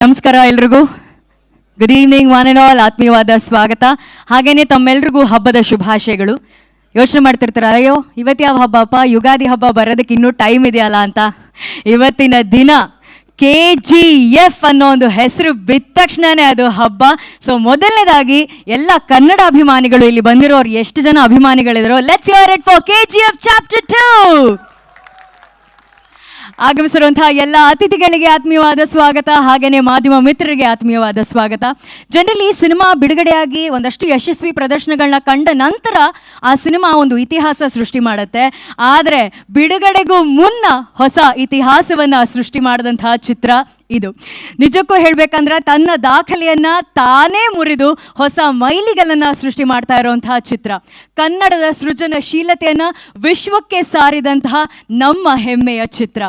ನಮಸ್ಕಾರ ಎಲ್ರಿಗೂ. Good evening one and all, ಆತ್ಮೀಯವಾದ ಸ್ವಾಗತ. ಹಾಗೇನೆ ತಮ್ಮೆಲ್ರಿಗೂ ಹಬ್ಬದ ಶುಭಾಶಯಗಳು. ಯೋಚನೆ ಮಾಡ್ತಿರ್ತಾರೆ, ಅಯ್ಯೋ ಇವತ್ತು ಯಾವ ಹಬ್ಬಪ್ಪ, ಯುಗಾದಿ ಹಬ್ಬ ಬರೋದಕ್ಕೆ ಇನ್ನೂ ಟೈಮ್ ಇದೆಯಲ್ಲ ಅಂತ. ಇವತ್ತಿನ ದಿನ KGF ಅನ್ನೋ ಒಂದು ಹೆಸರು ಬಿದ್ದ ತಕ್ಷಣನೇ ಅದು ಹಬ್ಬ. ಸೊ ಮೊದಲನೇದಾಗಿ ಎಲ್ಲ ಕನ್ನಡ ಅಭಿಮಾನಿಗಳು ಇಲ್ಲಿ ಬಂದಿರೋರು ಎಷ್ಟು ಜನ ಅಭಿಮಾನಿಗಳಿದ್ರು, let's hear it for KGF chapter 2. ಆಗಮಿಸಿರುವಂತಹ ಎಲ್ಲ ಅತಿಥಿಗಳಿಗೆ ಆತ್ಮೀಯವಾದ ಸ್ವಾಗತ, ಹಾಗೆಯೇ ಮಾಧ್ಯಮ ಮಿತ್ರರಿಗೆ ಆತ್ಮೀಯವಾದ ಸ್ವಾಗತ. ಜನರಲಿ ಸಿನಿಮಾ ಬಿಡುಗಡೆಯಾಗಿ ಒಂದಷ್ಟು ಯಶಸ್ವಿ ಪ್ರದರ್ಶನಗಳನ್ನ ಕಂಡ ನಂತರ ಆ ಸಿನಿಮಾ ಒಂದು ಇತಿಹಾಸ ಸೃಷ್ಟಿ ಮಾಡುತ್ತೆ. ಆದರೆ ಬಿಡುಗಡೆಗೂ ಮುನ್ನ ಹೊಸ ಇತಿಹಾಸವನ್ನ ಸೃಷ್ಟಿ ಮಾಡಿದಂತಹ ಚಿತ್ರ ಇದು. ನಿಜಕ್ಕೂ ಹೇಳಬೇಕಂದ್ರೆ ತನ್ನ ದಾಖಲೆಯನ್ನ ತಾನೇ ಮುರಿದು ಹೊಸ ಮೈಲಿಗಲನ್ನ ಸೃಷ್ಟಿ ಮಾಡ್ತಾ ಇರುವಂತಹ ಚಿತ್ರ. ಕನ್ನಡದ ಸೃಜನಶೀಲತೆಯನ್ನ ವಿಶ್ವಕ್ಕೆ ಸಾರಿದಂತಹ ನಮ್ಮ ಹೆಮ್ಮೆಯ ಚಿತ್ರ.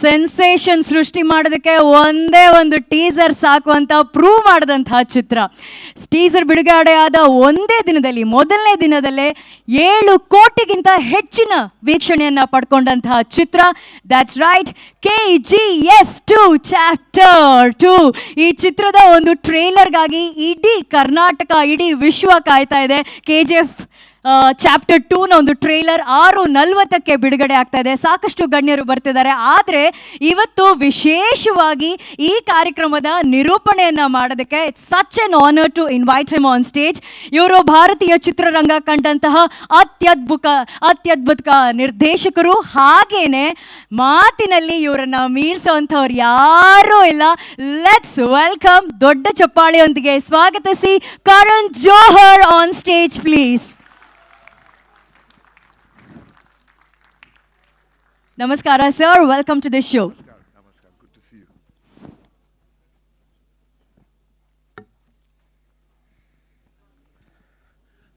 ಸೆನ್ಸೇಷನ್ ಸೃಷ್ಟಿ ಮಾಡೋದಕ್ಕೆ ಒಂದೇ ಒಂದು ಟೀಸರ್ ಸಾಕು ಅಂತ ಪ್ರೂವ್ ಮಾಡಿದಂತಹ ಚಿತ್ರ. ಟೀಸರ್ ಬಿಡುಗಡೆಯಾದ ಒಂದೇ ದಿನದಲ್ಲಿ, ಮೊದಲನೇ ದಿನದಲ್ಲೇ 7 ಕೋಟಿಗಿಂತ ಹೆಚ್ಚಿನ ವೀಕ್ಷಣೆಯನ್ನ ಪಡ್ಕೊಂಡಂತಹ ಚಿತ್ರ. That's right, KGF-2 chapter 2. ಈ ಚಿತ್ರದ ಒಂದು ಟ್ರೇಲರ್ಗಾಗಿ ಇಡೀ ಕರ್ನಾಟಕ, ಇಡೀ ವಿಶ್ವ ಕಾಯ್ತಾ ಇದೆ. KGF ಚಾಪ್ಟರ್ 2ನ ಒಂದು ಟ್ರೇಲರ್ 6:40ಕ್ಕೆ ಬಿಡುಗಡೆ ಆಗ್ತಾ ಇದೆ. ಸಾಕಷ್ಟು ಗಣ್ಯರು ಬರ್ತಿದ್ದಾರೆ. ಆದರೆ ಇವತ್ತು ವಿಶೇಷವಾಗಿ ಈ ಕಾರ್ಯಕ್ರಮದ ನಿರೂಪಣೆಯನ್ನ ಮಾಡೋದಕ್ಕೆ it's such an honour to invite him on stage. ಇವರು ಭಾರತೀಯ ಚಿತ್ರರಂಗ ಕಂಡಂತಹ ಅತ್ಯದ್ಭುತ ನಿರ್ದೇಶಕರು. ಹಾಗೇನೆ ಮಾತಿನಲ್ಲಿ ಇವರನ್ನ ಮೀರಿಸುವಂಥವ್ರು ಯಾರೂ ಇಲ್ಲ. ಲೆಟ್ಸ್ ವೆಲ್ಕಮ್, ದೊಡ್ಡ ಚಪ್ಪಾಳೆಯೊಂದಿಗೆ ಸ್ವಾಗತಿಸಿ Karan Johar on stage please. Namaskara sir, welcome to this show. Namaskar, good to see you.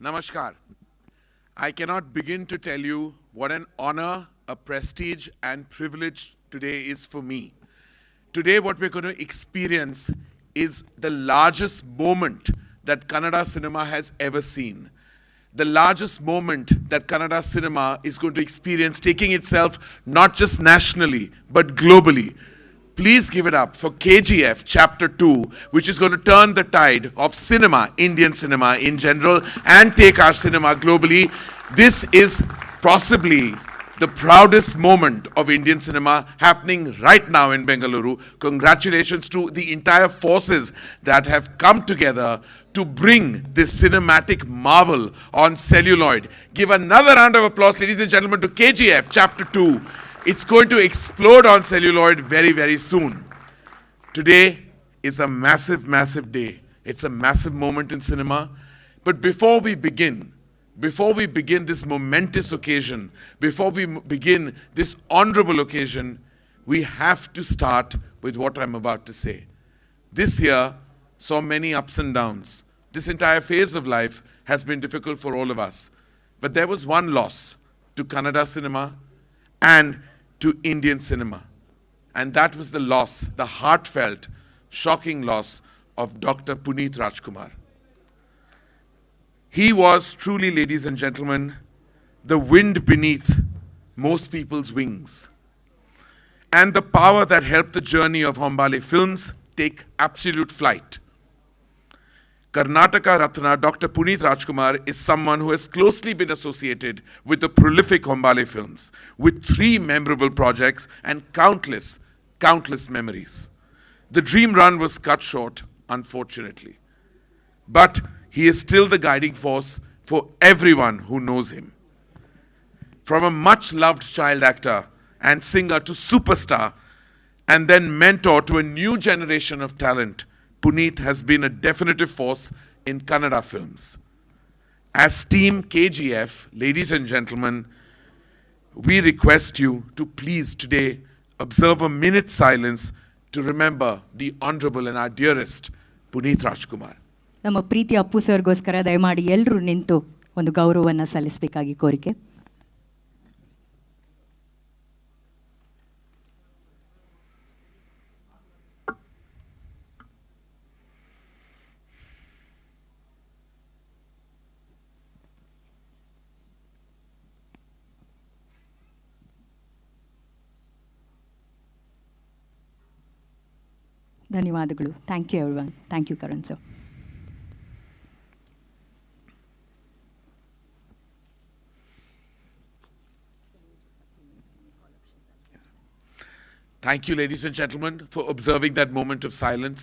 Namaskar. I cannot begin to tell you what an honor, a prestige and privilege today is for me. Today what we're going to experience is the largest moment that Kannada cinema has ever seen. The largest moment that Kannada cinema is going to experience, taking itself not just nationally, but globally. Please give it up for KGF Chapter 2, which is going to turn the tide of cinema, Indian cinema in general, and take our cinema globally. This is possibly the proudest moment of Indian cinema happening right now in Bengaluru. Congratulations to the entire forces that have come together to bring this cinematic marvel on celluloid. Give another round of applause, ladies and gentlemen, to KGF Chapter 2. It's going to explode on celluloid very, very soon. Today is a massive, massive day. It's a massive moment in cinema. But before we begin this momentous occasion, before we begin this honorable occasion, we have to start with what I'm about to say. This year saw many ups and downs. This entire phase of life has been difficult for all of us. But there was one loss to Kannada cinema and to Indian cinema. And that was the loss, the heartfelt, shocking loss of Dr. Puneeth Rajkumar. He was truly, ladies and gentlemen, the wind beneath most people's wings, and the power that helped the journey of Hombale films take absolute flight. Karnataka Ratna Dr. Puneeth Rajkumar is someone who has closely been associated with the prolific Hombale films, with 3 memorable projects and countless memories. The dream run was cut short, unfortunately. But he is still the guiding force for everyone who knows him. From a much-loved child actor and singer to superstar, and then mentor to a new generation of talent, Puneeth has been a definitive force in Kannada films. As Team KGF, ladies and gentlemen, we request you to please today observe a minute's silence to remember the honorable and our dearest Puneeth Rajkumar. ನಮ್ಮ ಪ್ರೀತಿ ಅಪ್ಪು ಸರ್ಗೋಸ್ಕರ ದಯಮಾಡಿ ಎಲ್ಲರೂ ನಿಂತು ಒಂದು ಗೌರವವನ್ನು ಸಲ್ಲಿಸಬೇಕಾಗಿ ಕೋರಿಕೆ. ಧನ್ಯವಾದಗಳು. Thank you everyone. Thank you Karan sir. Thank you, ladies and gentlemen, for observing that moment of silence.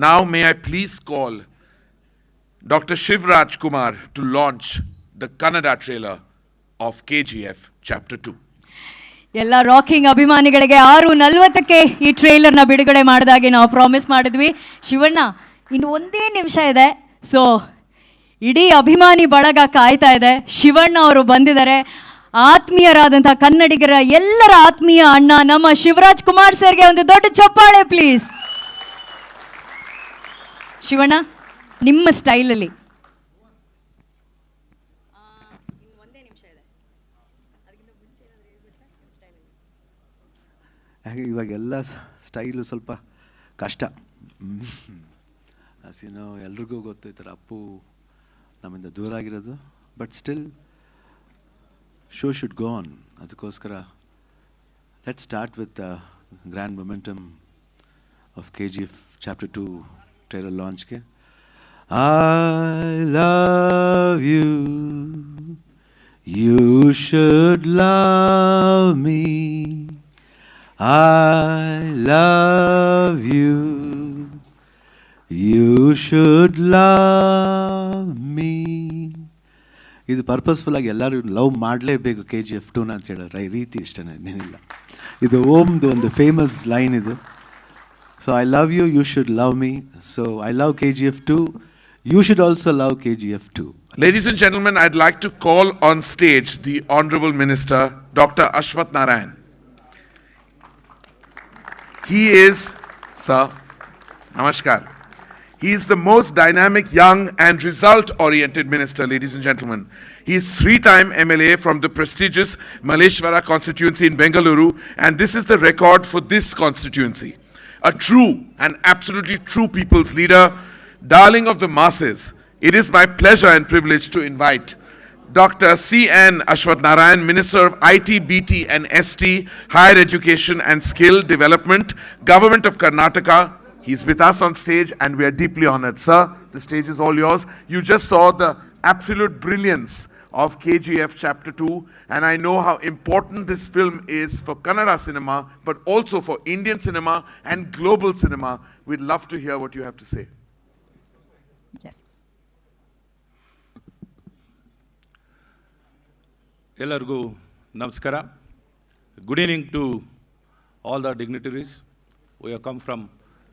Now may I please call Dr. Shivraj Kumar to launch the Kannada trailer of KGF Chapter 2. ಎಲ್ಲ rocking ಅಭಿಮಾನಿಗಳಿಗೆ 6:40ಕ್ಕೆ ಈ ಟ್ರೇಲರ್ನ ಬಿಡುಗಡೆ ಮಾಡಿದಾಗೆ ನಾವು promise ಮಾಡಿದ್ವಿ. ಶಿವಣ್ಣ, ಇನ್ನು ಒಂದೇ ನಿಮಿಷ ಇದೆ. ಸೊ ಇಡೀ ಅಭಿಮಾನಿ ಬಳಗ ಕಾಯ್ತಾ ಇದೆ. ಶಿವಣ್ಣ ಅವರು ಬಂದಿದ್ದಾರೆ. ಆತ್ಮೀಯರಾದಂತಹ ಕನ್ನಡಿಗರ ಎಲ್ಲರ ಆತ್ಮೀಯ ಅಣ್ಣ ನಮ್ಮ ಶಿವರಾಜ್ ಕುಮಾರ್ ಸರ್ಗೆ ಒಂದು ದೊಡ್ಡ ಚಪ್ಪಾಳೆ ಪ್ಲೀಸ್. ಶಿವಣ್ಣ, ನಿಮ್ಮ ಸ್ಟೈಲಲ್ಲಿ. ಹಾಗೆ ಇವಾಗೆಲ್ಲ ಸ್ಟೈಲು ಸ್ವಲ್ಪ ಕಷ್ಟ. ಹಸಿನೋ ಎಲ್ರಿಗೂ ಗೊತ್ತು ಈ ಥರ ಅಪ್ಪು ನಮ್ಮಿಂದ ದೂರ ಆಗಿರೋದು. But still show should go on. ಅದಕ್ಕೋಸ್ಕರ let start with grand momentum of KGF Chapter 2 trailer ಲಾಂಚ್ಗೆ. I love you, you should love me. I love you, you should love me. ಇದು ಪರ್ಪಸ್ಫುಲ್ ಆಗಿ ಎಲ್ಲರೂ ಲವ್ ಮಾಡಲೇಬೇಕು KGF-2 ಅಂತ ಹೇಳಿದ್ರೆ ಈ ರೀತಿ ಇಷ್ಟೇ, ಏನಿಲ್ಲ. ಇದು ಓಮ್ದು ಒಂದು ಫೇಮಸ್ ಲೈನ್ ಇದು. So I love you, you should love me. So I love KGF-2, you should also love KGF-2. Ladies and gentlemen, I'd like to call on stage the Honorable Minister, Dr. Ashwath Narayan. He is, sir, namaskar. He is the most dynamic, young and result-oriented minister, ladies and gentlemen. He is 3-time MLA from the prestigious Malleshwara constituency in Bengaluru, and this is the record for this constituency. A true and absolutely true people's leader, darling of the masses. It is my pleasure and privilege to invite Dr. C.N. Ashwath Narayan, Minister of IT, BT and ST, Higher Education and Skill Development, Government of Karnataka. He's with us on stage and we are deeply honored. Sir, the stage is all yours. You just saw the absolute brilliance of KGF Chapter 2, and I know how important this film is for Kannada cinema, but also for Indian cinema and global cinema. We'd love to hear what you have to say. Yes. ಎಲ್ಲರಿಗೂ ನಮಸ್ಕಾರ. Good evening to all the dignitaries who have come from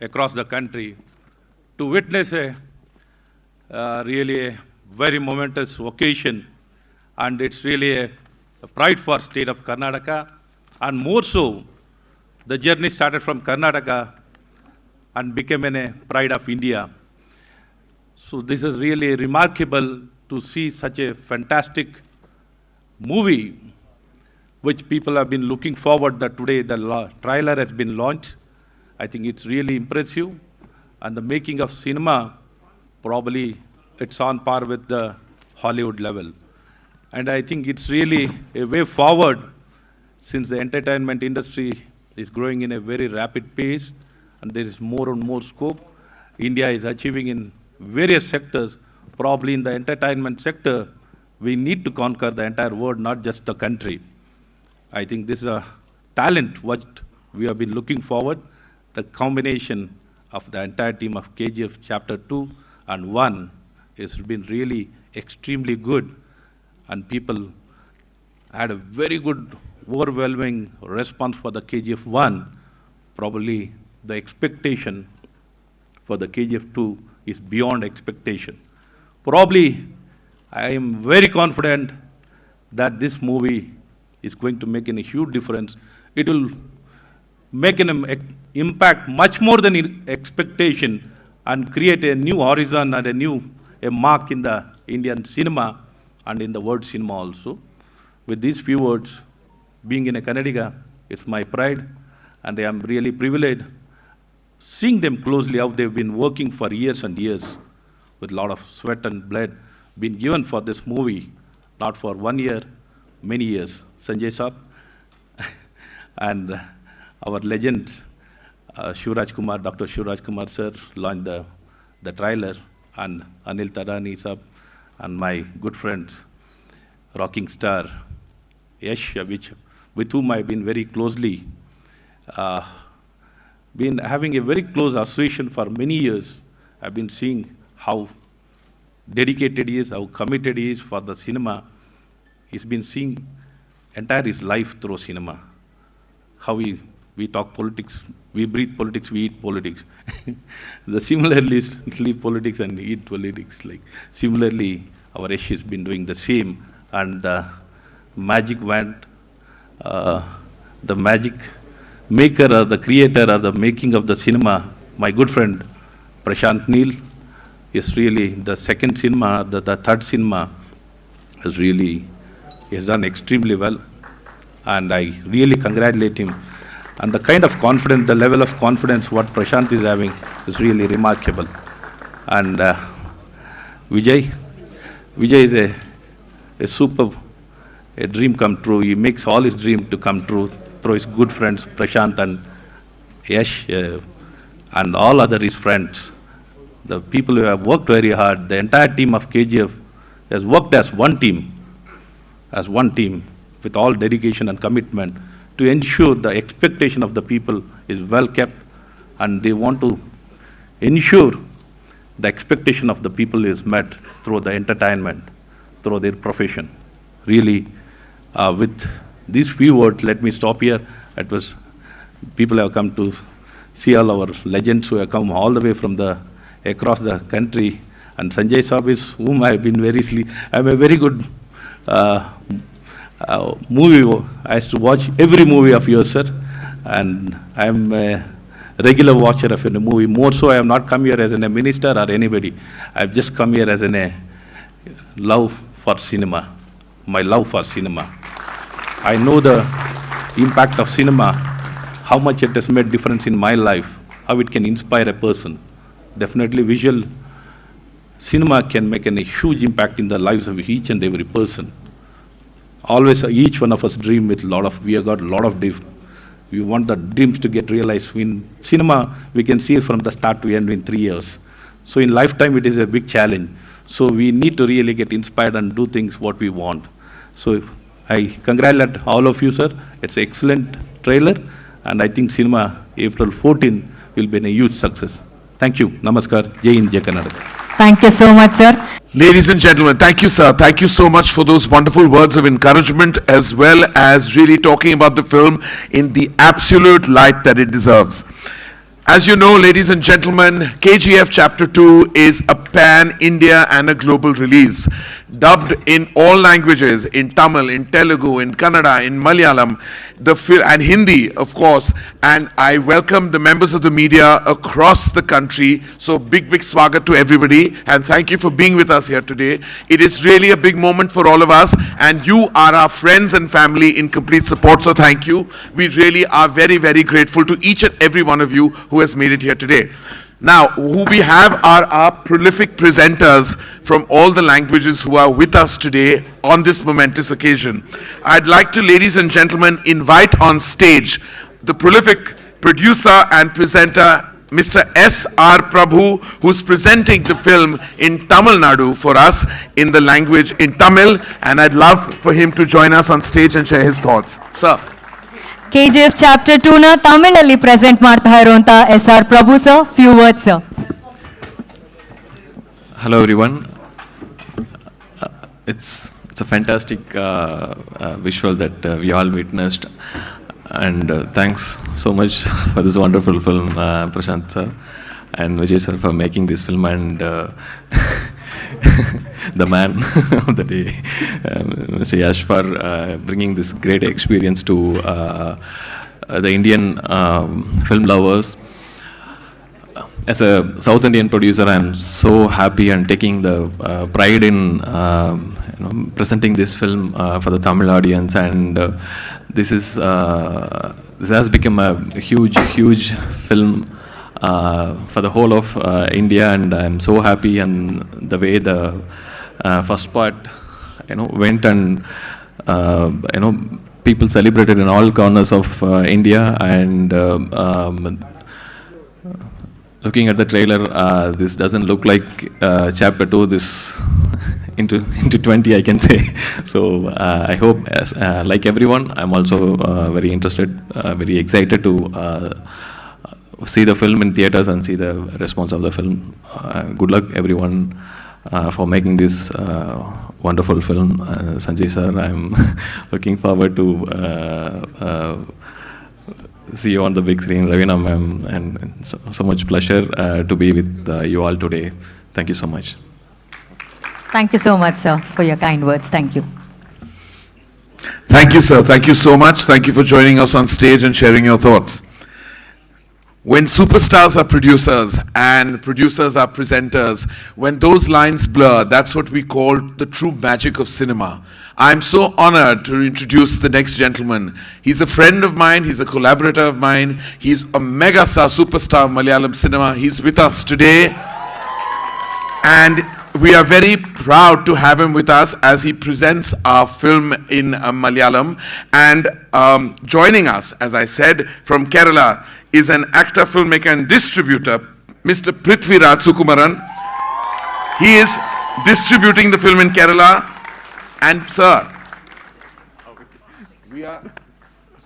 across the country to witness a really a very momentous occasion, and it's really a pride for state of Karnataka, and more so the journey started from Karnataka and became a pride of India. So this is really remarkable to see such a fantastic movie which people have been looking forward that today the trailer has been launched. I think it's really impressive, and the making of cinema probably it's on par with the Hollywood level, and I think it's really a way forward since the entertainment industry is growing in a very rapid pace and there is more and more scope. India is achieving in various sectors. Probably in the entertainment sector we need to conquer the entire world, not just the country. I think this is a talent what we have been looking forward. The combination of the entire team of KGF Chapter 2 and 1 has been really extremely good, and people had a very good overwhelming response for the KGF 1. Probably the expectation for the KGF 2 is beyond expectation. Probably I am very confident that this movie is going to make a huge difference. It will make an impact much more than expectation and create a new horizon and a mark in the Indian cinema and in the world cinema also. With these few words, being in a Kannadiga, it's my pride, and I am really privileged seeing them closely how they've been working for years and years with a lot of sweat and blood been given for this movie, not for 1 year, many years. Sanjay Saab and our legend, Shivraj Kumar, Dr. Shivraj Kumar sir launched the trailer, and Anil Tadani sir and my good friends, rocking star Yash, with whom I've been very closely, been having a very close association for many years. I've been seeing how dedicated he is, how committed he is for the cinema. He's been seeing entire his life through cinema. How we talk politics, we breathe politics, we eat politics. Similarly, sleep politics and eat politics. Like similarly, our Yash has been doing the same. And magic wand, the magic maker or the creator or the making of the cinema, my good friend Prashant Neel, is really the second cinema, the third cinema has really, he has done extremely well, and I really congratulate him. And the kind of confidence, the level of confidence what Prashant is having is really remarkable. And Vijay is a superb, a dream come true. He makes all his dream to come true through his good friends Prashant and Yash and all other his friends. The people who have worked very hard, the entire team of KGF has worked as one team with all dedication and commitment to ensure the expectation of the people is well kept, and they want to ensure the expectation of the people is met through the entertainment, through their profession. Really, with these few words, let me stop here. It was, people have come to see all our legends who have come all the way from across the country, and Sanjay Saab is whom I have been I'm a very good movie. I used to watch every movie of yours, sir, and I'm a regular watcher of a movie. More so, I have not come here as a minister or anybody. I've just come here as a love for cinema, my love for cinema. I know the impact of cinema, how much it has made difference in my life, how it can inspire a person. Definitely visual cinema can make a huge impact in the lives of each and every person. Always, each one of us dream with we have got a lot of dreams. We want the dreams to get realized. In cinema, we can see it from the start to end in 3 years. So in lifetime, it is a big challenge. So we need to really get inspired and do things what we want. So I congratulate all of you, sir. It's an excellent trailer, and I think cinema April 14 will be a huge success. Thank you. Namaskar. Jai Hind, Jai Karnataka. Thank you so much, sir. Ladies and gentlemen, thank you, sir. Thank you so much for those wonderful words of encouragement, as well as really talking about the film in the absolute light that it deserves. As you know, ladies and gentlemen, KGF Chapter 2 is a pan-India and a global release. Dubbed in all languages, in Tamil, in Telugu, in Kannada, in Malayalam, and Hindi, of course. And I welcome the members of the media across the country. So big swagat to everybody. And thank you for being with us here today. It is really a big moment for all of us. And you are our friends and family in complete support. So thank you. We really are very, very grateful to each and every one of you who has made it here today. Now, who we have are our prolific presenters from all the languages who are with us today on this momentous occasion. I'd like to, ladies and gentlemen, invite on stage the prolific producer and presenter, Mr. S.R. Prabhu, who's presenting the film in Tamil Nadu for us in the language in Tamil, and I'd love for him to join us on stage and share his thoughts. Sir. KGF Chapter 2 ನ ತಮಿಳಲ್ಲಿ present ಮಾಡ್ತಾ ಇರುವಂತ SR Prabhu sir, few words sir. Hello everyone. It's a fantastic visual that we all witnessed, and thanks so much for this wonderful film, Prashant sir and Vijay sir, for making this film, and the man of the day, Mr. Yash, for bringing this great experience to the Indian film lovers. As a South Indian producer, I am so happy and taking the pride in presenting this film for the Tamil audience, and this has become a huge film for the whole of India, and I am so happy. And the way the first part went, and people celebrated in all corners of India, and looking at the trailer, this doesn't look like chapter 2. This into 20, I can say. So I hope, like everyone, I'm also very interested, very excited to see the film in theaters and see the response of the film. Good luck, everyone, for making this wonderful film. Sanjay sir, I'm looking forward to see you on the big screen, Ravina ma'am, and so much pleasure to be with you all today. Thank you so much. Thank you so much, sir, for your kind words. Thank you. Thank you, sir. Thank you so much. Thank you for joining us on stage and sharing your thoughts. When superstars are producers and producers are presenters, when those lines blur, that's what we call the true magic of cinema. I'm so honored to introduce the next gentleman. He's a friend of mine, he's a collaborator of mine, he's a mega star superstar of Malayalam cinema. He's with us today, and we are very proud to have him with us as he presents our film in Malayalam. And joining us, as I said, from Kerala is an actor, filmmaker and distributor, Mr. Prithviraj Sukumaran. He is distributing the film in Kerala. And sir, we are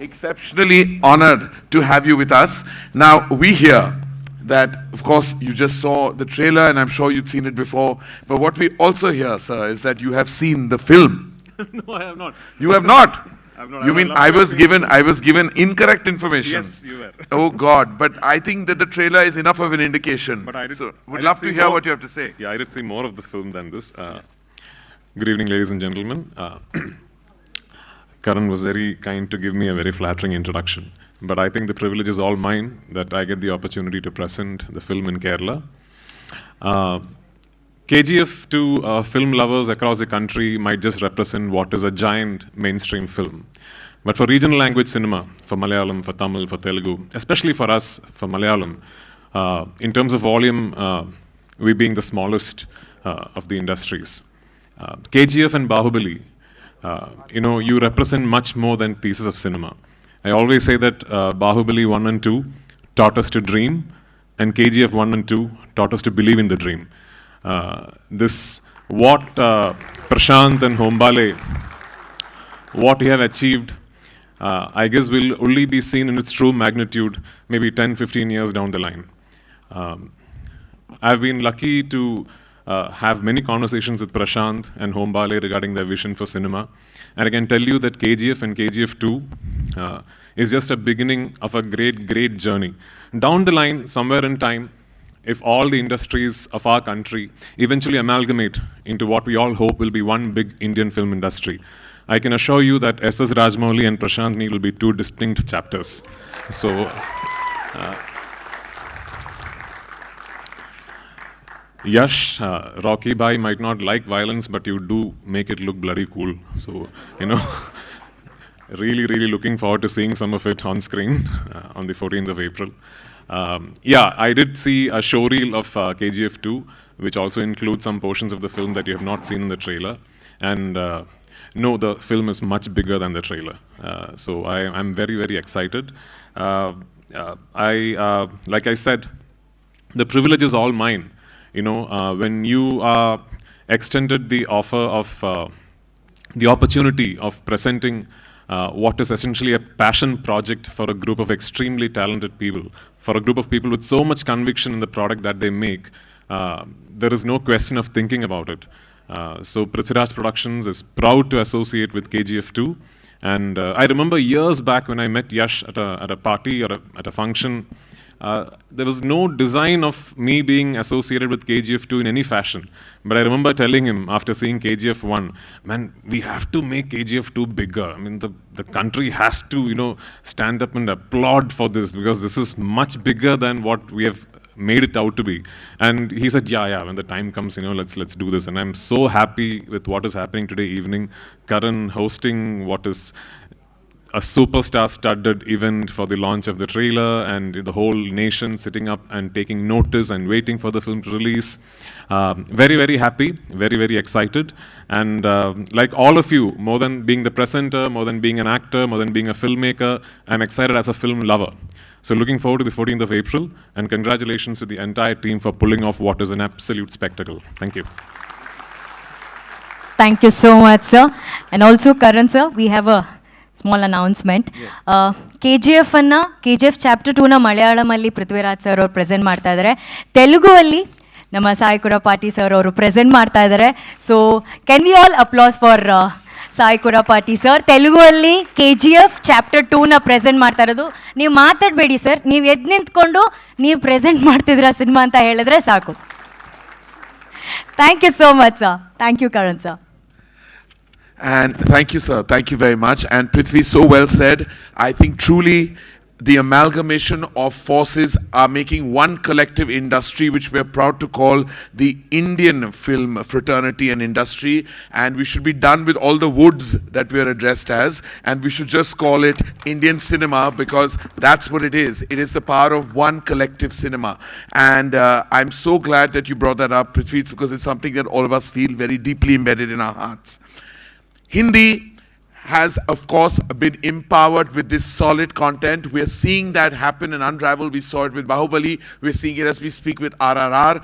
exceptionally honored to have you with us. Now we hear that, of course, you just saw the trailer and I'm sure you'd seen it before, but what we also hear, sir, is that you have seen the film. No, I have not. You have not? I have not. You mean I was given incorrect information? Yes, you were. Oh God, but I think that the trailer is enough of an indication. But I did, so I would did love to see hear more. what you have to say. Yeah, I did see more of the film than this. Good evening, ladies and gentlemen. Karan was very kind to give me a very flattering introduction. But I think the privilege is all mine that I get the opportunity to present the film in Kerala. KGF-2 film lovers across the country might just represent what is a giant mainstream film. But for regional language cinema, for Malayalam, for Tamil, for Telugu, especially for us, for Malayalam, in terms of volume, we being the smallest of the industries. KGF and Bahubali, you represent much more than pieces of cinema. I always say that Bahubali 1 and 2 taught us to dream, and KGF 1 and 2 taught us to believe in the dream. What Prashant and Hombale, what we have achieved, I guess will only be seen in its true magnitude maybe 10-15 years down the line. I've been lucky to have many conversations with Prashant and Hombale regarding their vision for cinema. And I can tell you that KGF and KGF-2 is just a beginning of a great, great journey. Down the line, somewhere in time, if all the industries of our country eventually amalgamate into what we all hope will be one big Indian film industry, I can assure you that S.S. Rajmouli and Prashant Neel will be two distinct chapters. So, Yash, Rocky Bhai might not like violence, but you do make it look bloody cool. So, really, really looking forward to seeing some of it on screen on the 14th of April. Yeah, I did see a showreel of KGF-2, which also includes some portions of the film that you have not seen in the trailer. And no, the film is much bigger than the trailer. So I'm very, very excited. Like I said, the privilege is all mine. When you are extended the offer of the opportunity of presenting what is essentially a passion project for a group of extremely talented people, for a group of people with so much conviction in the product that they make, there is no question of thinking about it. So Prithviraj Productions is proud to associate with KGF-2. And I remember years back when I met Yash at a party or at a function, there was no design of me being associated with KGF-2 in any fashion. But I remember telling him after seeing KGF-1, man, we have to make KGF-2 bigger. I mean, the country has to, stand up and applaud for this, because this is much bigger than what we have made it out to be. And he said, yeah, when the time comes, let's do this. And I'm so happy with what is happening today evening. Karan hosting what is a superstar-studded event for the launch of the trailer, and the whole nation sitting up and taking notice and waiting for the film to release. Very, very happy, very, very excited. And like all of you, more than being the presenter, more than being an actor, more than being a filmmaker, I'm excited as a film lover. So looking forward to the 14th of April, and congratulations to the entire team for pulling off what is an absolute spectacle. Thank you. Thank you so much, sir. And also, Karan sir, we have a small announcement. KGF ಅನ್ನ KGF Chapter 2 ನ ಮಲಯಾಳಮಲ್ಲಿ Prithviraj sir ಅವರು present ಮಾಡ್ತಾ ಇದ್ದಾರೆ. ತೆಲುಗುವಲ್ಲಿ ನಮ್ಮ Sai Korrapati sir ಅವರು present ಮಾಡ್ತಾ ಇದ್ದಾರೆ. So can we all applause for Sai Korrapati sir. ತೆಲುಗುವಲ್ಲಿ KGF Chapter 2 ನ ಪ್ರೆಸೆಂಟ್ ಮಾಡ್ತಾ ಇರೋದು. ನೀವು ಮಾತಾಡಬೇಡಿ ಸರ್, ನೀವು ಎದ್ದು ನಿಂತ್ಕೊಂಡು ನೀವು ಪ್ರೆಸೆಂಟ್ ಮಾಡ್ತಿದ್ರ ಸಿನಿಮಾ ಅಂತ ಹೇಳಿದ್ರೆ ಸಾಕು. Thank you so much sir. Thank you Karan sir. And thank you, sir. Thank you very much. And Prithvi, so well said. I think truly the amalgamation of forces are making one collective industry, which we're proud to call the Indian film fraternity and industry. And we should be done with all the woods that we are addressed as. And we should just call it Indian cinema, because that's what it is. It is the power of one collective cinema. And I'm so glad that you brought that up, Prithvi, because it's something that all of us feel very deeply embedded in our hearts. Hindi has, of course, been empowered with this solid content. We're seeing that happen and unravel. We saw it with Bahubali. We're seeing it as we speak with RRR.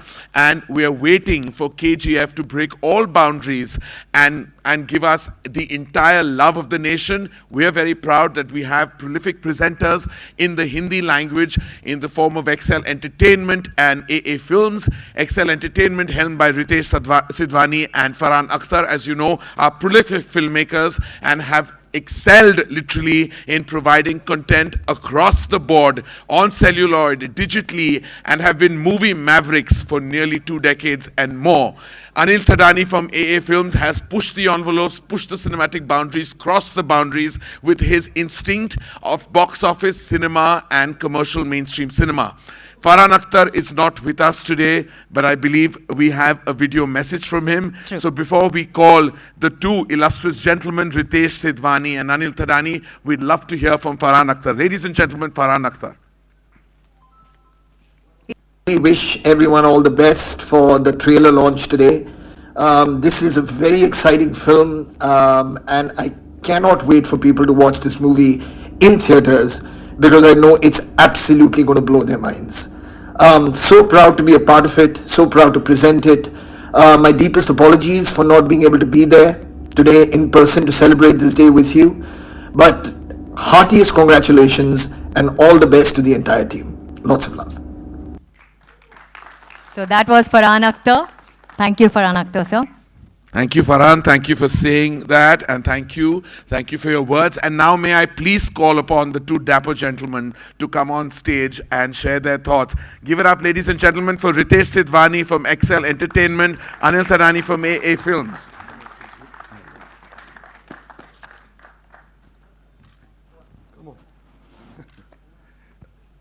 And we are waiting for KGF to break all boundaries and give us the entire love of the nation. We are very proud that we have prolific presenters in the Hindi language in the form of Excel Entertainment and AA Films. Excel Entertainment, helmed by Ritesh Sidhwani and Farhan Akhtar, as you know, are prolific filmmakers and have excelled literally in providing content across the board on celluloid, digitally, and have been movie mavericks for nearly 2 decades and more. Anil Thadani from AA Films has pushed the envelopes, pushed the cinematic boundaries, crossed the boundaries with his instinct of box office cinema and commercial mainstream cinema. Farhan Akhtar is not with us today, but I believe we have a video message from him. True. So before we call the two illustrious gentlemen, Ritesh Sidhwani and Anil Thadani, we'd love to hear from Farhan Akhtar. Ladies and gentlemen, Farhan Akhtar. We wish everyone all the best for the trailer launch today. This is a very exciting film, and I cannot wait for people to watch this movie in theaters, because I know it's absolutely going to blow their minds. So proud to be a part of it, so proud to present it. My deepest apologies for not being able to be there today in person to celebrate this day with you, but heartiest congratulations and all the best to the entire team. Lots of love. So that was Farhan Akhtar. Thank you, Farhan Akhtar, sir. Thank you, Farhan. Thank you for saying that, and thank you for your words. And now may I please call upon the two dapper gentlemen to come on stage and share their thoughts. Give it up, ladies and gentlemen, for Ritesh Sidhwani from Excel Entertainment, Anil Thadani from AA Films.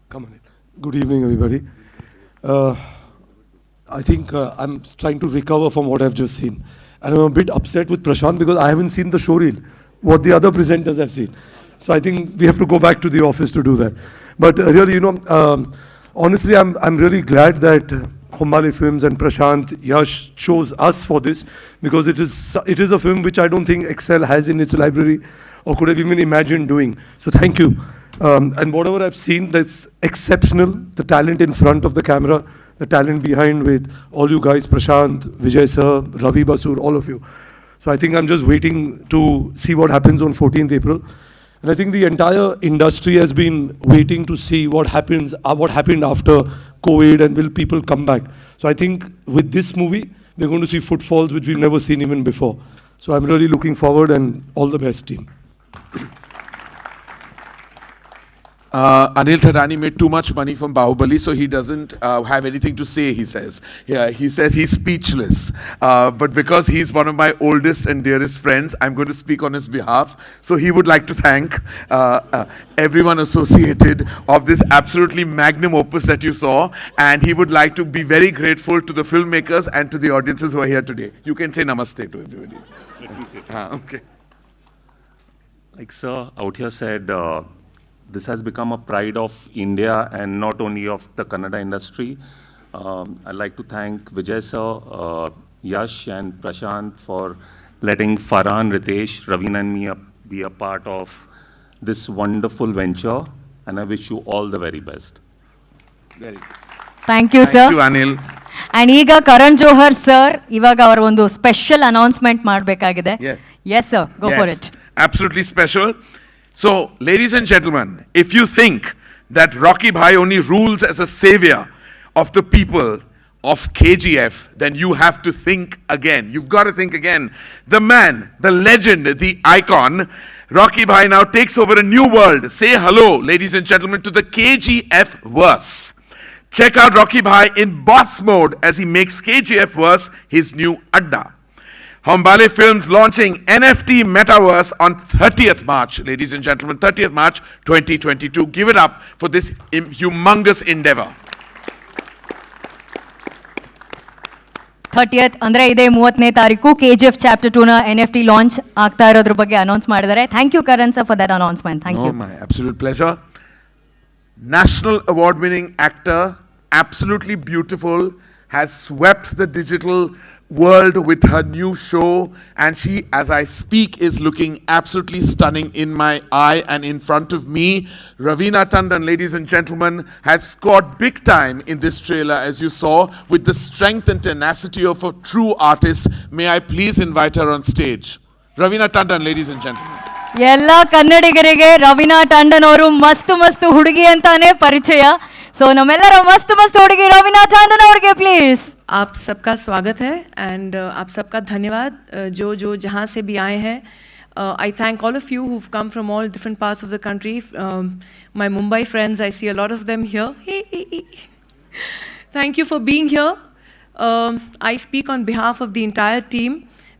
Come on in. Good evening, everybody. I think I'm trying to recover from what I've just seen. And I'm a bit upset with Prashant because I haven't seen the showreel, what the other presenters have seen. So I think we have to go back to the office to do that. But really, honestly, I'm really glad that Khomale Films and Prashant, Yash chose us for this, because it is a film which I don't think Excel has in its library or could have even imagined doing. So thank you. And whatever I've seen, that's exceptional. The talent in front of the camera, the talent behind, with all you guys, Prashant, Vijay sir, Ravi Basur, all of you. So I think I'm just waiting to see what happens on 14th April. And I think the entire industry has been waiting to see what happened after COVID, and will people come back. So I think with this movie, we're going to see footfalls which we've never seen even before. So I'm really looking forward, and all the best, team. Anil Thadani made too much money from Bahubali, so he doesn't have anything to say, he says. Yeah, he says he's speechless. But because he's one of my oldest and dearest friends, I'm going to speak on his behalf. So he would like to thank everyone associated of this absolutely magnum opus that you saw. And he would like to be very grateful to the filmmakers and to the audiences who are here today. You can say namaste to everybody. Okay. Like Sir out here said, this has become a pride of India and not only of the Kannada industry. I'd like to thank Vijay Sir, Yash and Prashant for letting Farhan, Ritesh, Ravina and me be a part of this wonderful venture, and I wish you all the very best. Very good. Thank you Thank sir you, Anil. And ಈಗ Karan Johar sir ಇವಾಗ ಅವರ ಒಂದು special announcement ಮಾಡಬೇಕಾಗಿದೆ. Yes. Yes sir, go for it. Absolutely special. So, ladies and gentlemen, if you think that Rocky Bhai only rules as a savior of the people of KGF, then you have to think again. You've got to think again. The man, the legend, the icon, Rocky Bhai now takes over a new world. Say hello, ladies and gentlemen, to the KGF verse. Check out Rocky Bhai in boss mode as he makes KGF verse his new adda. Hombale Films launching NFT Metaverse on 30th March, ladies and gentlemen, 30th March 2022. Give it up for this humongous endeavor. 30th ಅಂದ್ರೆ ಇದೇ 30ನೇ ತಾರೀಕು KGF Chapter 2 ನ NFT launch ಆಗ್ತಾ ಇರೋದ್ರ ಬಗ್ಗೆ announce ಮಾಡಿದ್ದಾರೆ. Thank you Karan sir for that announcement. Thank you. My absolute pleasure. National award winning actor, absolutely beautiful, has swept the digital world with her new show, and she, as I speak, is looking absolutely stunning in my eye and in front of me. Ravina Tandon, ladies and gentlemen, has scored big time in this trailer, as you saw, with the strength and tenacity of a true artist. May I please invite her on stage? Ravina Tandon, ladies and gentlemen. ಎಲ್ಲ ಕನ್ನಡಿಗರಿಗೆ ರವೀನಾ ಟಂಡನ್ ಅವರು ಮಸ್ತ್ ಮಸ್ತ್ ಹುಡುಗಿ ಅಂತಾನೆ ಪರಿಚಯ. So ನಮ್ಮೆಲ್ಲರ ಮಸ್ತ್ ಮಸ್ತ್ ಹುಡುಗಿ ರವೀನಾ ಟಂಡನ್ ಅವರಿಗೆ ಪ್ಲೀಸ್. आप सबका स्वागत है एंड आप सबका धन्यवाद जो जो जहाँ से भी आए हैं. I thank all of you who've come from all different parts of the country. My Mumbai friends, I see a lot of them here. Thank you for being here. I speak on behalf of the entire team.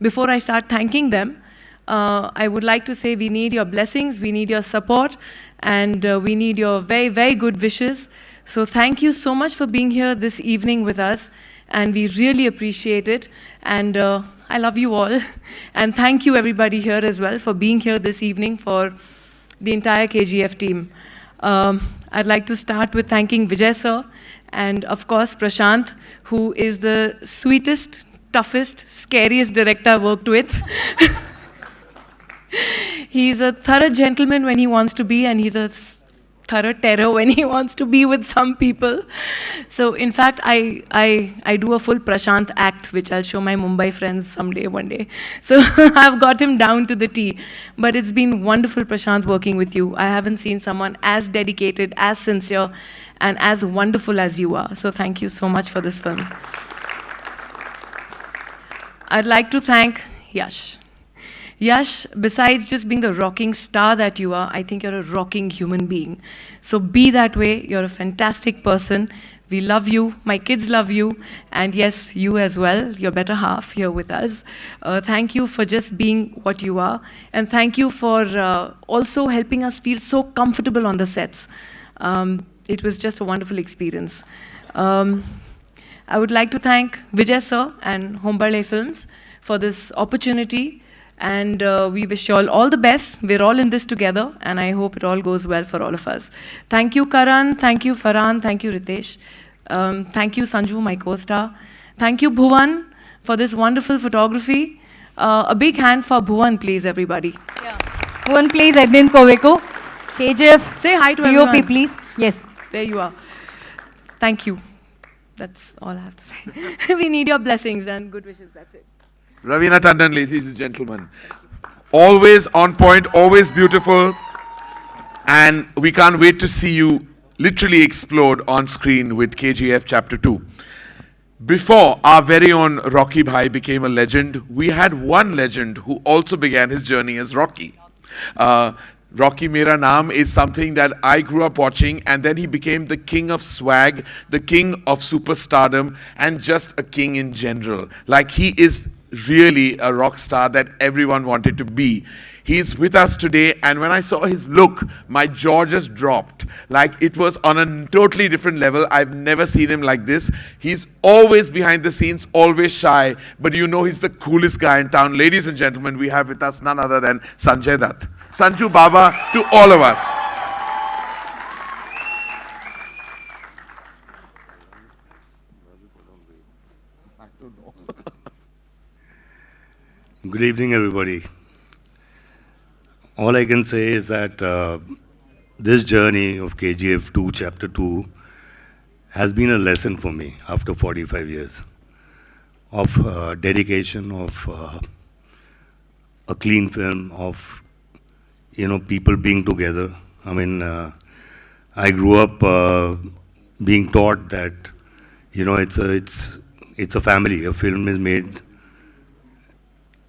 Before I start thanking them, I would like to say we need your blessings, we need your support, and we need your very, very good wishes. So thank you so much for being here this evening with us, and we really appreciate it. And I love you all. And thank you everybody here as well for being here this evening for the entire KGF team. I'd like to start with thanking Vijay sir and of course Prashant, who is the sweetest, toughest, scariest director I've worked with. He's a thorough gentleman when he wants to be, and he's a thorough terror when he wants to be with some people. So in fact, I do a full Prashant act, which I'll show my Mumbai friends someday, one day. So I've got him down to the T. But it's been wonderful, Prashant, working with you. I haven't seen someone as dedicated, as sincere, and as wonderful as you are. So thank you so much for this film. I'd like to thank Yash. Yash, besides just being the rocking star that you are, I think you're a rocking human being. So be that way. You're a fantastic person. We love you. My kids love you. And yes, you as well, your better half here with us. Thank you for just being what you are. And thank you for also helping us feel so comfortable on the sets. It was just a wonderful experience. I would like to thank Vijay sir and Hombale Films for this opportunity. And we wish you all the best. We're all in this together, and I hope it all goes well for all of us. Thank you, Karan. Thank you, Farhan. Thank you, Ritesh. Thank you, Sanju, my co-star. Thank you, Bhuvan, for this wonderful photography. A big hand for Bhuvan, please, everybody. Bhuvan, please, admin koveku. KGF. Say hi to POP, everyone. please. Yes. There you are. Thank you. That's all I have to say. We need your blessings and good wishes. That's it. Ravina Tandon, ladies and gentlemen. Always on point, always beautiful. And we can't wait to see you literally explode on screen with KGF Chapter 2. Before our very own Rocky Bhai became a legend, we had one legend who also began his journey as Rocky. Rocky Mera Naam is something that I grew up watching, and then he became the king of swag, the king of superstardom, and just a king in general. Like, he is really a rock star that everyone wanted to be. He's with us today, and when I saw his look, my jaw just dropped. Like it was on a totally different level. I've never seen him like this. He's always behind the scenes, always shy, but you know he's the coolest guy in town. Ladies and gentlemen, we have with us none other than Sanjay Dutt. Sanju Baba to all of us. Good evening, everybody. All I can say is that this journey of KGF-2, Chapter 2, has been a lesson for me after 45 years of dedication, of a clean film, of people being together. I mean, I grew up being taught that it's a family. A film is made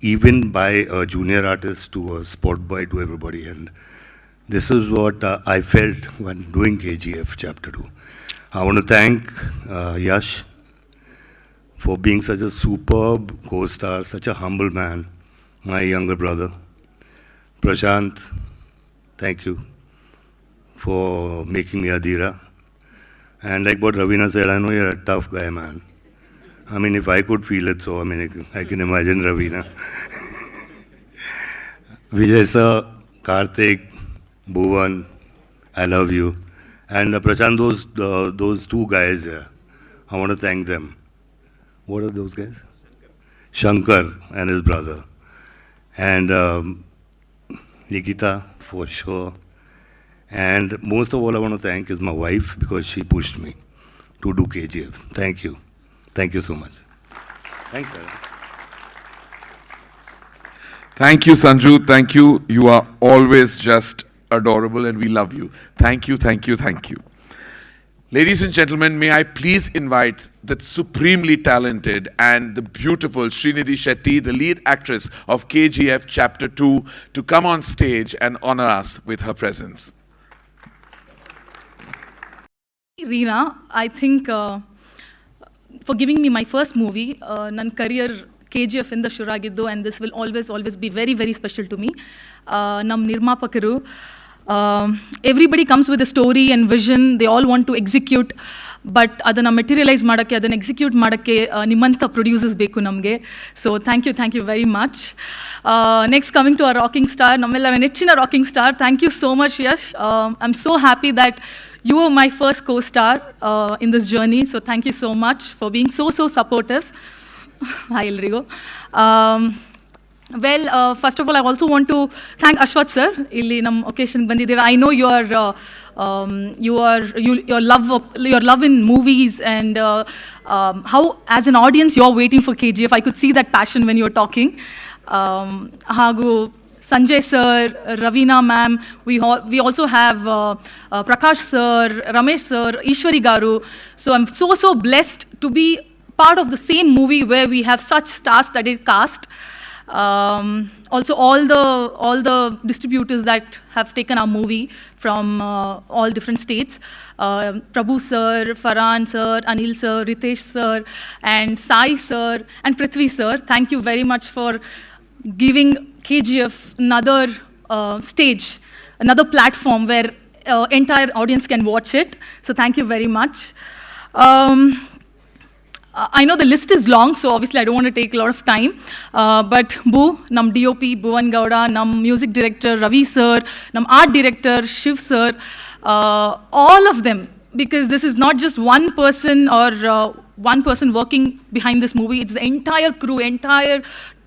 even by a junior artist to a sport boy to everybody. And this is what I felt when doing KGF Chapter 2. I want to thank Yash for being such a superb co-star, such a humble man, my younger brother. Prashant, thank you for making me Adira. And like what Ravina said, I know you're a tough guy, man. I mean, if I could feel it, so I mean, I can imagine Ravina. Vijay sir, Karthik, Bhuvan, I love you. And Prashant, those two guys, I want to thank them. What are those guys? Shankar and his brother. And Nikita, for sure. And most of all, I want to thank is my wife, because she pushed me to do KGF. Thank you. Thank you so much. Thanks, sir. Thank you, Sanju. Thank you. You are always just adorable, and we love you. Thank you, thank you, thank you. Ladies and gentlemen, may I please invite the supremely talented and the beautiful Srinidhi Shetty, the lead actress of KGF Chapter 2, to come on stage and honor us with her presence. Reena, I think for giving me my first movie, ನನ್ನ career KGF ಇಂದ ಶುರು ಆಗಿದ್ದು, and this will always be very, very special to me. ನಮ್ಮ ನಿರ್ಮಾಪಕರು, everybody comes with a story and vision, they all want to execute, but ಅದನ್ನು materialise ಮಾಡೋಕ್ಕೆ, ಅದನ್ನು execute ಮಾಡೋಕ್ಕೆ ನಿಮ್ಮಂಥ ಪ್ರೊಡ್ಯೂಸರ್ಸ್ ಬೇಕು ನಮಗೆ. So thank you very much. Next coming to a rocking star, ನಮ್ಮೆಲ್ಲರ ನೆಚ್ಚಿನ rocking star. Thank you so much Yash. I am so happy that you were my first co-star in this journey, so thank you so much for being so supportive. Hi ಎಲ್ರಿಗೂ. Well, first of all, I also want to thank Ashwath sir. ಇಲ್ಲಿ ನಮ್ಮ ಒಕೇಶನ್ಗೆ ಬಂದಿದ್ದೀರಾ. I know your love in movies, and how as an audience you're waiting for KGF. I could see that passion when you were talking. ಹಾಗೂ Sanjay sir, Ravina ma'am, we also have Prakash sir, Ramesh sir, Ishwari garu. So I'm so blessed to be part of the same movie where we have such star-studded cast. Also all the distributors that have taken our movie from all different states. Prabhu sir, Farhan sir, Anil sir, Ritesh sir, and Sai sir, and Prithvi sir. Thank you very much for giving KGF another stage, another platform where entire audience can watch it. So thank you very much. I know the list is long, so obviously I don't want to take a lot of time. But Boo, nam DOP, Bhuvan Gowda, nam music director, Ravi sir, nam art director, Shiv sir, all of them, because this is not just one person or one person working behind this movie. It's the entire crew, entire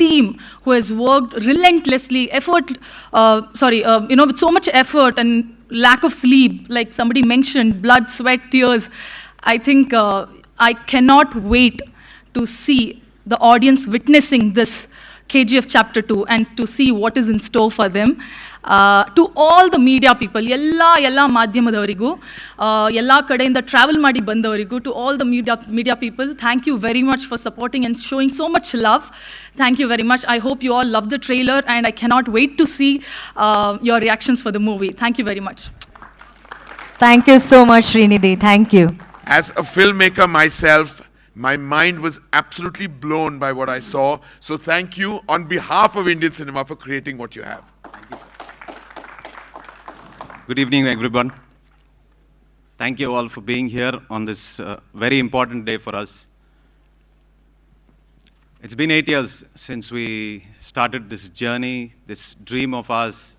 team who has worked relentlessly, with so much effort and lack of sleep, like somebody mentioned, blood, sweat, tears. I think I cannot wait to see the audience witnessing this KGF Chapter 2 and to see what is in store for them. To all the media people, ಎಲ್ಲ ಮಾಧ್ಯಮದವರಿಗೂ, ಎಲ್ಲ ಕಡೆಯಿಂದ travel ಮಾಡಿ ಬಂದವರಿಗೂ, to all the media people, thank you very much for supporting and showing so much love. Thank you very much. I hope you all love the trailer, and I cannot wait to see your reactions for the movie. Thank you very much. Thank you so much, Srinidhi. Thank you. As a filmmaker myself, my mind was absolutely blown by what I saw. So thank you on behalf of Indian cinema for creating what you have. Good evening, everyone. Thank you all for being here on this very important day for us. It's been 8 years since we started this journey, this dream of ours.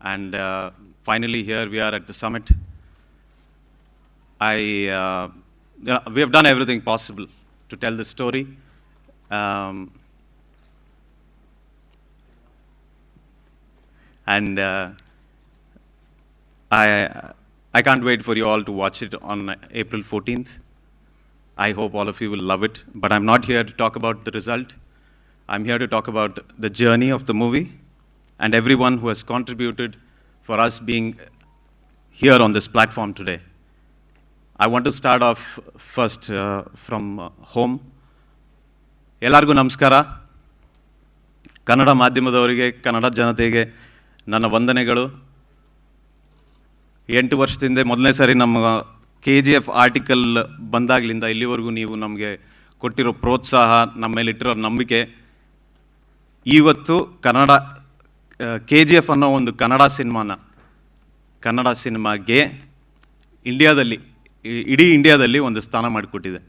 And finally, here we are at the summit. We have done everything possible to tell the story. And I can't wait for you all to watch it on April 14th. I hope all of you will love it. But I'm not here to talk about the result. I'm here to talk about the journey of the movie and everyone who has contributed for us being here on this platform today. I want to start off first from home. Ellargu namaskara. Kannada ಮಾಧ್ಯಮದವರಿಗೆ Kannada ಜನತೆಗೆ ನನ್ನ ವಂದನೆಗಳು. 8 ವರ್ಷದಿಂದ ಮೊದಲನೇ ಸಾರಿ ನಮ್ಮ KGF article ಬಂದಾಗಲಿಂದ ಇಲ್ಲಿವರೆಗೂ ನೀವು ನಮಗೆ ಕೊಟ್ಟಿರೋ ಪ್ರೋತ್ಸಾಹ, ನಮ್ಮ ಮೇಲಿಟ್ಟಿರೋ ನಂಬಿಕೆ, ಇವತ್ತು ಕನ್ನಡ KGF ಅನ್ನೋ ಒಂದು ಕನ್ನಡ ಸಿನಿಮಾಗೆ ಇಂಡಿಯಾದಲ್ಲಿ, ಇಡೀ ಇಂಡಿಯಾದಲ್ಲಿ ಒಂದು ಸ್ಥಾನ ಮಾಡಿಕೊಟ್ಟಿದೆ.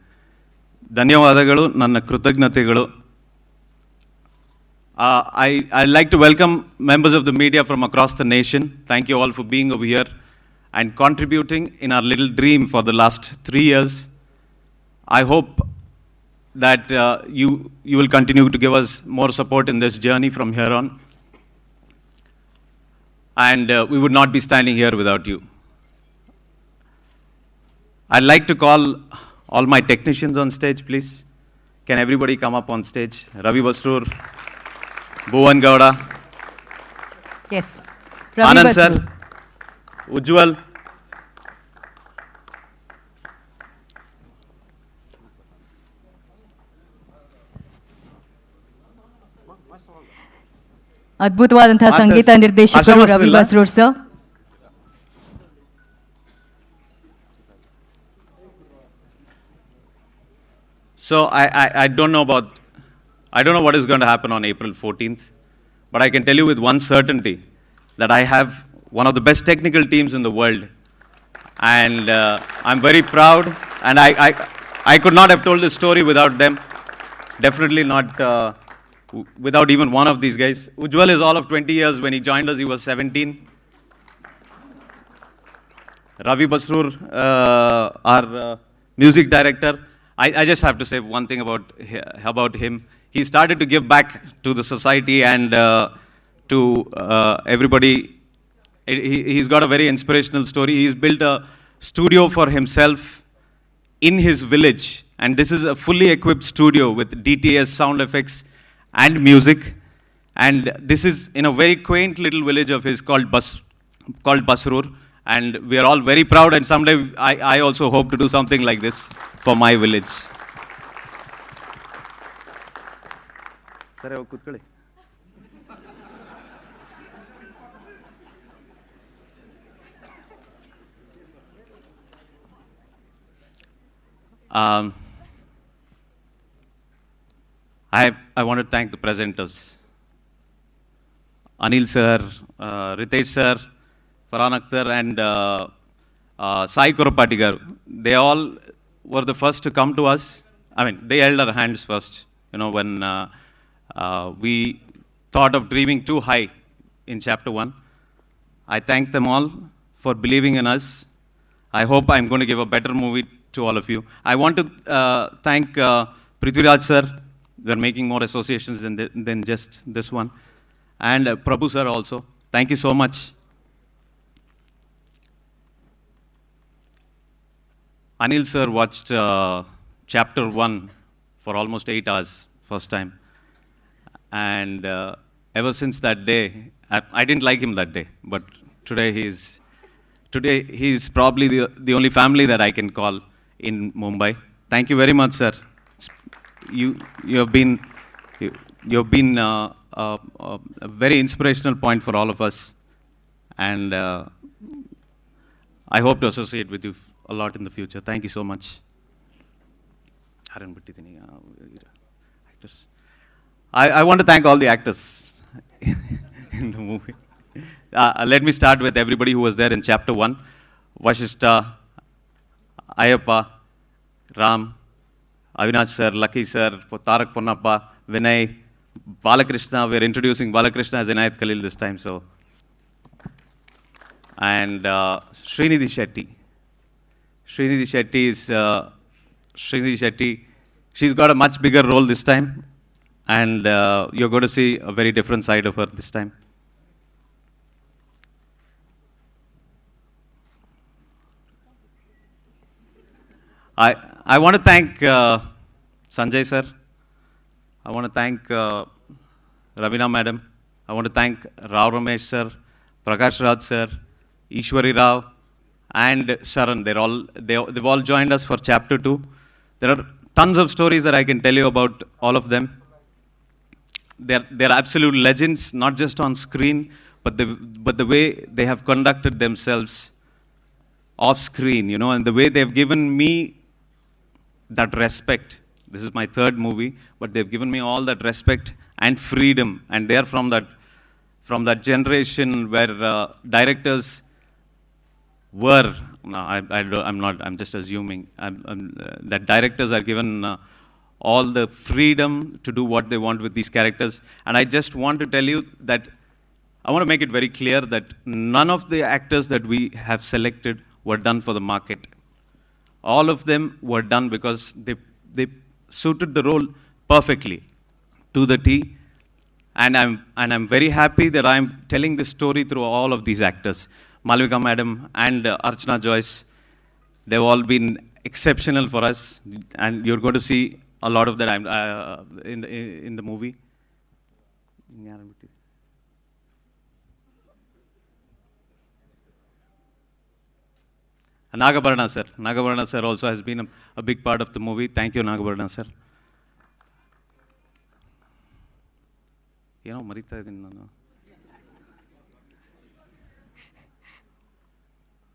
ಧನ್ಯವಾದಗಳು, ನನ್ನ ಕೃತಜ್ಞತೆಗಳು. I'd like to welcome members of the media from across the nation. Thank you all for being over here and contributing in our little dream for the last 3 years. I hope that you will continue to give us more support in this journey from here on. And we would not be standing here without you. I'd like to call all my technicians on stage, please. Can everybody come up on stage? Ravi Basroor, Bhuvan Gowda. Yes. Ravi Anand Basroor. sir, Ujjwal. ಅದ್ಭುತವಾದಂತಹ Masters. ಸಂಗೀತ ನಿರ್ದೇಶಕರು ಆಶಾ Ravi master ಇಲ್ಲ? Basrur sir. So I don't know what is going to happen on April 14th, but I can tell you with one certainty that I have one of the best technical teams in the world. And I'm very proud, and I could not have told this story without them. Definitely not without even one of these guys. Ujjwal is all of 20 years. When he joined us, he was 17. Ravi Basroor, our music director, I just have to say one thing about him. He started to give back to the society and to everybody. He's got a very inspirational story. He's built a studio for himself in his village, and this is a fully equipped studio with DTS, sound effects, and music. And this is in a very quaint little village of his called Basroor. And we are all very proud, and someday I also hope to do something like this for my village. Sare, kutkoli. I want to thank the presenters. Anil sir, Ritesh sir, Farhan Akhtar and Sai Kuropati garu. They all were the first to come to us. I mean, they held our hands first, when we thought of dreaming too high in chapter 1. I thank them all for believing in us. I hope I'm going to give a better movie to all of you. I want to thank Prithviraj sir. We're making more associations than just this one. And Prabhu sir also. Thank you so much. Anil sir watched chapter 1 for almost 8 hours first time. And ever since that day, I didn't like him that day, but today he's probably the only family that I can call in Mumbai. Thank you very much, sir. You have been a very inspirational point for all of us, and I hope to associate with you a lot in the future. Thank you so much. Actors. I want to thank all the actors in the movie. Let me start with everybody who was there in chapter 1. Vashishta, Ayappa, Ram, Avinash sir, Lucky sir, Tarak Ponnappa, Vinay, Balakrishna. We're introducing Balakrishna as Inayat Khalil this time, so. And Srinidhi Shetty. Srinidhi Shetty is, Srinidhi Shetty, she's got a much bigger role this time. And you're going to see a very different side of her this time. I want to thank Sanjay sir. I want to thank Ravina madam. I want to thank Rao Ramesh sir, Prakash Raj sir, Ishwari Rao, and Sharan. They've all joined us for chapter 2. There are tons of stories that I can tell you about all of them. They're absolute legends, not just on screen, but the way they have conducted themselves off screen, you know, and the way they've given me that respect. This is my 3rd movie, but they've given me all that respect and freedom, and they're from that generation where directors were. No, I'm just assuming. That directors are given all the freedom to do what they want with these characters. And I just want to tell you that I want to make it very clear that none of the actors that we have selected were done for the market. All of them were done because they suited the role perfectly to the T. And I'm very happy that I'm telling this story through all of these actors. Malvika madam and Archana Joyce, they've all been exceptional for us, and you're going to see a lot of that in the movie. Nagabarna sir. Nagabarna sir also has been a big part of the movie. Thank you, Nagabarna sir. Marita idini nanu.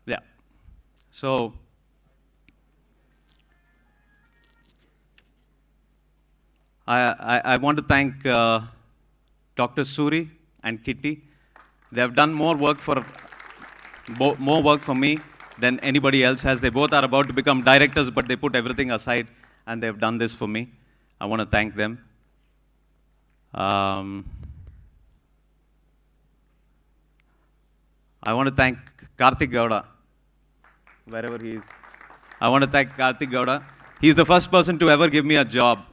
Yeah. So, I want to thank Dr. Suri and Kitty. They have done more work for me than anybody else has. They both are about to become directors, but they put everything aside and they've done this for me. I want to thank them. I want to thank Karthik Gowda, wherever he is. I want to thank Karthik Gowda. He's the first person to ever give me a job.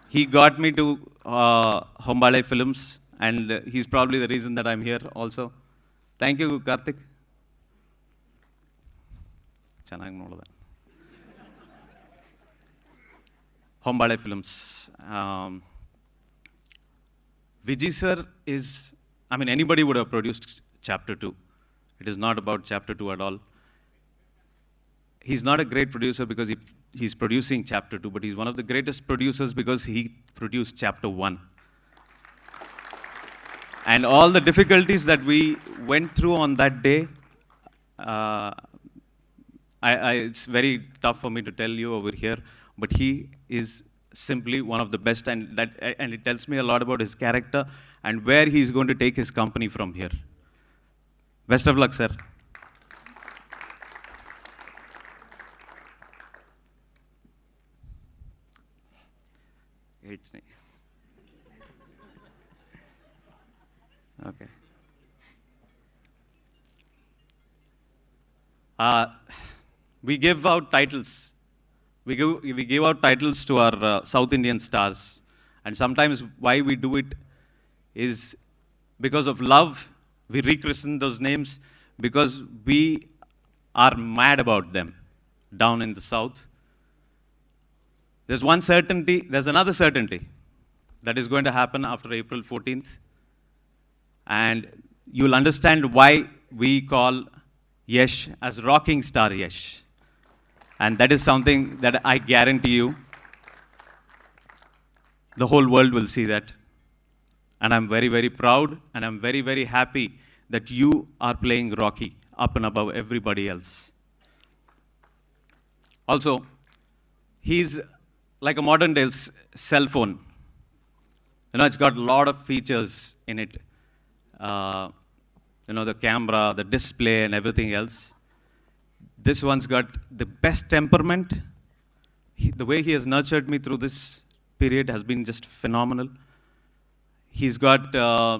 He got me to Hombale Films, and he's probably the reason that I'm here also. Thank you, Karthik. Hombale Films. Vijay sir is, anybody would have produced chapter 2. It is not about chapter 2 at all. He's not a great producer because he's producing chapter 2, but he's one of the greatest producers because he produced chapter 1. And all the difficulties that we went through on that day, it's very tough for me to tell you over here, but he is simply one of the best, and it tells me a lot about his character and where he's going to take his company from here. Best of luck, sir. Okay. We give out titles. We give out titles to our South Indian stars. And sometimes why we do it is because of love. We rechristen those names because we are mad about them down in the South. There's one certainty, there's another certainty that is going to happen after April 14th. And you'll understand why we call Yash as rocking star Yash. And that is something that I guarantee you, the whole world will see that. And I'm very, very proud, and I'm very, very happy that you are playing Rocky up and above everybody else. Also, he's like a modern day cell phone. It's got a lot of features in it. you know, the camera, the display, and everything else. This one's got the best temperament. The way he has nurtured me through this period has been just phenomenal. He's got, I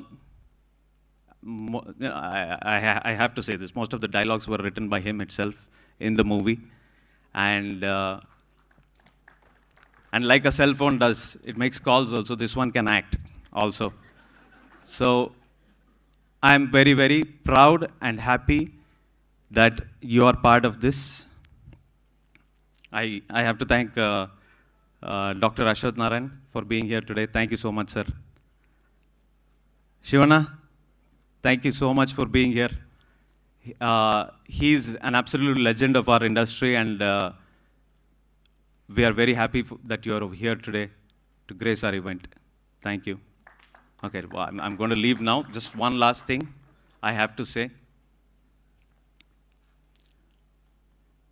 have to say this, most of the dialogues were written by him itself in the movie. And like a cell phone does, it makes calls also, this one can act also. So I'm very, very proud and happy that you are part of this. I have to thank Dr. Ashwath Narayan for being here today. Thank you so much, sir. Shivana, thank you so much for being here. He's an absolute legend of our industry, and we are very happy that you are over here today to grace our event. Thank you. Okay, well, I'm going to leave now. Just one last thing I have to say.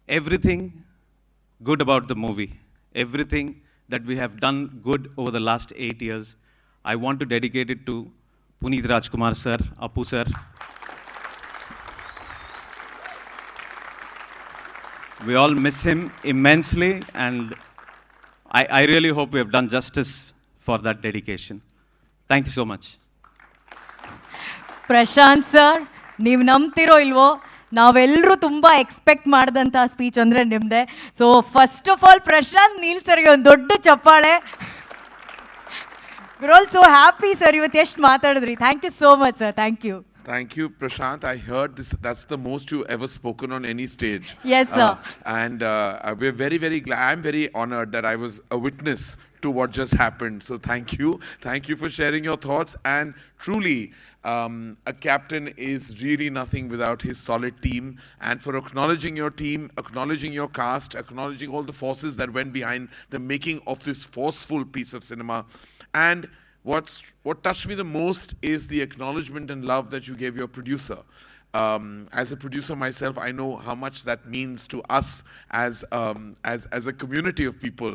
Everything good about the movie, everything that we have done good over the last 8 years, I want to dedicate it to Puneet Rajkumar sir, Apu sir. We all miss him immensely, and I really hope we have done justice for that dedication. Thank you so much. Prashant sir, ನೀವು ನಂಬ್ತಿರೋ ಇಲ್ವೋ, ನಾವೆಲ್ಲರೂ ತುಂಬ expect ಮಾಡಿದಂಥ speech ಅಂದರೆ ನಿಮ್ಮದೆ. So first of all Prashant Neel ಸರ್ಗೆ ಒಂದು ದೊಡ್ಡ ಚಪ್ಪಾಳೆ. We're all so happy sir, ಇವತ್ತು ಎಷ್ಟು ಮಾತಾಡಿದ್ರಿ. Thank you so much sir. Thank you. Thank you, Prashant. I heard this. That's the most you ever spoken on any stage. Yes, sir. And we're very, very glad. I'm very honored that I was a witness to what just happened. So thank you. Thank you for sharing your thoughts. And truly, a captain is really nothing without his solid team. And for acknowledging your team, acknowledging your cast, acknowledging all the forces that went behind the making of this forceful piece of cinema. And what touched me the most is the acknowledgement and love that you gave your producer. As a producer myself, I know how much that means to us as a community of people,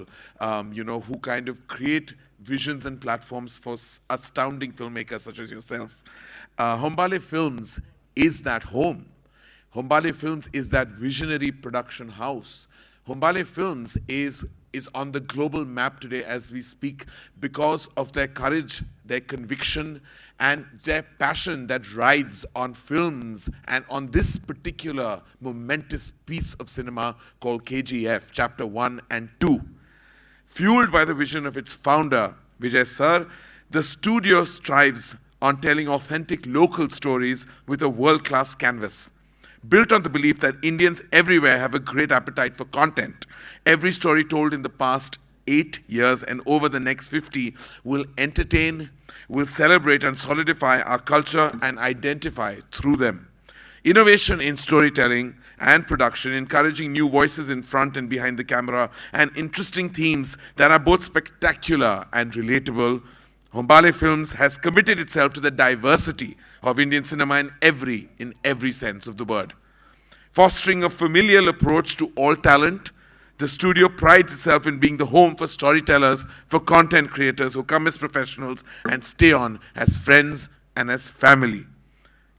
you know, who kind of create visions and platforms for astounding filmmakers such as yourself. Hombale Films is that home. Hombale Films is that visionary production house. Hombale Films is on the global map today as we speak because of their courage, their conviction, and their passion that rides on films and on this particular momentous piece of cinema called KGF, Chapter 1 and 2. Fueled by the vision of its founder, Vijay Sir, the studio strives on telling authentic local stories with a world-class canvas. Built on the belief that Indians everywhere have a great appetite for content. Every story told in the past 8 years and over the next 50 will entertain, will celebrate and solidify our culture and identify through them. Innovation in storytelling and production, encouraging new voices in front and behind the camera, and interesting themes that are both spectacular and relatable. Hombale Films has committed itself to the diversity of Indian cinema in every sense of the word. Fostering a familial approach to all talent, the studio prides itself in being the home for storytellers, for content creators who come as professionals and stay on as friends and as family.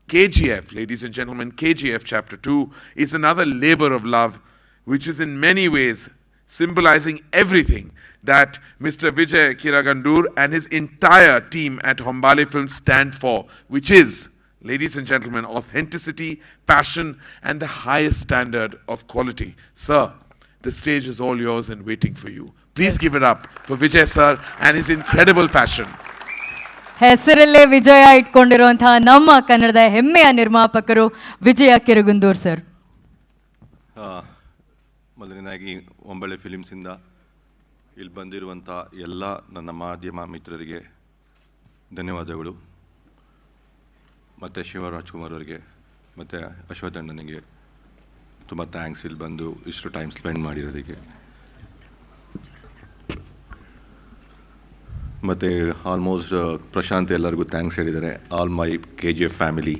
KGF, ladies and gentlemen, KGF Chapter 2 is another labor of love, which is in many ways symbolizing everything that Mr. Vijay Kiragandur and his entire team at Hombale Films stand for, which is, ladies and gentlemen, authenticity, passion, and the highest standard of quality. Sir, the stage is all yours and waiting for you. Please give it up for Vijay sir and his incredible passion. ಹೆಸರಲ್ಲೇ ವಿಜಯ ಇಟ್ಕೊಂಡಿರುವಂತಹ ನಮ್ಮ ಕನ್ನಡದ ಹೆಮ್ಮೆಯ ನಿರ್ಮಾಪಕರು ವಿಜಯ ಕಿರಗುಂದೂರ್ sir. ಮೊದಲನೇದಾಗಿ ಒಂಬಳೆ ಫಿಲಿಮ್ಸಿಂದ ಇಲ್ಲಿ ಬಂದಿರುವಂಥ ಎಲ್ಲ ನನ್ನ ಮಾಧ್ಯಮ ಮಿತ್ರರಿಗೆ ಧನ್ಯವಾದಗಳು, ಮತ್ತು ಶಿವರಾಜ್ಕುಮಾರ್ ಅವರಿಗೆ ಮತ್ತು ಅಶ್ವಥ್ ಅಣ್ಣನಿಗೆ ತುಂಬ ಥ್ಯಾಂಕ್ಸ್ ಇಲ್ಲಿ ಬಂದು ಇಷ್ಟು ಟೈಮ್ ಸ್ಪೆಂಡ್ ಮಾಡಿರೋದಕ್ಕೆ. ಮತ್ತು ಆಲ್ಮೋಸ್ಟ್ ಪ್ರಶಾಂತ್ ಎಲ್ಲರಿಗೂ ಥ್ಯಾಂಕ್ಸ್ ಹೇಳಿದ್ದಾರೆ. ಆಲ್ ಮೈ KGF ಫ್ಯಾಮಿಲಿ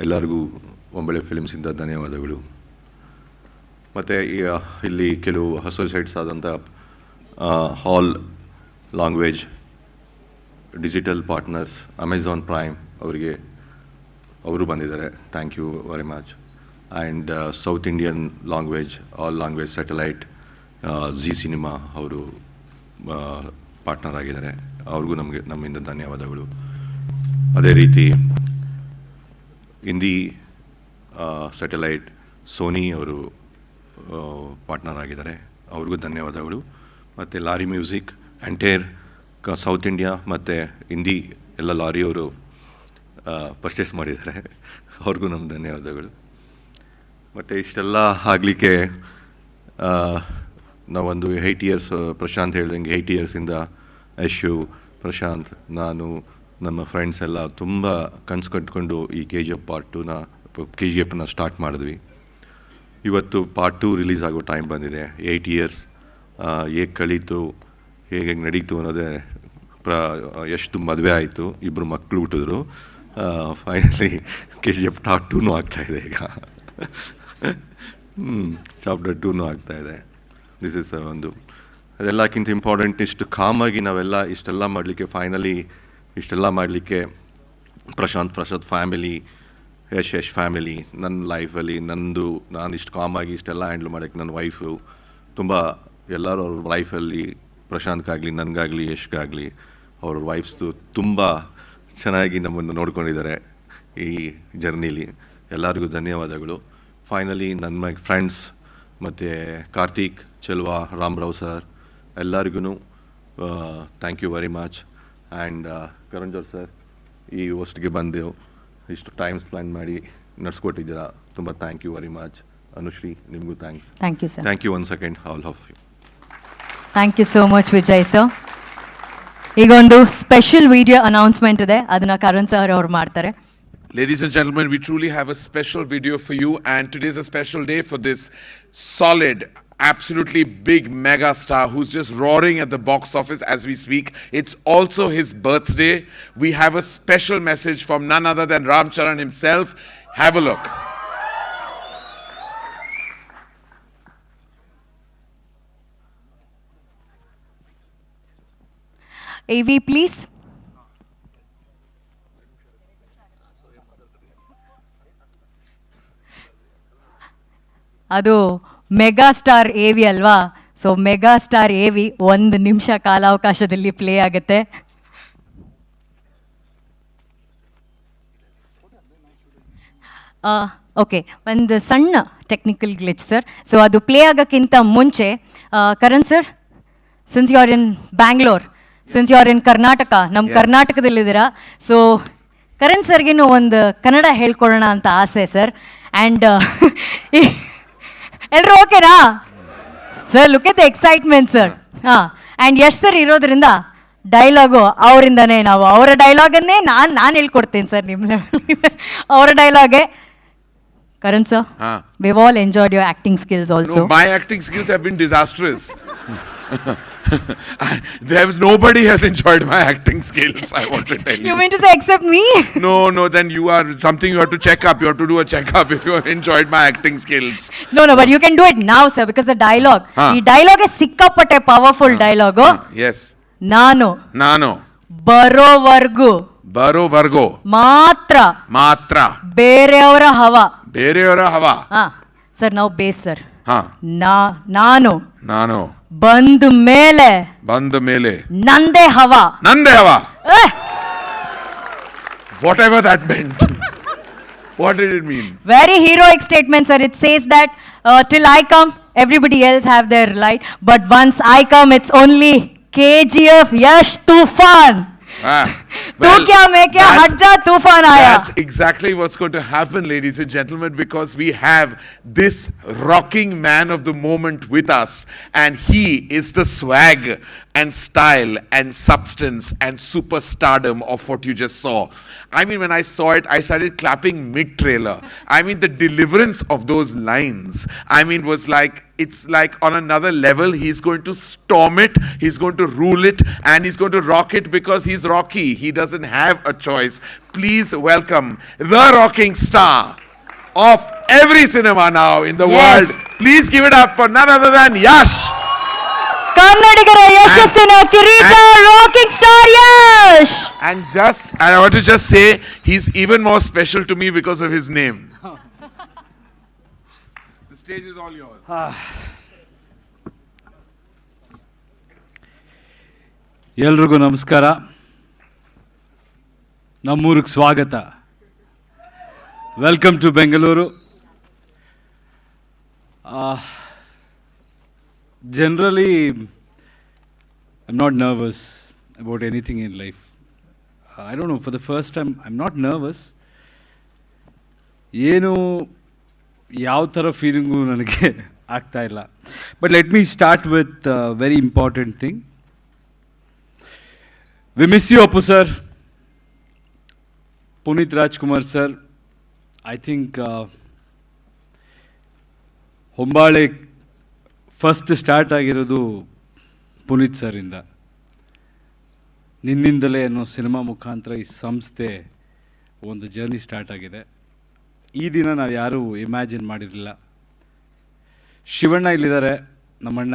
ಎಲ್ಲರಿಗೂ ಒಂಬಳೆ ಫಿಲಿಮ್ಸಿಂದ ಧನ್ಯವಾದಗಳು. ಮತ್ತು ಇಲ್ಲಿ ಕೆಲವು ಅಸೋಸಿಯೇಟ್ಸ್ ಆದಂಥ all language digital partners, Amazon Prime ಅವರಿಗೆ ಅವರು ಬಂದಿದ್ದಾರೆ, thank you very much. And South Indian language, all language satellite, Zee Cinema ಅವರು ಪಾರ್ಟ್ನರ್ ಆಗಿದ್ದಾರೆ, ಅವ್ರಿಗೂ ನಮ್ಮಿಂದ ಧನ್ಯವಾದಗಳು. ಅದೇ ರೀತಿ ಹಿಂದಿ ಸ್ಯಾಟಲೈಟ್ ಸೋನಿ ಅವರು ಪಾರ್ಟ್ನರ್ ಆಗಿದ್ದಾರೆ, ಅವ್ರಿಗೂ ಧನ್ಯವಾದಗಳು. ಮತ್ತು Lahari Music entire South India ಮತ್ತು ಹಿಂದಿ ಎಲ್ಲ ಲಾರಿಯವರು ಪರ್ಚೇಸ್ ಮಾಡಿದ್ದಾರೆ, ಅವ್ರಿಗೂ ನಮ್ಮ ಧನ್ಯವಾದಗಳು. ಮತ್ತು ಇಷ್ಟೆಲ್ಲ ಆಗಲಿಕ್ಕೆ ನಾವೊಂದು 8 ಇಯರ್ಸ್, ಪ್ರಶಾಂತ್ ಹೇಳ್ದಂಗೆ 8 ಇಯರ್ಸಿಂದ ಯಶು, ಪ್ರಶಾಂತ್, ನಾನು, ನಮ್ಮ ಫ್ರೆಂಡ್ಸ್ ಎಲ್ಲ ತುಂಬ ಕನಸು ಕಟ್ಕೊಂಡು ಈ KGF Part 2ನ ಸ್ಟಾರ್ಟ್ ಮಾಡಿದ್ವಿ. ಇವತ್ತು Part 2 ರಿಲೀಸ್ ಆಗೋ ಟೈಮ್ ಬಂದಿದೆ. 8 ಇಯರ್ಸ್ ಹೇಗೆ ಕಳೀತು, ಹೇಗೆ ನಡೀತು ಅನ್ನೋದೇ. ಎಷ್ಟು ಮದುವೆ ಆಯಿತು, ಇಬ್ಬರು ಮಕ್ಕಳು ಹುಟ್ಟಿದ್ರು, ಫೈನಲಿ KGF Part 2 ಆಗ್ತಾಯಿದೆ ಈಗ. ಚಾಪ್ಟರ್ 2 ಆಗ್ತಾಯಿದೆ. ದಿಸ್ ಇಸ್ ಒಂದು ಅದೆಲ್ಲಕ್ಕಿಂತ ಇಂಪಾರ್ಟೆಂಟ್. ಇಷ್ಟು ಕಾಮಾಗಿ ನಾವೆಲ್ಲ ಇಷ್ಟೆಲ್ಲ ಮಾಡಲಿಕ್ಕೆ, ಫೈನಲಿ ಇಷ್ಟೆಲ್ಲ ಮಾಡಲಿಕ್ಕೆ ಪ್ರಶಾಂತ್ ಫ್ಯಾಮಿಲಿ, ಯಶ್ ಫ್ಯಾಮಿಲಿ, ನನ್ನ ಲೈಫಲ್ಲಿ ನಾನು ಇಷ್ಟು ಕಾಮಾಗಿ ಇಷ್ಟೆಲ್ಲ ಹ್ಯಾಂಡ್ಲ್ ಮಾಡೋಕ್ಕೆ ನನ್ನ ವೈಫು ತುಂಬ, ಎಲ್ಲರೂ ಅವ್ರ ಲೈಫಲ್ಲಿ ಪ್ರಶಾಂತ್ಗಾಗಲಿ, ನನಗಾಗಲಿ, ಯಶ್ಗಾಗಲಿ, ಅವ್ರ ವೈಫ್ಸು ತುಂಬ ಚೆನ್ನಾಗಿ ನಮ್ಮನ್ನು ನೋಡ್ಕೊಂಡಿದ್ದಾರೆ ಈ ಜರ್ನಿಲಿ. ಎಲ್ಲರಿಗೂ ಧನ್ಯವಾದಗಳು. ಫೈನಲಿ ನನ್ನ ಫ್ರೆಂಡ್ಸ್ ಮತ್ತು ಕಾರ್ತಿಕ್, ಚೆಲ್ವಾ, ರಾಮರಾವ್ ಸರ್ ಎಲ್ಲರಿಗೂ thank you very much. And Karanjor sir, ಈ ಹೋಸ್ಟ್ಗೆ ಬಂದು ಇಷ್ಟು ಟೈಮ್ ಸ್ಪೆಂಡ್ ಮಾಡಿ ನಡೆಸ್ಕೊಟ್ಟಿದ್ದೀರಾ, ತುಂಬ thank you very much. Anushree, ನಿಮಗೂ thanks. Thank you sir. Thank you one second, all of you. Thank you so much Vijay sir. ಈಗ ಒಂದು ಸ್ಪೆಷಲ್ ವಿಡಿಯೋ ಅನೌನ್ಸ್ಮೆಂಟ್ ಇದೆ, ಅದನ್ನ ಕರಣ್ ಸರ್ ಅವ್ರು ಮಾಡ್ತಾರೆ. Ladies and gentlemen, we truly have a special video for you, and today's a special day for this solid, absolutely big mega star who's just roaring at the box office as we speak. It's also his birthday. We have a special message from none other than Ram Charan himself. Have a look. AV please. ಅದು mega star AV ಅಲ್ವಾ? So mega star AV 1 ನಿಮಿಷ ಕಾಲಾವಕಾಶದಲ್ಲಿ play ಆಗುತ್ತೆ. Okay, ಒಂದು ಸಣ್ಣ technical glitch sir. So ಅದು play ಆಗೋಕ್ಕಿಂತ ಮುಂಚೆ Karan sir, since you are in Bangalore, since you are in Karnataka, ನಮ್ಮ ಕರ್ನಾಟಕದಲ್ಲಿದ್ದೀರಾ, ಸೊ ಕರಣ್ ಸರ್ಗೇನು ಒಂದು ಕನ್ನಡ ಹೇಳ್ಕೊಡೋಣ ಅಂತ ಆಸೆ ಸರ್. ಆ್ಯಂಡ್ ಎಲ್ಲರೂ ಓಕೆನಾ sir? Look at the excitement sir. ಹಾಂ, ಆ್ಯಂಡ್ ಯಶ್ ಸರ್ ಇರೋದ್ರಿಂದ ಡೈಲಾಗು ಅವರಿಂದನೇ, ನಾವು ಅವರ ಡೈಲಾಗನ್ನೇ ನಾನು ಹೇಳ್ಕೊಡ್ತೀನಿ ಸರ್ ನಿಮ್ಮ ಅವರ ಡೈಲಾಗೆ. Karan sir, we've all enjoyed your acting skills also. No, my acting skills have been disastrous. Nobody has enjoyed my acting skills, I want to tell you. You mean to say except me? No, then you are something you have to check up. You have to do a checkup if you have enjoyed my acting skills. No, but you can do it now, sir, because the dialogue. The dialogue is sikkapatte powerful dialogue. Yes. Nano. Barovargu. ಮಾತ್ರ ಬೇರೆಯವರ ಹವಾ. Sir ನಾವು base sir. ನಾನು ಬಂದ ಮೇಲೆ ನಂದೇ ಹವಾ. Whatever that meant. What did it mean? Very heroic statement, sir. It says that till I come, everybody else have their light, but once I come, it's only KGF Yash Tufan. That's exactly what's going to happen, ladies and gentlemen, because we have this rocking man of the moment with us, and he is the swag and style and substance and superstardom of what you just saw. I mean, when I saw it, I started clapping mid-trailer. I mean, the deliverance of those lines, I mean, was like, it's like on another level. He's going to storm it, he's going to rule it, and he's going to rock it because he's Rocky. He doesn't have a choice. Please welcome the rocking star of every cinema now in the world. Please give it up for none other than Yash. ಕನ್ನಡಿಗರ ಯಶಸ್ವಿ ಯಶಸ್ಸಿನ ಕಿರೀಟ rocking star Yash. And I want to just say, he's even more special to me because of his name. The stage is all yours. ಎಲ್ರಿಗೂ ನಮಸ್ಕಾರ. ನಮ್ಮೂರಿಗೆ ಸ್ವಾಗತ. Welcome to Bengaluru. Generally, I'm not nervous about anything in life. I don't know, for the first time, I'm not nervous. ಏನು ಯಾವ ಥರ feeling ನನಗೆ ಆಗ್ತಾ ಇಲ್ಲ. But let me start with very important thing. We miss you, Appu sir. Puneet Rajkumar sir. I think Hombale first start ಆಗಿರೋದು ಪುನೀತ್ ಸರಿಂದ. ನಿನ್ನಿಂದಲೇ ಅನ್ನೋ cinema ಮುಖಾಂತರ ಈ ಸಂಸ್ಥೆ ಒಂದು ಜರ್ನಿ ಸ್ಟಾರ್ಟ್ ಆಗಿದೆ. ಈ ದಿನ ನಾವು ಯಾರೂ ಇಮ್ಯಾಜಿನ್ ಮಾಡಿರಲಿಲ್ಲ. ಶಿವಣ್ಣ ಇಲ್ಲಿದ್ದಾರೆ, ನಮ್ಮಣ್ಣ.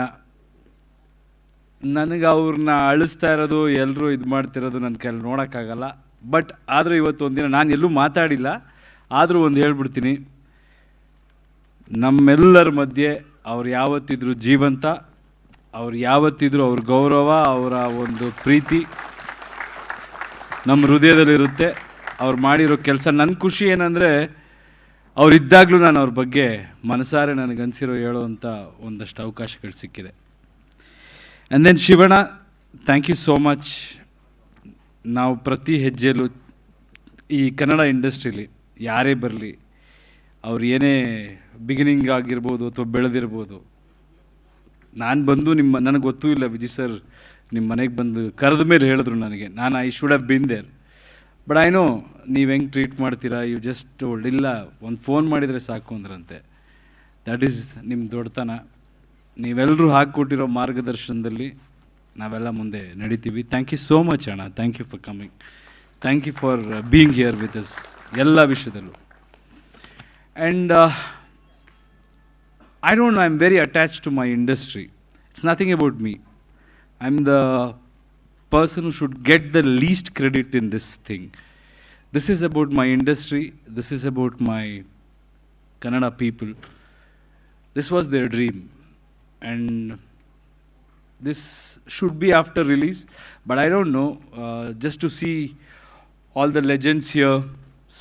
ನನಗೆ ಅವ್ರನ್ನ ಅಳಿಸ್ತಾ ಇರೋದು, ಎಲ್ಲರೂ ಇದು ಮಾಡ್ತಿರೋದು ನನ್ನ ಕೈಯಲ್ಲಿ ನೋಡೋಕ್ಕಾಗಲ್ಲ. ಬಟ್ ಆದರೂ ಇವತ್ತು ಒಂದಿನ ನಾನು ಎಲ್ಲೂ ಮಾತಾಡಿಲ್ಲ, ಆದರೂ ಒಂದು ಹೇಳ್ಬಿಡ್ತೀನಿ. ನಮ್ಮೆಲ್ಲರ ಮಧ್ಯೆ ಅವ್ರು ಯಾವತ್ತಿದ್ರು ಜೀವಂತ, ಅವ್ರು ಯಾವತ್ತಿದ್ರು ಅವ್ರ ಗೌರವ, ಅವರ ಒಂದು ಪ್ರೀತಿ ನಮ್ಮ ಹೃದಯದಲ್ಲಿರುತ್ತೆ. ಅವ್ರು ಮಾಡಿರೋ ಕೆಲಸ. ನನ್ನ ಖುಷಿ ಏನಂದರೆ, ಅವರಿದ್ದಾಗಲೂ ನಾನು ಅವ್ರ ಬಗ್ಗೆ ಮನಸಾರೆ ನನಗನ್ಸಿರೋ ಹೇಳೋವಂಥ ಒಂದಷ್ಟು ಅವಕಾಶಗಳು ಸಿಕ್ಕಿದೆ. And then Shivanna, thank you so much. ನಾವು ಪ್ರತಿ ಹೆಜ್ಜೆಯಲ್ಲೂ ಈ ಕನ್ನಡ ಇಂಡಸ್ಟ್ರೀಲಿ ಯಾರೇ ಬರಲಿ, ಅವ್ರು ಏನೇ ಬಿಗಿನಿಂಗ್ ಆಗಿರ್ಬೋದು ಅಥವಾ ಬೆಳೆದಿರ್ಬೋದು, ನಾನು ಬಂದು ನನಗೆ ಗೊತ್ತೂ ಇಲ್ಲ, ವಿಜಯ್ ಸರ್ ನಿಮ್ಮ ಮನೆಗೆ ಬಂದು ಕರೆದ ಮೇಲೆ ಹೇಳಿದ್ರು ನನಗೆ. I should have been there. But I know ನೀವು ಹೆಂಗೆ ಟ್ರೀಟ್ ಮಾಡ್ತೀರಾ. ಯು ಜಸ್ಟ್ ಟೋಲ್ಡ್, ಇಲ್ಲ ಒಂದು ಫೋನ್ ಮಾಡಿದರೆ ಸಾಕು ಅಂದ್ರಂತೆ. ದ್ಯಾಟ್ ಈಸ್ ನಿಮ್ಮ ದೊಡ್ಡತನ. ನೀವೆಲ್ಲರೂ ಹಾಕಿಕೊಟ್ಟಿರೋ ಮಾರ್ಗದರ್ಶನದಲ್ಲಿ ನಾವೆಲ್ಲ ಮುಂದೆ ನಡೀತೀವಿ. ಥ್ಯಾಂಕ್ ಯು ಸೋ ಮಚ್ ಅಣ್ಣ. Thank you for coming. Thank you for being here with us ಎಲ್ಲ ವಿಷಯದಲ್ಲೂ. And I don't know, I'm very attached to my industry. It's nothing about me. I'm the person who should get the least credit in this thing. This is about my industry. This is about my Kannada people. This was their dream. And this should be after release. But I don't know, just to see all the legends here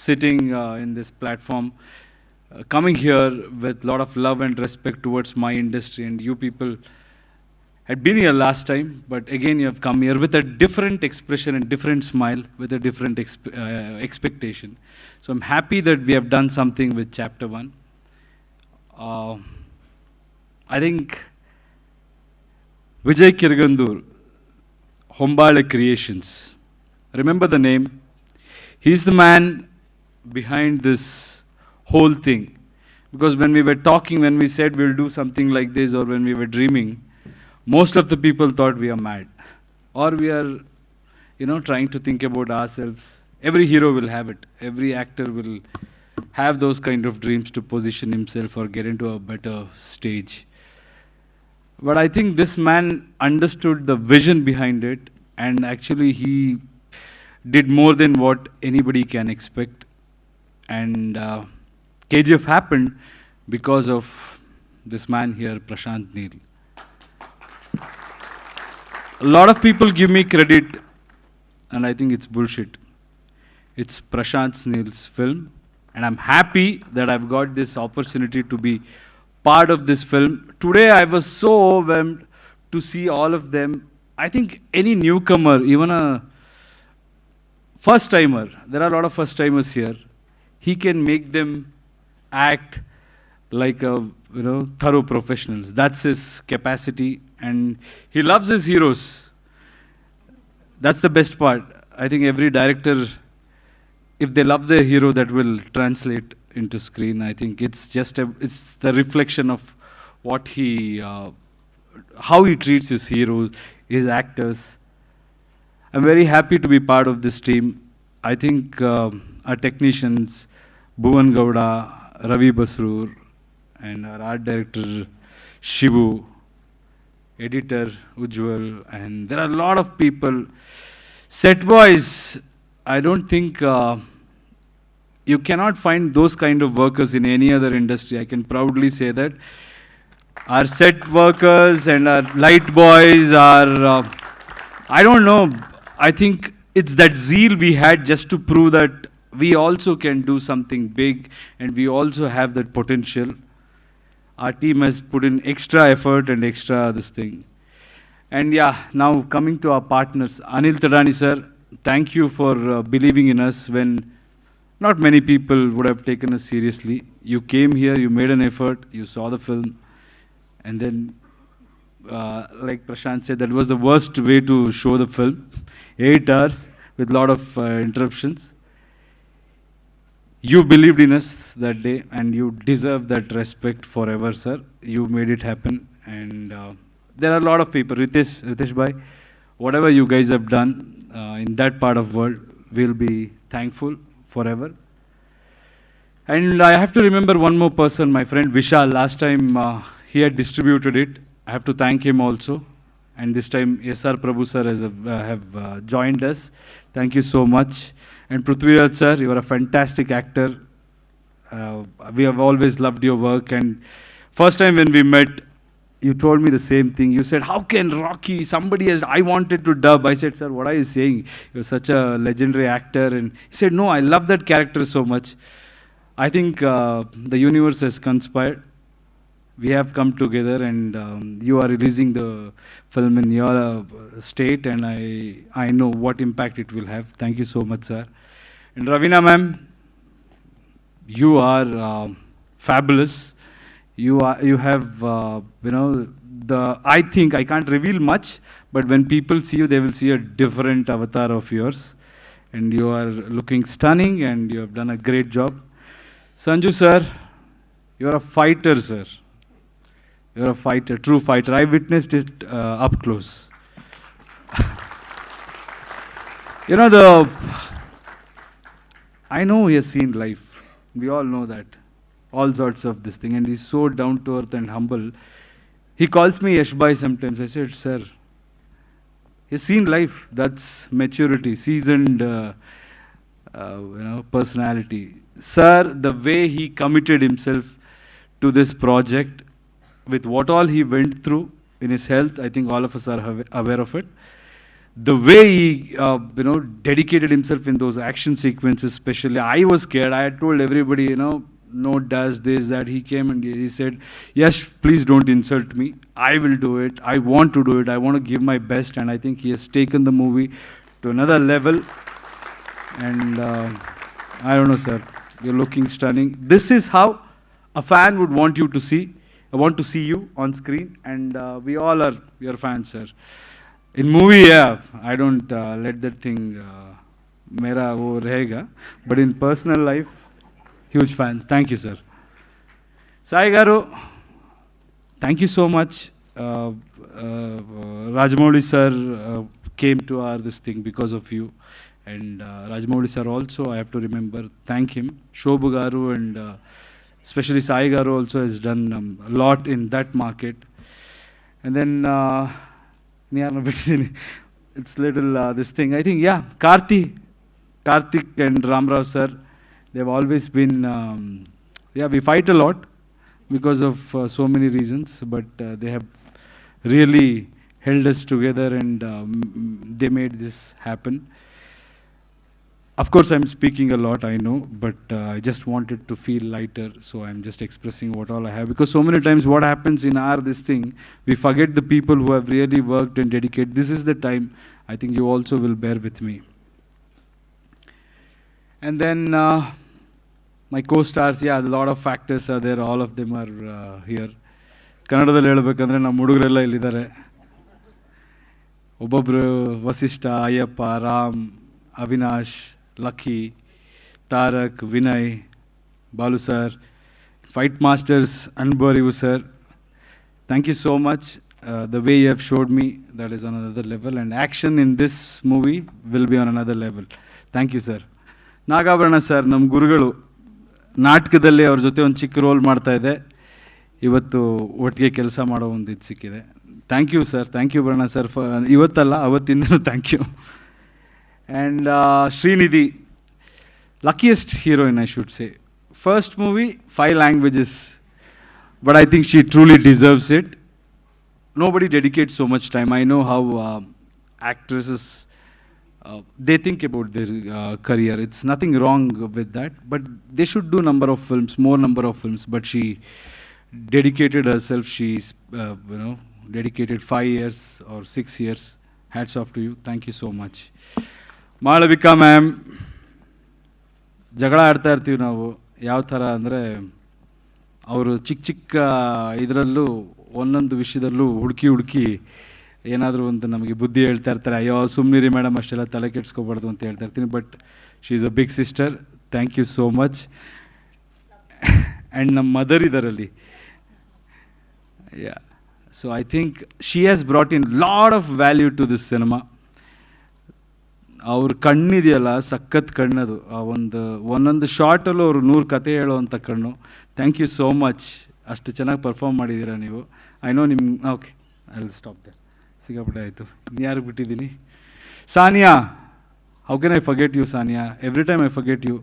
sitting in this platform, coming here with a lot of love and respect towards my industry, and you people had been here last time, but again you have come here with a different expression and different smile, with a different expectation. So I'm happy that we have done something with chapter 1. I think Vijay Kirgandur, Hombale Creations, remember the name? He's the man behind this whole thing. Because when we were talking, when we said we'll do something like this, or when we were dreaming, most of the people thought we are mad, or we are, trying to think about ourselves. Every hero will have it. Every actor will have those kind of dreams to position himself or get into a better stage. But I think this man understood the vision behind it, and actually he did more than what anybody can expect. And KGF happened because of this man here, Prashant Neel. A lot of people give me credit, and I think it's bullshit. It's Prashant Neel's film, and I'm happy that I've got this opportunity to be part of this film. Today I was so overwhelmed to see all of them. I think any newcomer, even a first timer, there are a lot of first timers here, he can make them act like a thorough professionals. That's his capacity, and he loves his heroes. That's the best part. I think every director, if they love their hero, that will translate into screen. I think it's the reflection of what how he treats his heroes, his actors. I'm very happy to be part of this team. I think our technicians, Bhuvan Gowda, Ravi Basroor, and our art director Shivu, editor Ujjwal, and there are a lot of people. Set boys, I don't think you cannot find those kind of workers in any other industry. I can proudly say that. Our set workers and our light boys are, I don't know, I think it's that zeal we had just to prove that we also can do something big and we also have that potential. Our team has put in extra effort and extra this thing. And yeah, now coming to our partners, Anil Tadani sir, thank you for believing in us when not many people would have taken us seriously. You came here, you made an effort, you saw the film, and then, like Prashant said, that was the worst way to show the film. 8 hours with a lot of interruptions. You believed in us that day, and you deserve that respect forever, sir. You made it happen, and there are a lot of people. Ritesh bhai, whatever you guys have done in that part of world, we'll be thankful forever. And I have to remember one more person, my friend Vishal. Last time he had distributed it. I have to thank him also. And this time S.R. Prabhu sir have joined us. Thank you so much. And Prithviraj sir, you are a fantastic actor. We have always loved your work. And first time when we met, you told me the same thing. You said, how can Rocky, somebody else, I wanted to dub. I said, sir, what are you saying? You're such a legendary actor. And he said, no, I love that character so much. I think the universe has conspired. We have come together, and you are releasing the film in your state, and I know what impact it will have. Thank you so much, sir. And Ravina ma'am, you are fabulous. You have, I think I can't reveal much, but when people see you, they will see a different avatar of yours. And you are looking stunning, and you have done a great job. Sanju sir, you are a fighter, sir. You're a fighter, true fighter. I witnessed it up close. I know he has seen life. We all know that. All sorts of this thing. And he's so down to earth and humble. He calls me Yash bhai sometimes. I said, sir, he's seen life. That's maturity, seasoned personality. Sir, the way he committed himself to this project, with what all he went through in his health, I think all of us are aware of it. The way he, dedicated himself in those action sequences, especially, I was scared. I had told everybody, no does this, that. He came and he said, Yash, please don't insult me. I will do it. I want to do it. I want to give my best. And I think he has taken the movie to another level. And I don't know, sir. You're looking stunning. This is how a fan would want you to see. I want to see you on screen, and we all are your fans, sir. In movie, yeah, I don't let that thing mera wo rahega, but in personal life, huge fan. Thank you, sir. Sai garu, thank you so much. Rajamouli sir came to our this thing because of you, and Rajamouli sir also, I have to remember, thank him. Shobhu garu and especially Sai Garu also has done a lot in that market. And then, it's little this thing. I think, yeah, Karthik and Ramrao sir, they've always been, we fight a lot because of so many reasons, but they have really held us together, and they made this happen. Of course, I'm speaking a lot, I know, but I just wanted to feel lighter, so I'm just expressing what all I have. Because so many times what happens in this thing, we forget the people who have really worked and dedicated. This is the time, I think you also will bear with me. And then my co-stars, yeah, a lot of factors are there, all of them are here. Kannadadalli helabekandre ನಮ್ಮ ಹುಡುಗರೆಲ್ಲ ಇಲ್ಲಿದ್ದಾರೆ. ಒಬ್ಬೊಬ್ಬರು Vasishtha, Ayyappa, Ram, Avinash, Lucky, Tarak, Vinay, Balu sir, Fight Masters, Anbarivu sir. Thank you so much. The way you have showed me, that is on another level, and action in this movie will be on another level. Thank you, sir. Nagavarna sir, ನಮ್ಮ ಗುರುಗಳು, ನಾಟಕದಲ್ಲಿ ಅವ್ರ ಜೊತೆ ಒಂದು ಚಿಕ್ಕ roll ಮಾಡ್ತಾ ಇದೆ. ಇವತ್ತು ಒಟ್ಟಿಗೆ ಕೆಲಸ ಮಾಡೋ ಒಂದು ಇದು ಸಿಕ್ಕಿದೆ. Thank you sir, thank you ಬರೋಣ ಸರ್. ಇವತ್ತಲ್ಲ ಅವತ್ತಿಂದನೂ thank you. And Srinidhi, luckiest heroine, I should say. First movie, 5 languages, but I think she truly deserves it. Nobody dedicates so much time. I know how actresses, they think about their career. It's nothing wrong with that, but they should do number of films, more number of films. But she dedicated herself. She's, dedicated 5 years or 6 years. Hats off to you. Thank you so much. Malavika ma'am, ಜಗಳ ಆಡ್ತಾ ಇರ್ತೀವಿ ನಾವು. ಯಾವ ಥರ ಅಂದರೆ, ಅವರು ಚಿಕ್ಕ ಇದರಲ್ಲೂ ಒಂದೊಂದು ವಿಷಯದಲ್ಲೂ ಹುಡುಕಿ ಏನಾದರೂ ಒಂದು ನಮಗೆ ಬುದ್ಧಿ ಹೇಳ್ತಾ ಇರ್ತಾರೆ. ಅಯ್ಯೋ ಸುಮ್ಮನಿರಿ ಮೇಡಮ್, ಅಷ್ಟೆಲ್ಲ ತಲೆ ಕೆಡ್ಸ್ಕೊಬಾರ್ದು ಅಂತ ಹೇಳ್ತಾ ಇರ್ತೀನಿ. But she is a big sister. Thank you so much. And ನಮ್ಮ ಮದರ್ ಇದರಲ್ಲಿ, yeah, so I think she has brought in lot of value to this cinema. ಅವ್ರ ಕಣ್ಣಿದೆಯಲ್ಲ, ಸಖತ್ ಕಣ್ಣದು. ಆ ಒಂದೊಂದು ಶಾರ್ಟಲ್ಲೂ ಅವರು 100 ಕತೆ ಹೇಳೋವಂಥ ಕಣ್ಣು. Thank you so much. ಅಷ್ಟು ಚೆನ್ನಾಗಿ ಪರ್ಫಾರ್ಮ್ ಮಾಡಿದ್ದೀರಾ ನೀವು. ಐ ನೋ ನಿಮ್ಮ, okay, I will stop there. ಸಿಕ್ಕಾಪಟ್ಟೆ ಆಯಿತು. ಇನ್ಯಾರಿಗೆ ಬಿಟ್ಟಿದ್ದೀನಿ? Sania, how can I forget you Sania? Every time I forget you.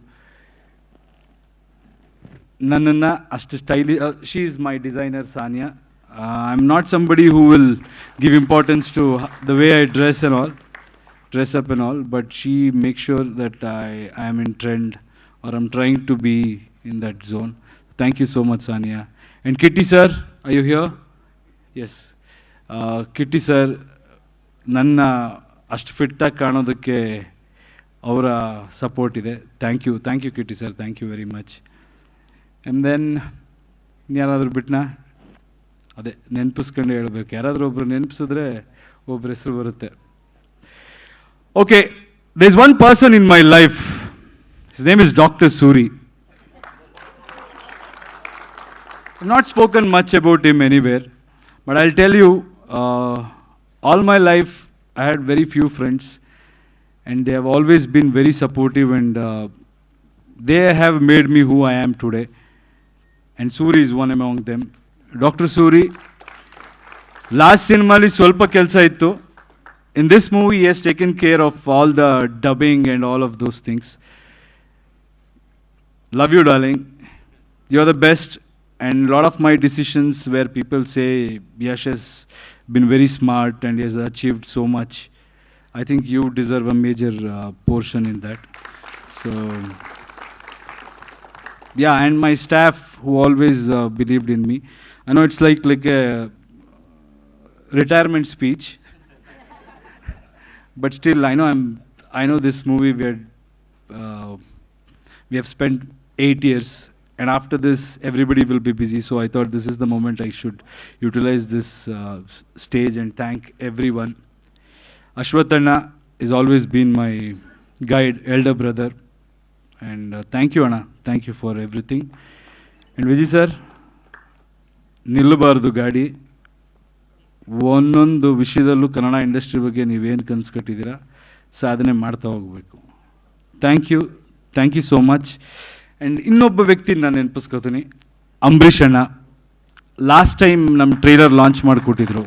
ನನ್ನನ್ನು ಅಷ್ಟು ಸ್ಟೈಲಿ, she is my designer Sania. I am not somebody who will give importance to the way I dress up and all, but she makes sure that I am in trend, or I'm trying to be in that zone. Thank you so much, Sania. And Kitty sir, are you here? Yes. Kitty sir, ನನ್ನ ಅಷ್ಟು ಫಿಟ್ಟಾಗಿ ಕಾಣೋದಕ್ಕೆ ಅವರ support ಇದೆ. Thank you Kitty sir, thank you very much. And then ಯಾರಾದರೂ ಬಿಟ್ನಾ? ಅದೇ ನೆನಪಿಸ್ಕೊಂಡು ಹೇಳಬೇಕು. ಯಾರಾದರೂ ಒಬ್ಬರು ನೆನಪಿಸಿದ್ರೆ ಒಬ್ಬರ ಹೆಸರು ಬರುತ್ತೆ. Okay, there's one person in my life. His name is Dr. Suri. I've not spoken much about him anywhere, but I'll tell you, all my life I had very few friends, and they have always been very supportive, and they have made me who I am today. And Suri is one among them. Dr. Suri, last cinemali swalpa kelsa ittu. In this movie, he has taken care of all the dubbing and all of those things. Love you, darling. You're the best. And a lot of my decisions where people say Yash has been very smart and he has achieved so much, I think you deserve a major portion in that. So, yeah, and my staff who always believed in me. I know it's like a retirement speech. But still, I know this movie we have spent 8 years, and after this, everybody will be busy. So I thought this is the moment I should utilize this stage and thank everyone. Ashwatanna has always been my guide, elder brother, and thank you, Anna. Thank you for everything. And Vijay sir, ನಿಲ್ಲಬಾರ್ದು ಗಾಡಿ. ಒಂದೊಂದು ವಿಷಯದಲ್ಲೂ Kannada industry ಬಗ್ಗೆ ನೀವೇನು ಕನಸು ಕಟ್ಟಿದ್ದೀರಾ, ಸಾಧನೆ ಮಾಡ್ತಾ ಹೋಗಬೇಕು. Thank you so much. And ಇನ್ನೊಬ್ಬ ವ್ಯಕ್ತಿ ನಾನು ನೆನಪಿಸ್ಕೋತೀನಿ, ಅಂಬರೀಷ್ ಅಣ್ಣ. ಲಾಸ್ಟ್ ಟೈಮ್ ನಮ್ಮ ಟ್ರೈಲರ್ ಲಾಂಚ್ ಮಾಡಿಕೊಟ್ಟಿದ್ರು,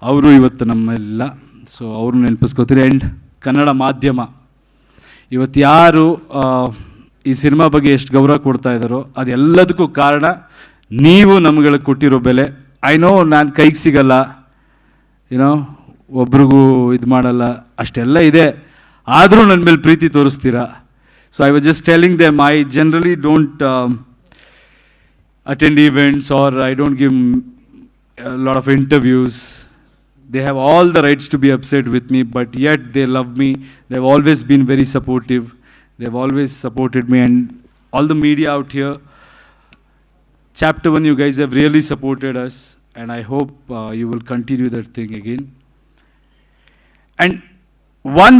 ಅವರು ಇವತ್ತು ನಮ್ಮೆಲ್ಲ, ಸೊ ಅವರು ನೆನಪಿಸ್ಕೋತೀನಿ. ಆ್ಯಂಡ್ ಕನ್ನಡ ಮಾಧ್ಯಮ ಇವತ್ತು ಯಾರು ಈ ಸಿನಿಮಾ ಬಗ್ಗೆ ಎಷ್ಟು ಗೌರವ ಕೊಡ್ತಾ ಇದ್ದಾರೋ ಅದೆಲ್ಲದಕ್ಕೂ ಕಾರಣ ನೀವು ನಮ್ಗಳಿಗೆ ಕೊಟ್ಟಿರೋ ಬೆಲೆ. ಐ ನೋ ನಾನು ಕೈಗೆ ಸಿಗಲ್ಲ, ಒಬ್ರಿಗೂ ಇದು ಮಾಡಲ್ಲ, ಅಷ್ಟೆಲ್ಲ ಇದೆ, ಆದರೂ ನನ್ನ ಮೇಲೆ ಪ್ರೀತಿ ತೋರಿಸ್ತೀರಾ. So I was just telling them, I generally don't attend events, or I don't give a lot of interviews. They have all the rights to be upset with me, but yet they love me. They've always been very supportive. They've always supported me, and all the media out here, Chapter 1, you guys have really supported us, and I hope you will continue that thing again. And one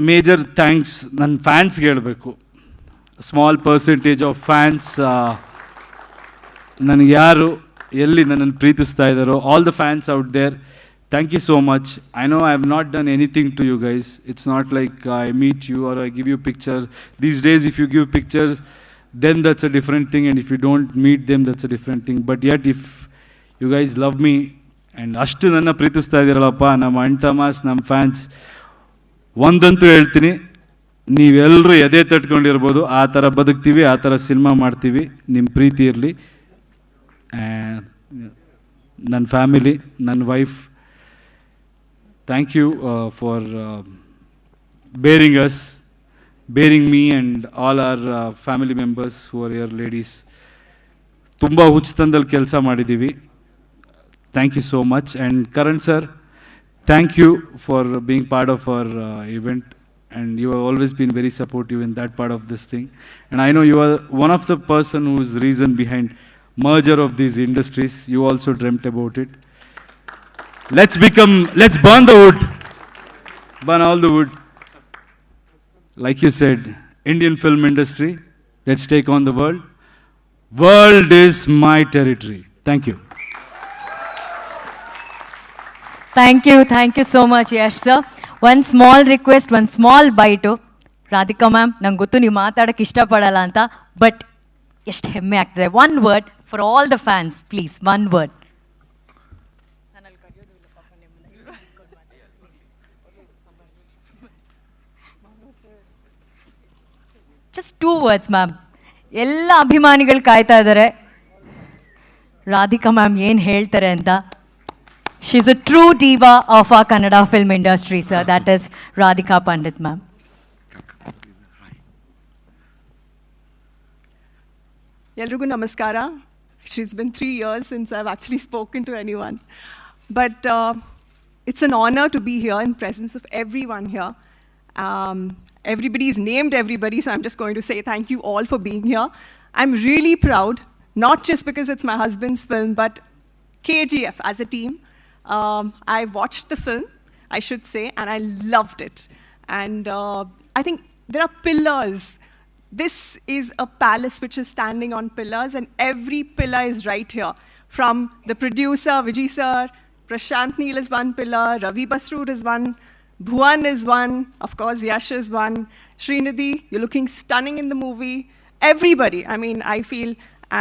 major thanks, ನನ್ನ ಫ್ಯಾನ್ಸ್ಗೆ ಹೇಳಬೇಕು. Small percentage of fans ನನಗೆ ಯಾರು ಎಲ್ಲಿ ನನ್ನನ್ನು ಪ್ರೀತಿಸ್ತಾ ಇದ್ದಾರೋ, all the fans out there, thank you so much. I know I have not done anything to you guys. It's not like I meet you or I give you picture. These days if you give pictures, then that's a different thing, and if you don't meet them, that's a different thing. But yet, if you guys love me and ಅಷ್ಟು ನನ್ನ ಪ್ರೀತಿಸ್ತಾ ಇದ್ದೀರಲ್ಲಪ್ಪ, ನಮ್ಮ ಅಣ್ಣ ತಮಾಸ್, ನಮ್ಮ fans. ಒಂದಂತೂ ಹೇಳ್ತೀನಿ, ನೀವೆಲ್ಲರೂ ಎದೆ ತಟ್ಕೊಂಡಿರ್ಬೋದು, ಆ ಥರ ಬದುಕ್ತೀವಿ, ಆ ಥರ ಸಿನಿಮಾ ಮಾಡ್ತೀವಿ. ನಿಮ್ಮ ಪ್ರೀತಿ ಇರಲಿ. ನನ್ನ ಫ್ಯಾಮಿಲಿ, ನನ್ನ wife, thank you for bearing us, bearing me and all our family members who are your ladies. ತುಂಬ ಹುಚ್ಚುತನದಲ್ಲಿ ಕೆಲಸ ಮಾಡಿದ್ದೀವಿ. Thank you so much. And Karan sir, thank you for being part of our event, and you have always been very supportive in that part of this thing. And I know you are one of the person who is reason behind merger of these industries. You also dreamt about it. Let's burn the wood. Burn all the wood. Like you said, Indian film industry, let's take on the world. World is my territory. Thank you. Thank you so much, Yash sir. One small request, one small bite. Radhika ma'am, nange gottu ನೀವು ಮಾತಾಡಕ್ಕೆ ಇಷ್ಟಪಡಲ್ಲ ಅಂತ, but ಎಷ್ಟು ಹೆಮ್ಮೆ ಆಗ್ತದೆ. One word for all the fans, please, one word. Just 2 words, ma'am. ಎಲ್ಲ ಅಭಿಮಾನಿಗಳು ಕಾಯ್ತಾ ಇದ್ದಾರೆ ರಾಧಿಕಾ ಮ್ಯಾಮ್ ಏನು ಹೇಳ್ತಾರೆ ಅಂತ. She's a true diva of our Kannada film industry, sir. That is Radhika Pandit, ma'am. Yelrigu namaskara. It's been 3 years since I've actually spoken to anyone. But it's an honor to be here in presence of everyone here. Everybody's named everybody, so I'm just going to say thank you all for being here. I'm really proud, not just because it's my husband's film, but KGF as a team. I watched the film, I should say, and I loved it. And I think there are pillars. This is a palace which is standing on pillars, and every pillar is right here. From the producer, Vijay sir, Prashant Neel is one pillar, Ravi Basroor is one, Bhuvan is one, of course Yash is one, Srinidhi, you're looking stunning in the movie. Everybody, I mean, I feel,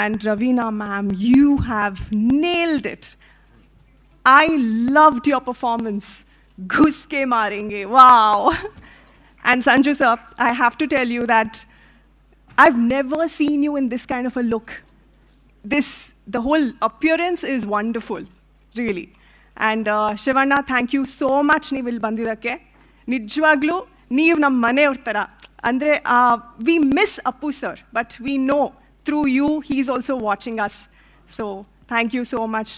and Ravina ma'am, you have nailed it. I loved your performance. Ghus ke marenge. Wow. And Sanju sir, I have to tell you that I've never seen you in this kind of a look. The whole appearance is wonderful, really. And Shivanna, thank you so much ನೀವು ಇಲ್ಲಿ ಬಂದಿದ್ದಕ್ಕೆ. ನಿಜವಾಗ್ಲೂ ನೀವು ನಮ್ಮ ಮನೆಯವ್ರ ಥರ. ಅಂದರೆ we miss Appu sir, but we know through you he's also watching us. So thank you so much.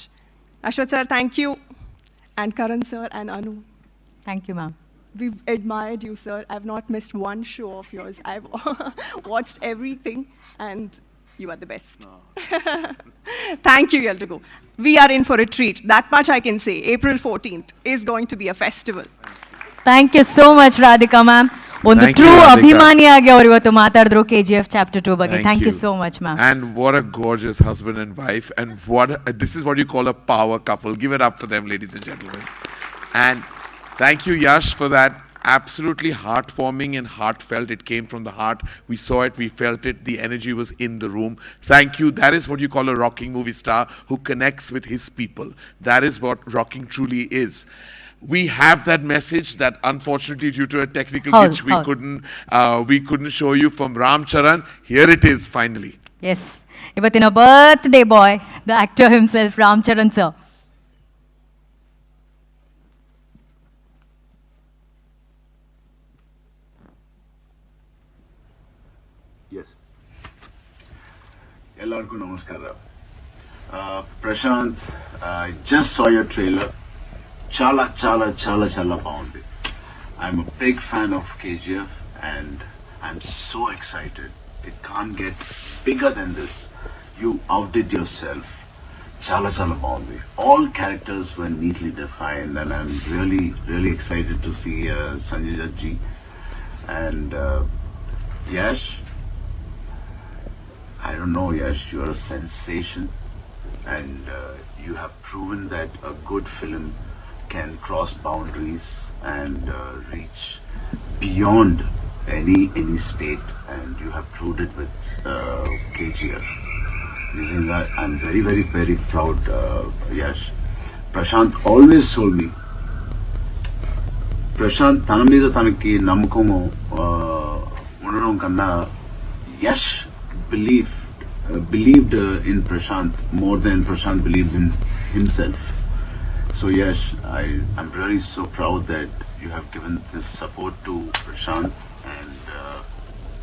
Ashwath sir, thank you. And Karan sir and Anu. Thank you, ma'am. We've admired you, sir. I've not missed one show of yours. I've watched everything, and you are the best. No. Thank you, Yelrigu. We are in for a treat. That much I can say. April 14th is going to be a festival. Thank you so much, Radhika ma'am. ಒಂದು true ಅಭಿಮಾನಿಯಾಗಿ ಅವರು ಇವತ್ತು ಮಾತಾಡಿದ್ರು KGF Chapter 2 ಬಗ್ಗೆ. Thank you so much, ma'am. And what a gorgeous husband and wife, and this is what you call a power couple. Give it up for them, ladies and gentlemen. And thank you, Yash, for that. Absolutely heartwarming and heartfelt. It came from the heart. We saw it, we felt it. The energy was in the room. Thank you. That is what you call a rocking movie star who connects with his people. That is what rocking truly is. We have that message that unfortunately due to a technical glitch we couldn't show you from Ram Charan. Here it is finally. Yes. ಇವತ್ತಿನ birthday boy, the actor himself, Ram Charan sir. Yes. Ellarku namaskara. Prashant, I just saw your trailer. Chala baundi. I'm a big fan of KGF and I'm so excited. It can't get bigger than this. You outdid yourself. Chala baundi. All characters were neatly defined, and I'm really excited to see Sanjay Dutt ji and Yash. I don't know, Yash, you're a sensation, and you have proven that a good film can cross boundaries and reach beyond any state, and you have proved it with KGF. I'm very, very, very proud, Yash. Prashant always told me, Prashant తన మీద తనకి నమ్మకము ఉండడం కన్నా Yash believed in Prashant more than Prashant believed in himself. So Yash, I'm really so proud that you have given this support to Prashant, and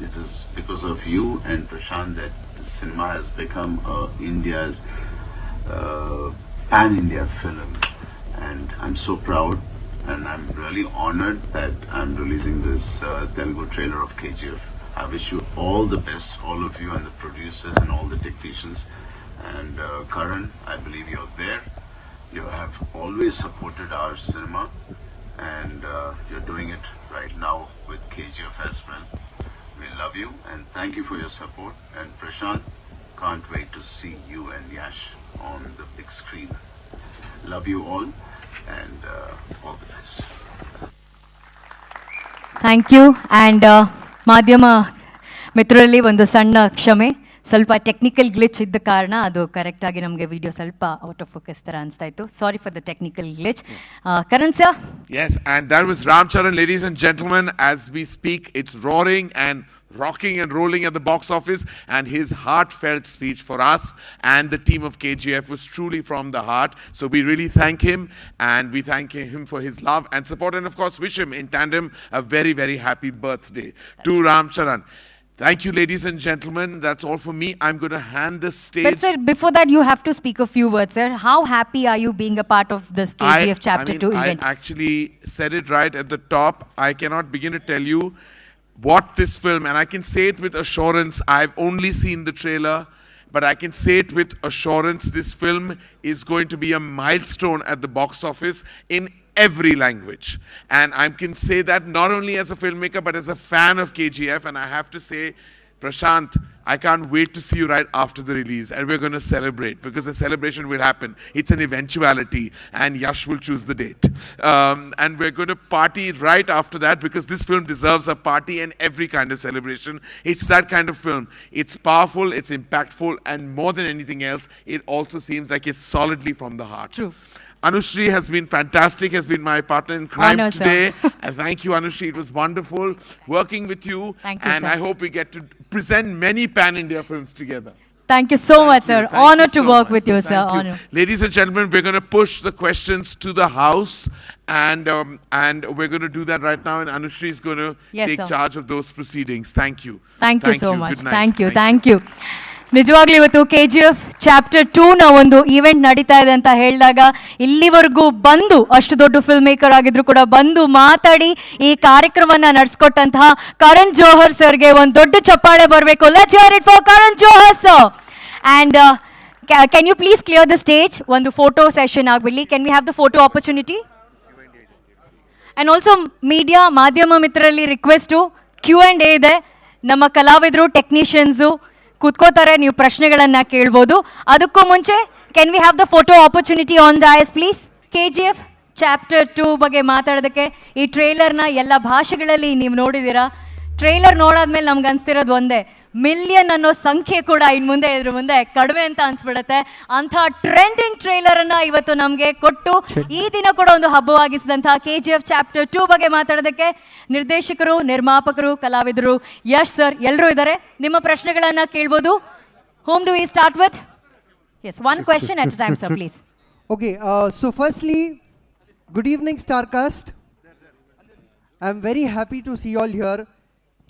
it is because of you and Prashant that this cinema has become India's pan-India film, and I'm so proud, and I'm really honored that I'm releasing this Telugu trailer of KGF. I wish you all the best, all of you and the producers and all the technicians. And Karan, I believe you're there. You have always supported our cinema, and you're doing it right now with KGF as well. We love you and thank you for your support. And Prashant, can't wait to see you and Yash on the big screen. Love you all, and all the best. Thank you. And ಮಾಧ್ಯಮ ಮಿತ್ರರಲ್ಲಿ ಒಂದು ಸಣ್ಣ ಕ್ಷಮೆ, ಸ್ವಲ್ಪ technical glitch ಇದ್ದ ಕಾರಣ ಅದು ಕರೆಕ್ಟಾಗಿ ನಮಗೆ ವಿಡಿಯೋ ಸ್ವಲ್ಪ ಔಟ್ ಆಫ್ ಫೋಕಸ್ ಥರ ಅನಿಸ್ತಾ ಇತ್ತು. Sorry for the technical glitch. Karan sir. Yes, and that was Ram Charan, ladies and gentlemen. As we speak, it's roaring and rocking and rolling at the box office, and his heartfelt speech for us and the team of KGF was truly from the heart. So we really thank him, and we thank him for his love and support, and of course wish him in tandem a very, very happy birthday to Ram Charan. Thank you, ladies and gentlemen. That's all for me. I'm going to hand the stage. But sir, before that you have to speak a few words, sir. How happy are you being a part of this KGF Chapter 2 event? I actually said it right at the top. I cannot begin to tell you what this film, and I can say it with assurance, I've only seen the trailer, but I can say it with assurance, this film is going to be a milestone at the box office in every language. And I can say that not only as a filmmaker, but as a fan of KGF, and I have to say, Prashant, I can't wait to see you right after the release, and we're going to celebrate, because the celebration will happen. It's an eventuality, and Yash will choose the date. And we're going to party right after that, because this film deserves a party and every kind of celebration. It's that kind of film. It's powerful, it's impactful, and more than anything else, it also seems like it's solidly from the heart. True. Anushri has been fantastic, has been my partner in crime Honor, today. sir. And thank you, Anushri. It was wonderful working with you. Thank you, and sir. I hope we get to present many pan-India films together. Thank you so much, sir. Thank Honor you to so work much. with you, sir. Thank you. Honor. Ladies and gentlemen, we're going to push the questions to the house, and we're going to do that right now. And Anushri is going to Yes, take sir. charge of those proceedings. Thank you. Thank you so much. Good night. Thank you. Thank you. ನಿಜವಾಗ್ಲೂ ಇವತ್ತು KGF Chapter 2ನ ಒಂದು event ನಡೀತಾ ಇದೆ ಅಂತ ಹೇಳಿದಾಗ ಇಲ್ಲಿವರೆಗೂ ಬಂದು ಅಷ್ಟು ದೊಡ್ಡ ಫಿಲ್ಮ್ ಮೇಕರ್ ಆಗಿದ್ರು ಕೂಡ ಬಂದು ಮಾತಾಡಿ ಈ ಕಾರ್ಯಕ್ರಮವನ್ನ ನಡೆಸ್ಕೊಟ್ಟಂತಹ ಕರಣ್ ಜೋಹರ್ ಸರ್ಗೆ ಒಂದು ದೊಡ್ಡ ಚಪ್ಪಾಳೆ ಬರಬೇಕು. Let's hear it for Karan Johar sir. And can you please clear the stage? ಒಂದು ಫೋಟೋ ಸೆಷನ್ ಆಗಬಿಡ್ಲಿ. Can we have the photo opportunity? And also media ಮಾಧ್ಯಮ ಮಿತ್ರರಲ್ಲಿ ರಿಕ್ವೆಸ್ಟು, Q&A ಇದೆ. ನಮ್ಮ ಕಲಾವಿದರು ಟೆಕ್ನಿಷಿಯನ್ಸು ಕೂತ್ಕೋತಾರೆ, ನೀವು ಪ್ರಶ್ನೆಗಳನ್ನ ಕೇಳ್ಬೋದು. ಅದಕ್ಕೂ ಮುಂಚೆ can we have the photo opportunity on the ice please? KGF Chapter 2 ಬಗ್ಗೆ ಮಾತಾಡೋದಕ್ಕೆ ಈ ಟ್ರೇಲರ್ನ ಎಲ್ಲ ಭಾಷೆಗಳಲ್ಲಿ ನೀವು ನೋಡಿದ್ದೀರಾ. ಟ್ರೇಲರ್ ನೋಡಾದ್ಮೇಲೆ ನಮ್ಗೆ ಅನ್ಸ್ತಿರೋದು ಒಂದೇ, ಮಿಲಿಯನ್ ಅನ್ನೋ ಸಂಖ್ಯೆ ಕೂಡ ಇದ್ರ ಮುಂದೆ ಕಡಿಮೆ ಅಂತ ಅನ್ಸ್ಬಿಡುತ್ತೆ. ಅಂಥ ಟ್ರೆಂಡಿಂಗ್ ಟ್ರೇಲರ್ ಅನ್ನ ಇವತ್ತು ನಮಗೆ ಕೊಟ್ಟು ಈ ದಿನ ಕೂಡ ಒಂದು ಹಬ್ಬವಾಗಿಸಿದಂತಹ KGF Chapter 2 ಬಗ್ಗೆ ಮಾತಾಡೋದಕ್ಕೆ ನಿರ್ದೇಶಕರು, ನಿರ್ಮಾಪಕರು, ಕಲಾವಿದರು, ಯಶ್ ಸರ್ ಎಲ್ಲರೂ ಇದ್ದಾರೆ. ನಿಮ್ಮ ಪ್ರಶ್ನೆಗಳನ್ನ ಕೇಳ್ಬೋದು. Whom do we start with? Yes, one question at a time, sir, please. Okay, so firstly, good evening, Starcast. I'm very happy to see you all here.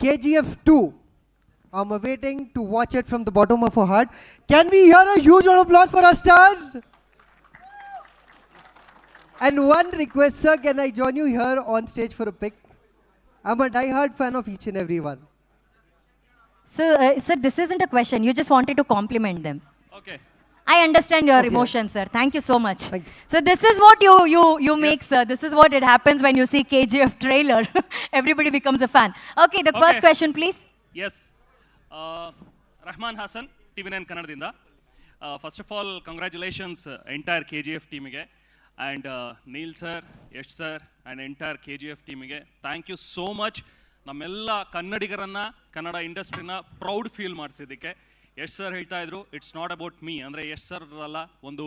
KGF-2. I'm waiting to watch it from the bottom of our heart. Can we hear a huge round of applause for our stars? And one request, sir, can I join you here on stage for a pic? I'm a die-hard fan of each and every one. So, sir, this isn't a question. You just wanted to compliment them. Okay. I understand your emotions, sir. Thank you so much. So this is what you make, sir. This is what it happens when you see KGF trailer. Everybody becomes a fan. Okay, the first question, please. Yes. Rahman Hassan, TV9 Kannadaದಿಂದ. First of all, congratulations entire KGF teamಗೆ and Neil sir, Yash sir and entire KGF teamಗೆ. Thank you so much. ನಮ್ಮೆಲ್ಲ ಕನ್ನಡಿಗರನ್ನ ಕನ್ನಡ ಇಂಡಸ್ಟ್ರಿನ proud feel ಮಾಡಿಸಿದ್ದಕ್ಕೆ. Yash sir ಹೇಳ್ತಾ ಇದ್ರು it's not about me, ಅಂದರೆ Yash sir ಅಲ್ಲ, ಒಂದು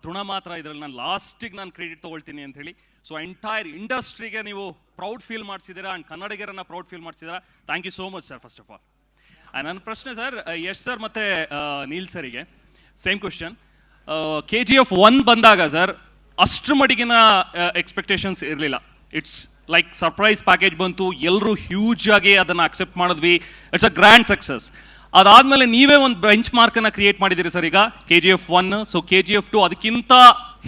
ತೃಣ ಮಾತ್ರ ಇದರಲ್ಲಿ ನಾನು ಲಾಸ್ಟಿಗೆ ನಾನು ಕ್ರೆಡಿಟ್ ತೊಗೊಳ್ತೀನಿ ಅಂತ ಹೇಳಿ. ಸೊ ಎಂಟೈರ್ ಇಂಡಸ್ಟ್ರಿಗೆ ನೀವು ಪ್ರೌಡ್ ಫೀಲ್ ಮಾಡಿಸಿದ್ದೀರಾ ಆ್ಯಂಡ್ ಕನ್ನಡಿಗರನ್ನ ಪ್ರೌಡ್ ಫೀಲ್ ಮಾಡಿಸಿದ್ದೀರಾ. Thank you so much sir first of all. ನನ್ನ ಪ್ರಶ್ನೆ ಸರ್, ಯಶ್ ಸರ್ ಮತ್ತು ನೀಲ್ ಸರಿಗೆ ಸೇಮ್ ಕ್ವೆಶನ್. KGF-1 ಬಂದಾಗ ಸರ್ ಅಷ್ಟರ ಮಟ್ಟಿಗಿನ ಎಕ್ಸ್ಪೆಕ್ಟೇಷನ್ಸ್ ಇರಲಿಲ್ಲ. ಇಟ್ಸ್ ಲೈಕ್ ಸರ್ಪ್ರೈಸ್ ಪ್ಯಾಕೇಜ್ ಬಂತು, ಎಲ್ಲರೂ ಹ್ಯೂಜ್ ಆಗಿ ಅದನ್ನು ಅಕ್ಸೆಪ್ಟ್ ಮಾಡಿದ್ವಿ. It's a grand success. ಅದಾದಮೇಲೆ ನೀವೇ ಒಂದು ಬೆಂಚ್ ಮಾರ್ಕನ್ನು ಕ್ರಿಯೇಟ್ ಮಾಡಿದ್ದೀರಿ ಸರ್ ಈಗ KGF-1. ಸೊ KGF-2 ಅದಕ್ಕಿಂತ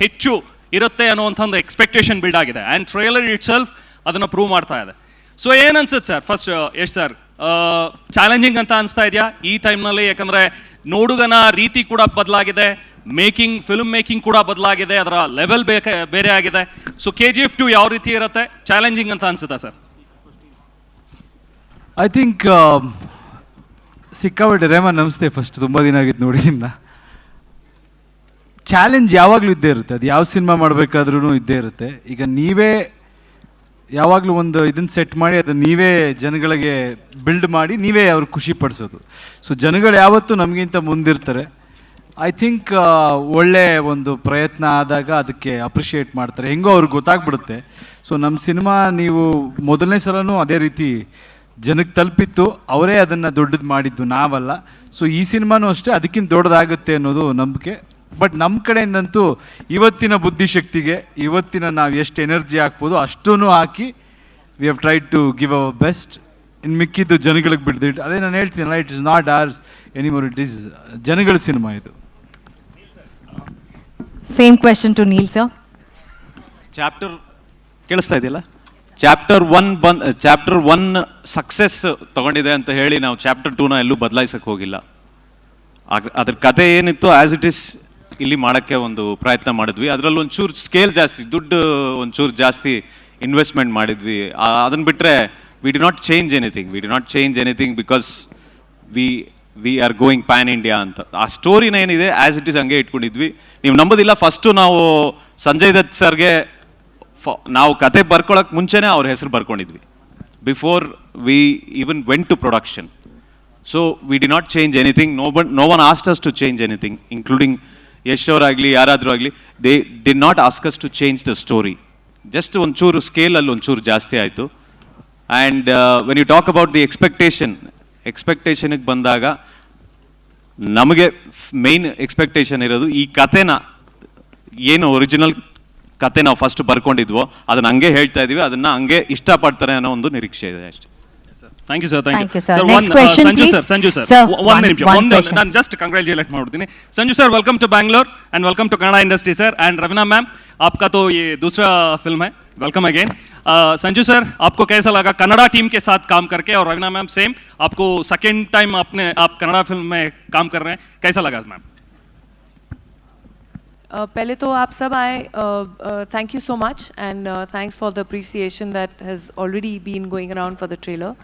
ಹೆಚ್ಚು ಇರುತ್ತೆ ಅನ್ನೋವಂಥ ಒಂದು ಎಕ್ಸ್ಪೆಕ್ಟೇಷನ್ ಬಿಲ್ಡ್ ಆಗಿದೆ ಆ್ಯಂಡ್ ಟ್ರೈಲರ್ ಇಟ್ ಸೆಲ್ಫ್ ಅದನ್ನು ಪ್ರೂವ್ ಮಾಡ್ತಾ ಇದೆ. ಸೊ ಏನನ್ಸುತ್ತೆ sir first Yash sir, challenging ಅಂತ ಅನಿಸ್ತಾ ಇದೆಯಾ ಈ ಟೈಮ್ನಲ್ಲಿ? ಯಾಕಂದರೆ ನೋಡುಗನ ರೀತಿ ಕೂಡ ಬದಲಾಗಿದೆ, ಫಿಲ್ಮ್ ಮೇಕಿಂಗ್ ಕೂಡ ಬದಲಾಗಿದೆ, ಅದರ ಲೆವೆಲ್ ಬೇರೆ ಆಗಿದೆ. ಸೊ KGF-2 ಯಾವ ರೀತಿ ಇರುತ್ತೆ, ಚಾಲೆಂಜಿಂಗ್ ಅಂತ ಅನ್ಸುತ್ತಾ ಸರ್? ಐ ಥಿಂಕ್ ಸಿಕ್ಕಾಪಟ್ಟೆ ರೇಮನ್ ನಮಸ್ತೆ. ಫಸ್ಟ್ ತುಂಬ ದಿನ ಆಗಿತ್ತು ನೋಡಿ ನಿಮ್ಮನ್ನ. ಚಾಲೆಂಜ್ ಯಾವಾಗಲೂ ಇದ್ದೇ ಇರುತ್ತೆ, ಅದು ಯಾವ ಸಿನಿಮಾ ಮಾಡಬೇಕಾದ್ರೂ ಇದ್ದೇ ಇರುತ್ತೆ. ಈಗ ನೀವೇ ಯಾವಾಗಲೂ ಒಂದು ಇದನ್ನು ಸೆಟ್ ಮಾಡಿ ಅದನ್ನು ನೀವೇ ಜನಗಳಿಗೆ ಬಿಲ್ಡ್ ಮಾಡಿ ನೀವೇ ಅವ್ರಿಗೆ ಖುಷಿ ಪಡಿಸೋದು. ಸೊ ಜನಗಳು ಯಾವತ್ತೂ ನಮಗಿಂತ ಮುಂದಿರ್ತಾರೆ. ಐ ಥಿಂಕ್ ಒಳ್ಳೆ ಒಂದು ಪ್ರಯತ್ನ ಆದಾಗ ಅದಕ್ಕೆ ಅಪ್ರಿಷಿಯೇಟ್ ಮಾಡ್ತಾರೆ, ಹೆಂಗೋ ಅವ್ರಿಗೆ ಗೊತ್ತಾಗ್ಬಿಡುತ್ತೆ. ಸೊ ನಮ್ಮ ಸಿನಿಮಾ ನೀವು ಮೊದಲನೇ ಸಲನೂ ಅದೇ ರೀತಿ ಜನಕ್ಕೆ ತಲುಪಿತ್ತು, ಅವರೇ ಅದನ್ನು ದೊಡ್ಡದು ಮಾಡಿದ್ದು, ನಾವಲ್ಲ. ಸೊ ಈ ಸಿನಿಮಾನೂ ಅಷ್ಟೇ ಅದಕ್ಕಿಂತ ದೊಡ್ಡದಾಗುತ್ತೆ ಅನ್ನೋದು ನಂಬಿಕೆ. ಬಟ್ ನಮ್ಮ ಕಡೆಯಿಂದಂತೂ ಇವತ್ತಿನ ಬುದ್ಧಿಶಕ್ತಿಗೆ ಇವತ್ತಿನ ನಾವು ಎಷ್ಟು ಎನರ್ಜಿ ಹಾಕ್ಬೋದು ಅಷ್ಟೂ ಹಾಕಿ we have try to give our best. ಇನ್ನು ಮಿಕ್ಕಿದ್ದು ಜನಗಳಿಗೆ ಬಿಡ್ದಿಟ್ಟು ಅದೇ ನಾನು ಹೇಳ್ತೀನಲ್ಲ, it is not ours anymore, it is ಜನಗಳ ಸಿನಿಮಾ ಇದು. Same question to Neel sir. Chapter ಕೇಳಿಸ್ತಾ ಇದೆಯಲ್ಲ, ಚಾಪ್ಟರ್ 1 ಸಕ್ಸಸ್ ತಗೊಂಡಿದೆ ಅಂತ ಹೇಳಿ ನಾವು ಚಾಪ್ಟರ್ 2ನ ಎಲ್ಲೂ ಬದಲಾಯಿಸಕ್ಕೆ ಹೋಗಿಲ್ಲ. ಅದ್ರ ಕತೆ ಏನಿತ್ತು ಆ್ಯಸ್ ಇಟ್ ಈಸ್ ಇಲ್ಲಿ ಮಾಡೋಕ್ಕೆ ಒಂದು ಪ್ರಯತ್ನ ಮಾಡಿದ್ವಿ. ಅದರಲ್ಲಿ ಒಂಚೂರು ಸ್ಕೇಲ್ ಜಾಸ್ತಿ, ದುಡ್ಡು ಒಂಚೂರು ಜಾಸ್ತಿ ಇನ್ವೆಸ್ಟ್ಮೆಂಟ್ ಮಾಡಿದ್ವಿ. ಅದನ್ನು ಬಿಟ್ಟರೆ we did not change anything because we are going pan India ಅಂತ. ಆ ಸ್ಟೋರಿನ ಏನಿದೆ ಆ್ಯಸ್ ಇಟ್ ಈಸ್ ಹಂಗೆ ಇಟ್ಕೊಂಡಿದ್ವಿ. ನೀವು ನಂಬೋದಿಲ್ಲ, ಫಸ್ಟು ನಾವು ಸಂಜಯ್ ದತ್ ಸರ್ಗೆ ನಾವು ಕತೆ ಬರ್ಕೊಳ್ಳೋಕೆ ಮುಂಚೆನೇ ಅವ್ರ ಹೆಸರು ಬರ್ಕೊಂಡಿದ್ವಿ, before we even went to production. So we did not change anything. No one asked us to change anything, including Yash ಅವರಾಗಲಿ ಯಾರಾದರೂ ಆಗಲಿ. They did not ask us to change the story. Just ಒಂಚೂರು ಸ್ಕೇಲಲ್ಲಿ ಒಂಚೂರು ಜಾಸ್ತಿ ಆಯಿತು. And when you talk about the ಎಕ್ಸ್ಪೆಕ್ಟೇಷನ್ಗೆ ಬಂದಾಗ ನಮಗೆ ಮೇಯ್ನ್ ಎಕ್ಸ್ಪೆಕ್ಟೇಷನ್ ಇರೋದು ಈ ಕಥೆನ ಏನು ಒರಿಜಿನಲ್ ಕತೆ ನಾವು ಫಸ್ಟ್ ಬರ್ಕೊಂಡಿದ್ವೋ ಅದನ್ನು ಹಂಗೆ ಹೇಳ್ತಾ ಇದೀವಿ, ಅದನ್ನು ಹಂಗೆ ಇಷ್ಟಪಡ್ತಾರೆ ಅನ್ನೋ ಒಂದು ನಿರೀಕ್ಷೆ ಇದೆ ಅಷ್ಟೇ. Thank you sir. Thank you, sir. Sir Next question, Sanju sir Sir, ಒಂದು ನಿಮಿಷ, one question. ನಾನು ಜಸ್ಟ್ ಕಂಗ್रेचुलेट ಮಾಡ್ಬಿಡ್ತೀನಿ. Sanju sir, welcome to Bangalore and welcome to Kannada industry sir. And Raveena ma'am, आपका तो ये दूसरा फिल्म है, वेलकम अगेन. संजू सर, आपको कैसा लगा कन्नड़ा टीम के साथ काम करके? और रवीना मैम सेम, आपको सेकेंड टाइम आप कन्नड़ा फिल्म में काम कर रहे हैं, कैसा लगा मैम? पहले तो आप सब आए, thank you so much and thanks for the appreciation that has already been going around for the trailer.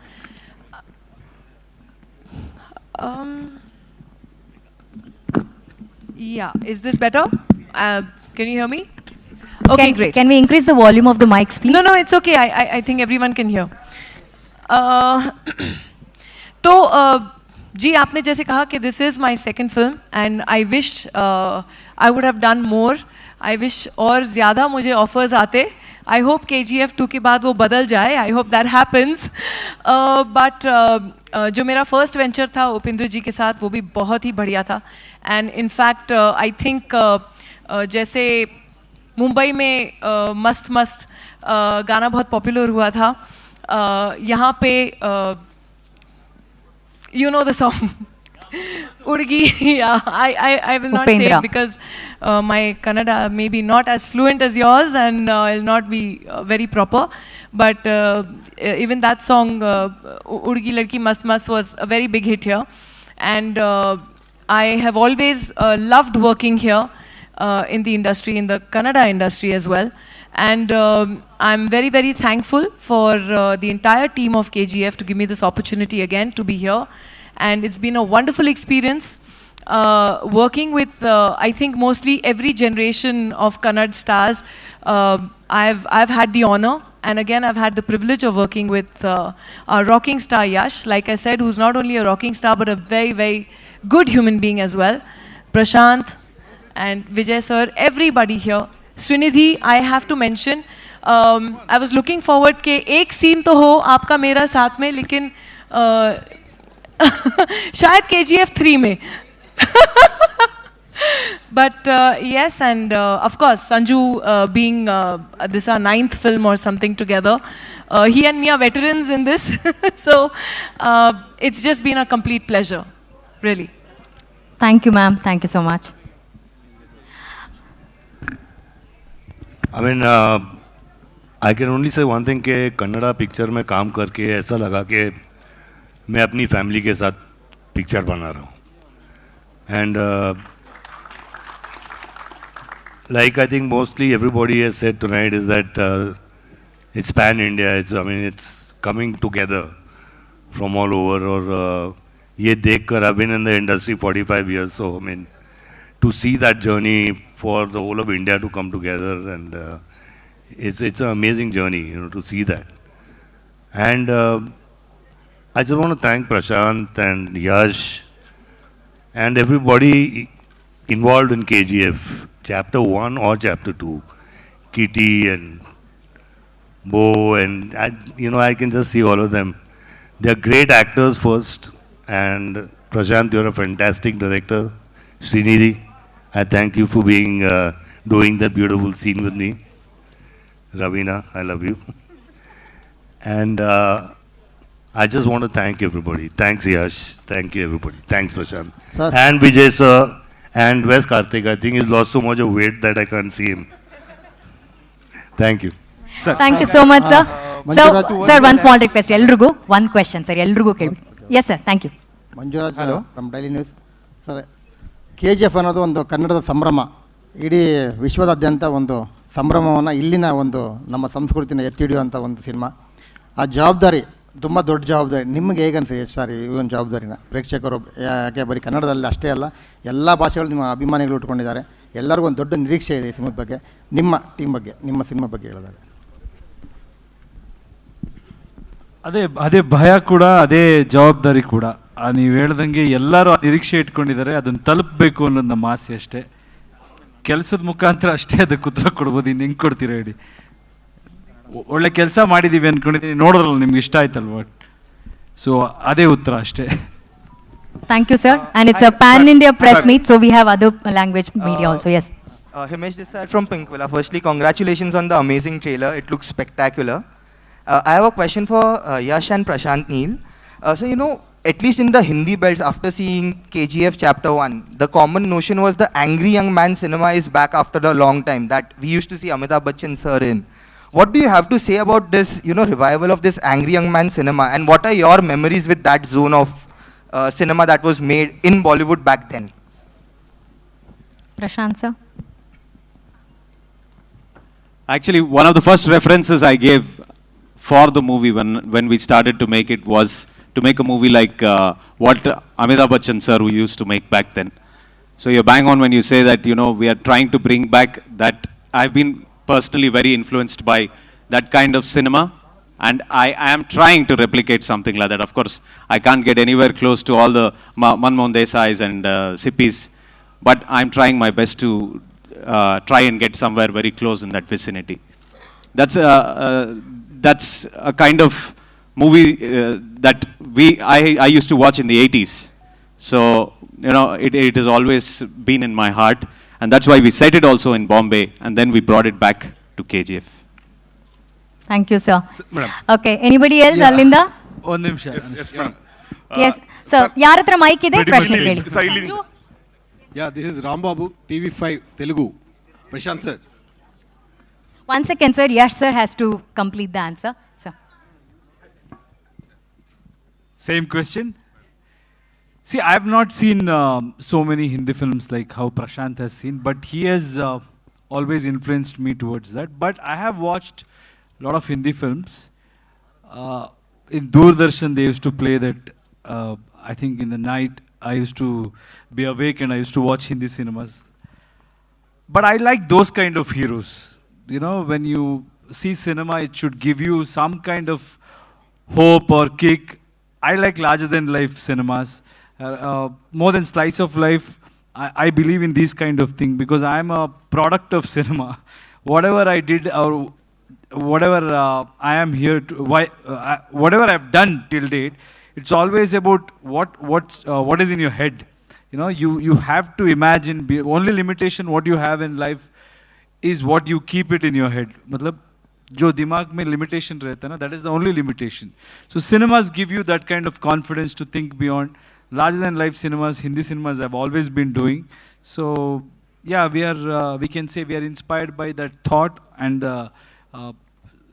Yeah, is this better? Can you hear me? Okay, great. Can we increase the volume of the mics, please? No, it's okay. I think everyone can hear. तो जी आपने जैसे कहा कि this is my second film and I wish I would have done more. I wish और ज़्यादा मुझे offers आते. I hope KGF-2 के बाद वो बदल जाए. I hope that happens. But जो मेरा फर्स्ट वेंचर था उपेंद्र जी के साथ, वो भी बहुत ही बढ़िया था. एंड इनफैक्ट आई थिंक जैसे मुंबई में मस्त मस्त गाना बहुत पॉपुलर हुआ था, यहाँ पे you know the song Urgi. Yeah, I will not say it because my Kannada may be not as fluent as yours and I'll not be very proper, but even that song Urgi Ladki Mast Mast was a very big hit here. And I have always loved working here in the industry, in the Kannada industry as well. And I'm very, very thankful for the entire team of KGF to give me this opportunity again to be here. And it's been a wonderful experience working with, I think, mostly every generation of Kannada stars. I've had the honor, and again, I've had the privilege of working with our rocking star Yash, like I said, who's not only a rocking star, but a very, very, good human being as well. Prashant and Vijay sir, everybody here. Srinidhi, I have to mention, I was looking forward के एक scene तो हो आपका मेरा साथ में, लेकिन शायद KGF 3 में. But yes, and of course, Sanju being this our 9th film or something together, he and me are veterans in this, so it's just been a complete pleasure, really. Thank you, ma'am. Thank you so much. I mean, I can only say one thing कि Kannada picture में काम करके ऐसा लगा कि मैं अपनी family के साथ पिक्चर बना रहा हूँ. And like I think mostly everybody has said tonight is that it's pan-India. It's coming together from all over. और ये देखकर I've been in the industry 45 years, so I mean, to see that journey for the whole of India to come together, and it's an amazing journey, to see that. And I just want to thank Prashant and Yash and everybody involved in KGF, Chapter 1 or Chapter 2, Kitty and Bo, and I can just see all of them. They're great actors first, and Prashant, you're a fantastic director. Srinidhi, I thank you for doing that beautiful scene with me. Ravina, I love you. And I just want to thank everybody. Thanks, Yash. Thank you, everybody. Thanks, Prashant. Sir. And Vijay, sir. And where's Karthik? I think he's lost so much of weight that I can't see him. Thank you. Sir. Thank you so much, sir. Sir, one small request. Elrugu, one question, sir. Elrugu kelbi. Yes, sir. Thank you. Manjuraj from Daily News. Sir, KGF ಅನ್ನೋದು ಒಂದು ಕನ್ನಡದ ಸಂಭ್ರಮ. ಇಡೀ ವಿಶ್ವದಾದ್ಯಂತ ಒಂದು ಸಂಭ್ರಮವನ್ನು ಇಲ್ಲಿನ ಒಂದು ನಮ್ಮ ಸಂಸ್ಕೃತಿನ ಎತ್ತಿ ಹಿಡಿಯುವಂಥ ಒಂದು ಸಿನಿಮಾ. ಆ ಜವಾಬ್ದಾರಿ ತುಂಬ ದೊಡ್ಡ ಜವಾಬ್ದಾರಿ. ನಿಮಗೆ ಹೇಗೆ ಅನಿಸುತ್ತೆ ಸರ್ ಈ ಒಂದು ಜವಾಬ್ದಾರಿನ? ಪ್ರೇಕ್ಷಕರು ಯಾಕೆ ಬರೀ ಕನ್ನಡದಲ್ಲಿ ಅಷ್ಟೇ ಅಲ್ಲ, ಎಲ್ಲ ಭಾಷೆಗಳು ನಿಮ್ಮ ಅಭಿಮಾನಿಗಳು ಉಟ್ಕೊಂಡಿದ್ದಾರೆ. ಎಲ್ಲರಿಗೂ ಒಂದು ದೊಡ್ಡ ನಿರೀಕ್ಷೆ ಇದೆ ಈ ಸಿನಿಮಾದ ಬಗ್ಗೆ. ನಿಮ್ಮ ಟೀಮ್ ಬಗ್ಗೆ, ನಿಮ್ಮ ಸಿನಿಮಾ ಬಗ್ಗೆ ಹೇಳಿದಾಗ ಅದೇ ಭಯ ಕೂಡ, ಅದೇ ಜವಾಬ್ದಾರಿ ಕೂಡ. ನೀವು ಹೇಳ್ದಂಗೆ ಎಲ್ಲರೂ ನಿರೀಕ್ಷೆ ಇಟ್ಕೊಂಡಿದ್ದಾರೆ, ಅದನ್ನು ತಲುಪಬೇಕು ಅನ್ನೋದು ನಮ್ಮ ಆಸೆ ಅಷ್ಟೇ. ಕೆಲಸದ ಮುಖಾಂತರ ಅಷ್ಟೇ ಅದಕ್ಕೆ ಉತ್ತರ ಕೊಡ್ಬೋದು. ಇನ್ನು ಹೆಂಗೆ ಕೊಡ್ತೀರಾ ಹೇಳಿ? ಒಳ್ಳೆ ಕೆಲಸ ಮಾಡಿದ್ದೀವಿ ಅಂದ್ಕೊಂಡಿದ್ದೀನಿ, ನೋಡೋದ್ರಲ್ಲ ನಿಮ್ಗೆ ಇಷ್ಟ ಆಯ್ತಲ್ವ? ಸೊ ಅದೇ ಉತ್ತರ ಅಷ್ಟೇ. Thank you, sir. And it's a pan-India press meet, so we have other language media also. Yes. Himesh Desai from Pinkvilla. Firstly, congratulations on the amazing trailer. It looks spectacular. I have a question for Yash and Prashant Neel. So, at least in the Hindi belts, after seeing KGF Chapter 1, the common notion was the angry young man cinema is back after a long time, that we used to see Amitabh Bachchan sir in. What do you have to say about this, revival of this angry young man cinema, and what are your memories with that zone of cinema that was made in Bollywood back then? Prashant, sir. Actually, one of the first references I gave for the movie when we started to make it was to make a movie like what Amitabh Bachchan sir who used to make back then. So you're bang on when you say that, we are trying to bring back that. I've been personally very influenced by that kind of cinema, and I am trying to replicate something like that. Of course, I can't get anywhere close to all the Manmohan Desais and Sippis, but I'm trying my best to try and get somewhere very close in that vicinity. That's a kind of movie that I used to watch in the 80s. So, it has always been in my heart, and that's why we set it also in Bombay, and then we brought it back to KGF. Thank you, sir. Madam. Okay, anybody else? Yeah. Alinda? ಒಂದು ನಿಮಿಷ. Yes, madam. Yes. So, ಯಾರ ಹತ್ರ mic ಇದೆ? ಪ್ರಶ್ನೆ ಕೇಳಿ. Yeah, this is Rambabu, TV5 Telugu. Prashant sir. One second, sir. Yash sir has to complete the answer. Sir. Same question. See, I have not seen so many Hindi films like how Prashant has seen, but he has always influenced me towards that. But I have watched a lot of Hindi films. In Doordarshan, they used to play that, I think in the night, I used to be awake and I used to watch Hindi cinemas. But I like those kind of heroes. When you see cinema, it should give you some kind of hope or kick. I like larger than life cinemas. more than slice of life, I believe in this kind of thing because I am a product of cinema. Whatever I did or whatever I am here to, whatever I've done till date, it's always about what is in your head. You know, you have to imagine. Only limitation what you have in life is what you keep it in your head. मतलब जो दिमाग में limitation रहता है ना, that is the only limitation. So cinemas give you that kind of confidence to think beyond. Larger than life cinemas, Hindi cinemas have always been doing. So yeah, we can say we are inspired by that thought and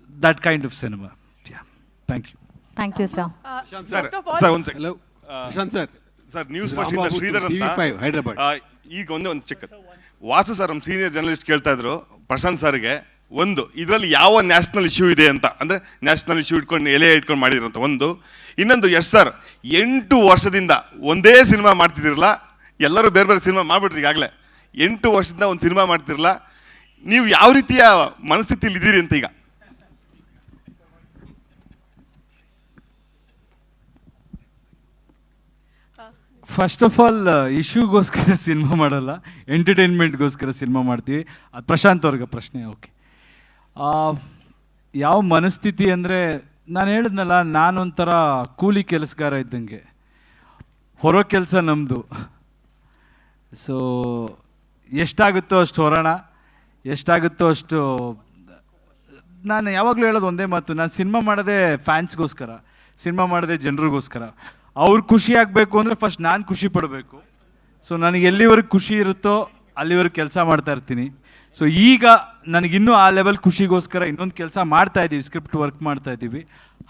that kind of cinema. Yeah, thank you. Thank you, sir. First of all, Sir, one second. Hello. Prashant sir. Sir news first Rambabu Sridhar ಅಂತ TV5 Hyderabad. ಈಗ ಒಂದು ಚಿಕ್ಕದು Vasu sir ನಮ್ಮ senior journalist ಕೇಳ್ತಾ ಇದ್ರು ಪ್ರಶಾಂತ್ ಸರ್ಗೆ ಒಂದು ಇದರಲ್ಲಿ ಯಾವ ನ್ಯಾಷನಲ್ ಇಶ್ಯೂ ಇದೆ ಅಂತ, ಅಂದರೆ ನ್ಯಾಷನಲ್ ಇಶ್ಯೂ ಇಟ್ಕೊಂಡು ಎಲೆ ಇಟ್ಕೊಂಡು ಮಾಡಿರೋಂಥ ಒಂದು. ಇನ್ನೊಂದು ಯಶ್ ಸರ್ 8 ವರ್ಷದಿಂದ ಒಂದೇ ಸಿನಿಮಾ ಮಾಡ್ತಿದ್ದಿರಲ್ಲ, ಎಲ್ಲರೂ ಬೇರೆ ಬೇರೆ ಸಿನಿಮಾ ಮಾಡಿಬಿಟ್ರಿ ಈಗಾಗಲೇ. 8 ವರ್ಷದಿಂದ ಒಂದು ಸಿನಿಮಾ ಮಾಡ್ತಿರಲ್ಲ, ನೀವು ಯಾವ ರೀತಿಯ ಮನಸ್ಥಿತಿಯಲ್ಲಿ ಇದ್ದೀರಿ ಅಂತ ಈಗ? ಫಸ್ಟ್ ಆಫ್ ಆಲ್ ಇಶ್ಯೂಗೋಸ್ಕರ ಸಿನಿಮಾ ಮಾಡಲ್ಲ, ಎಂಟರ್ಟೈನ್ಮೆಂಟ್ಗೋಸ್ಕರ ಸಿನಿಮಾ ಮಾಡ್ತೀವಿ. ಅದು ಪ್ರಶಾಂತ್ ಅವ್ರಿಗೆ ಪ್ರಶ್ನೆ. ಓಕೆ, ಯಾವ ಮನಸ್ಥಿತಿ ಅಂದರೆ ನಾನು ಹೇಳಿದ್ನಲ್ಲ, ನಾನೊಂಥರ ಕೂಲಿ ಕೆಲಸಗಾರ ಇದ್ದಂಗೆ, ಹೊರೋ ಕೆಲಸ ನಮ್ಮದು. ಸೊ ಎಷ್ಟಾಗುತ್ತೋ ಅಷ್ಟು ಹೊರೋಣ, ಎಷ್ಟಾಗುತ್ತೋ ಅಷ್ಟು. ನಾನು ಯಾವಾಗಲೂ ಹೇಳೋದು ಒಂದೇ ಮಾತು, ನಾನು ಸಿನಿಮಾ ಮಾಡೋದೇ ಫ್ಯಾನ್ಸ್ಗೋಸ್ಕರ, ಸಿನಿಮಾ ಮಾಡೋದೇ ಜನರಿಗೋಸ್ಕರ. ಅವ್ರು ಖುಷಿ ಆಗಬೇಕು ಅಂದರೆ ಫಸ್ಟ್ ನಾನು ಖುಷಿ ಪಡಬೇಕು. ಸೊ ನನಗೆ ಎಲ್ಲಿವರೆಗೆ ಖುಷಿ ಇರುತ್ತೋ ಅಲ್ಲಿವರೆಗೆ ಕೆಲಸ ಮಾಡ್ತಾ ಇರ್ತೀನಿ. ಸೊ ಈಗ ನನಗಿನ್ನೂ ಆ ಲೆವೆಲ್ ಖುಷಿಗೋಸ್ಕರ ಇನ್ನೊಂದು ಕೆಲಸ ಮಾಡ್ತಾ ಇದ್ದೀವಿ, ಸ್ಕ್ರಿಪ್ಟ್ ವರ್ಕ್ ಮಾಡ್ತಾ ಇದ್ದೀವಿ.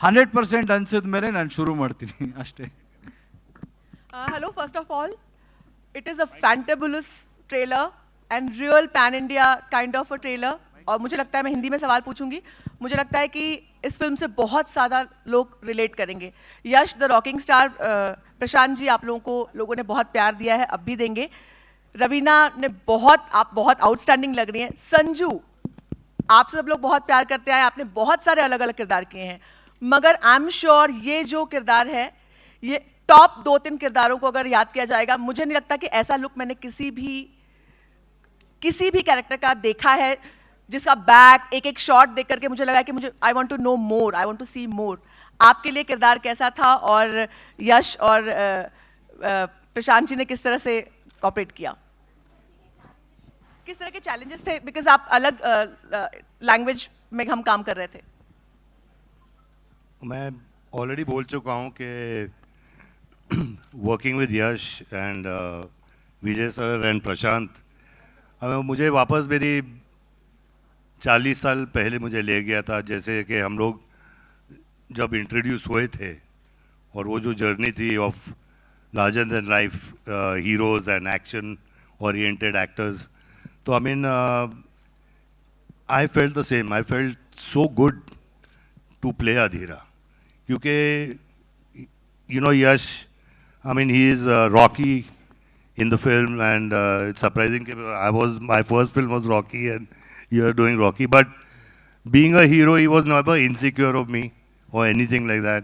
100% ಅನ್ಸಿದ ಮೇಲೆ ನಾನು ಶುರು ಮಾಡ್ತೀನಿ ಅಷ್ಟೇ. hello, first of all, it is a fantabulous trailer and real pan India kind of a trailer. और मुझे लगता है, मैं हिंदी में सवाल पूछूंगी, मुझे लगता है कि इस फिल्म से बहुत ज़्यादा लोग रिलेट करेंगे. यश the rocking star, Prashant ji, आप लोगों ने बहुत प्यार दिया है, अब भी देंगे. रवीना ने आप बहुत आउटस्टैंडिंग लग रही हैं. संजू, आप सब लोग बहुत प्यार करते आए, आपने बहुत सारे अलग अलग किरदार किए हैं, मगर आई एम श्योर ये जो किरदार है, ये टॉप 2-3 किरदारों को अगर याद किया जाएगा, मुझे नहीं लगता कि ऐसा लुक मैंने किसी भी कैरेक्टर का देखा है जिसका बैक एक शॉट देख करके मुझे लगा कि I want to know more, I want to see more. आपके लिए किरदार कैसा था और यश और प्रशांत जी ने किस तरह से कॉपरेट किया? किस तरह के चैलेंजेस थे, बिकॉज आप अलग लैंग्वेज में हम काम कर रहे थे? मैं ऑलरेडी बोल चुका हूँ कि working with Yash and Vijay sir and Prashant, मुझे वापस मेरी 40 साल पहले मुझे ले गया था. जैसे कि हम लोग जब इंट्रोड्यूस हुए थे और वो जो जर्नी थी of larger than life heroes and action oriented actors, तो I mean I felt the same. I felt so good to play Adheera, क्योंकि you know Yash, I mean he is Rocky in the film, and it's surprising. My first film was Rocky, and you are doing Rocky. But being a hero, he was never insecure of me or anything like that.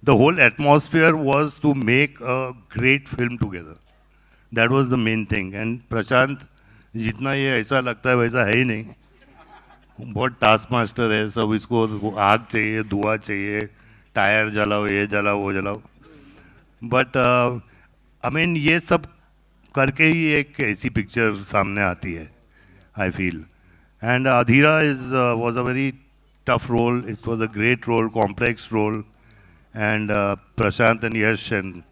The whole atmosphere was to make a great film together. That was the main thing. And Prashant, जितना ये ऐसा लगता है वैसा है ही नहीं. बहुत task master है, सब इसको आग चाहिए, धुआं चाहिए, टायर जलाओ, ये जलाओ, वो जलाओ. बट आई मीन ये सब करके ही एक ऐसी पिक्चर सामने आती है, I feel. And Adheera was a very tough role. It was a great role, complex role, and Prashant and Yash and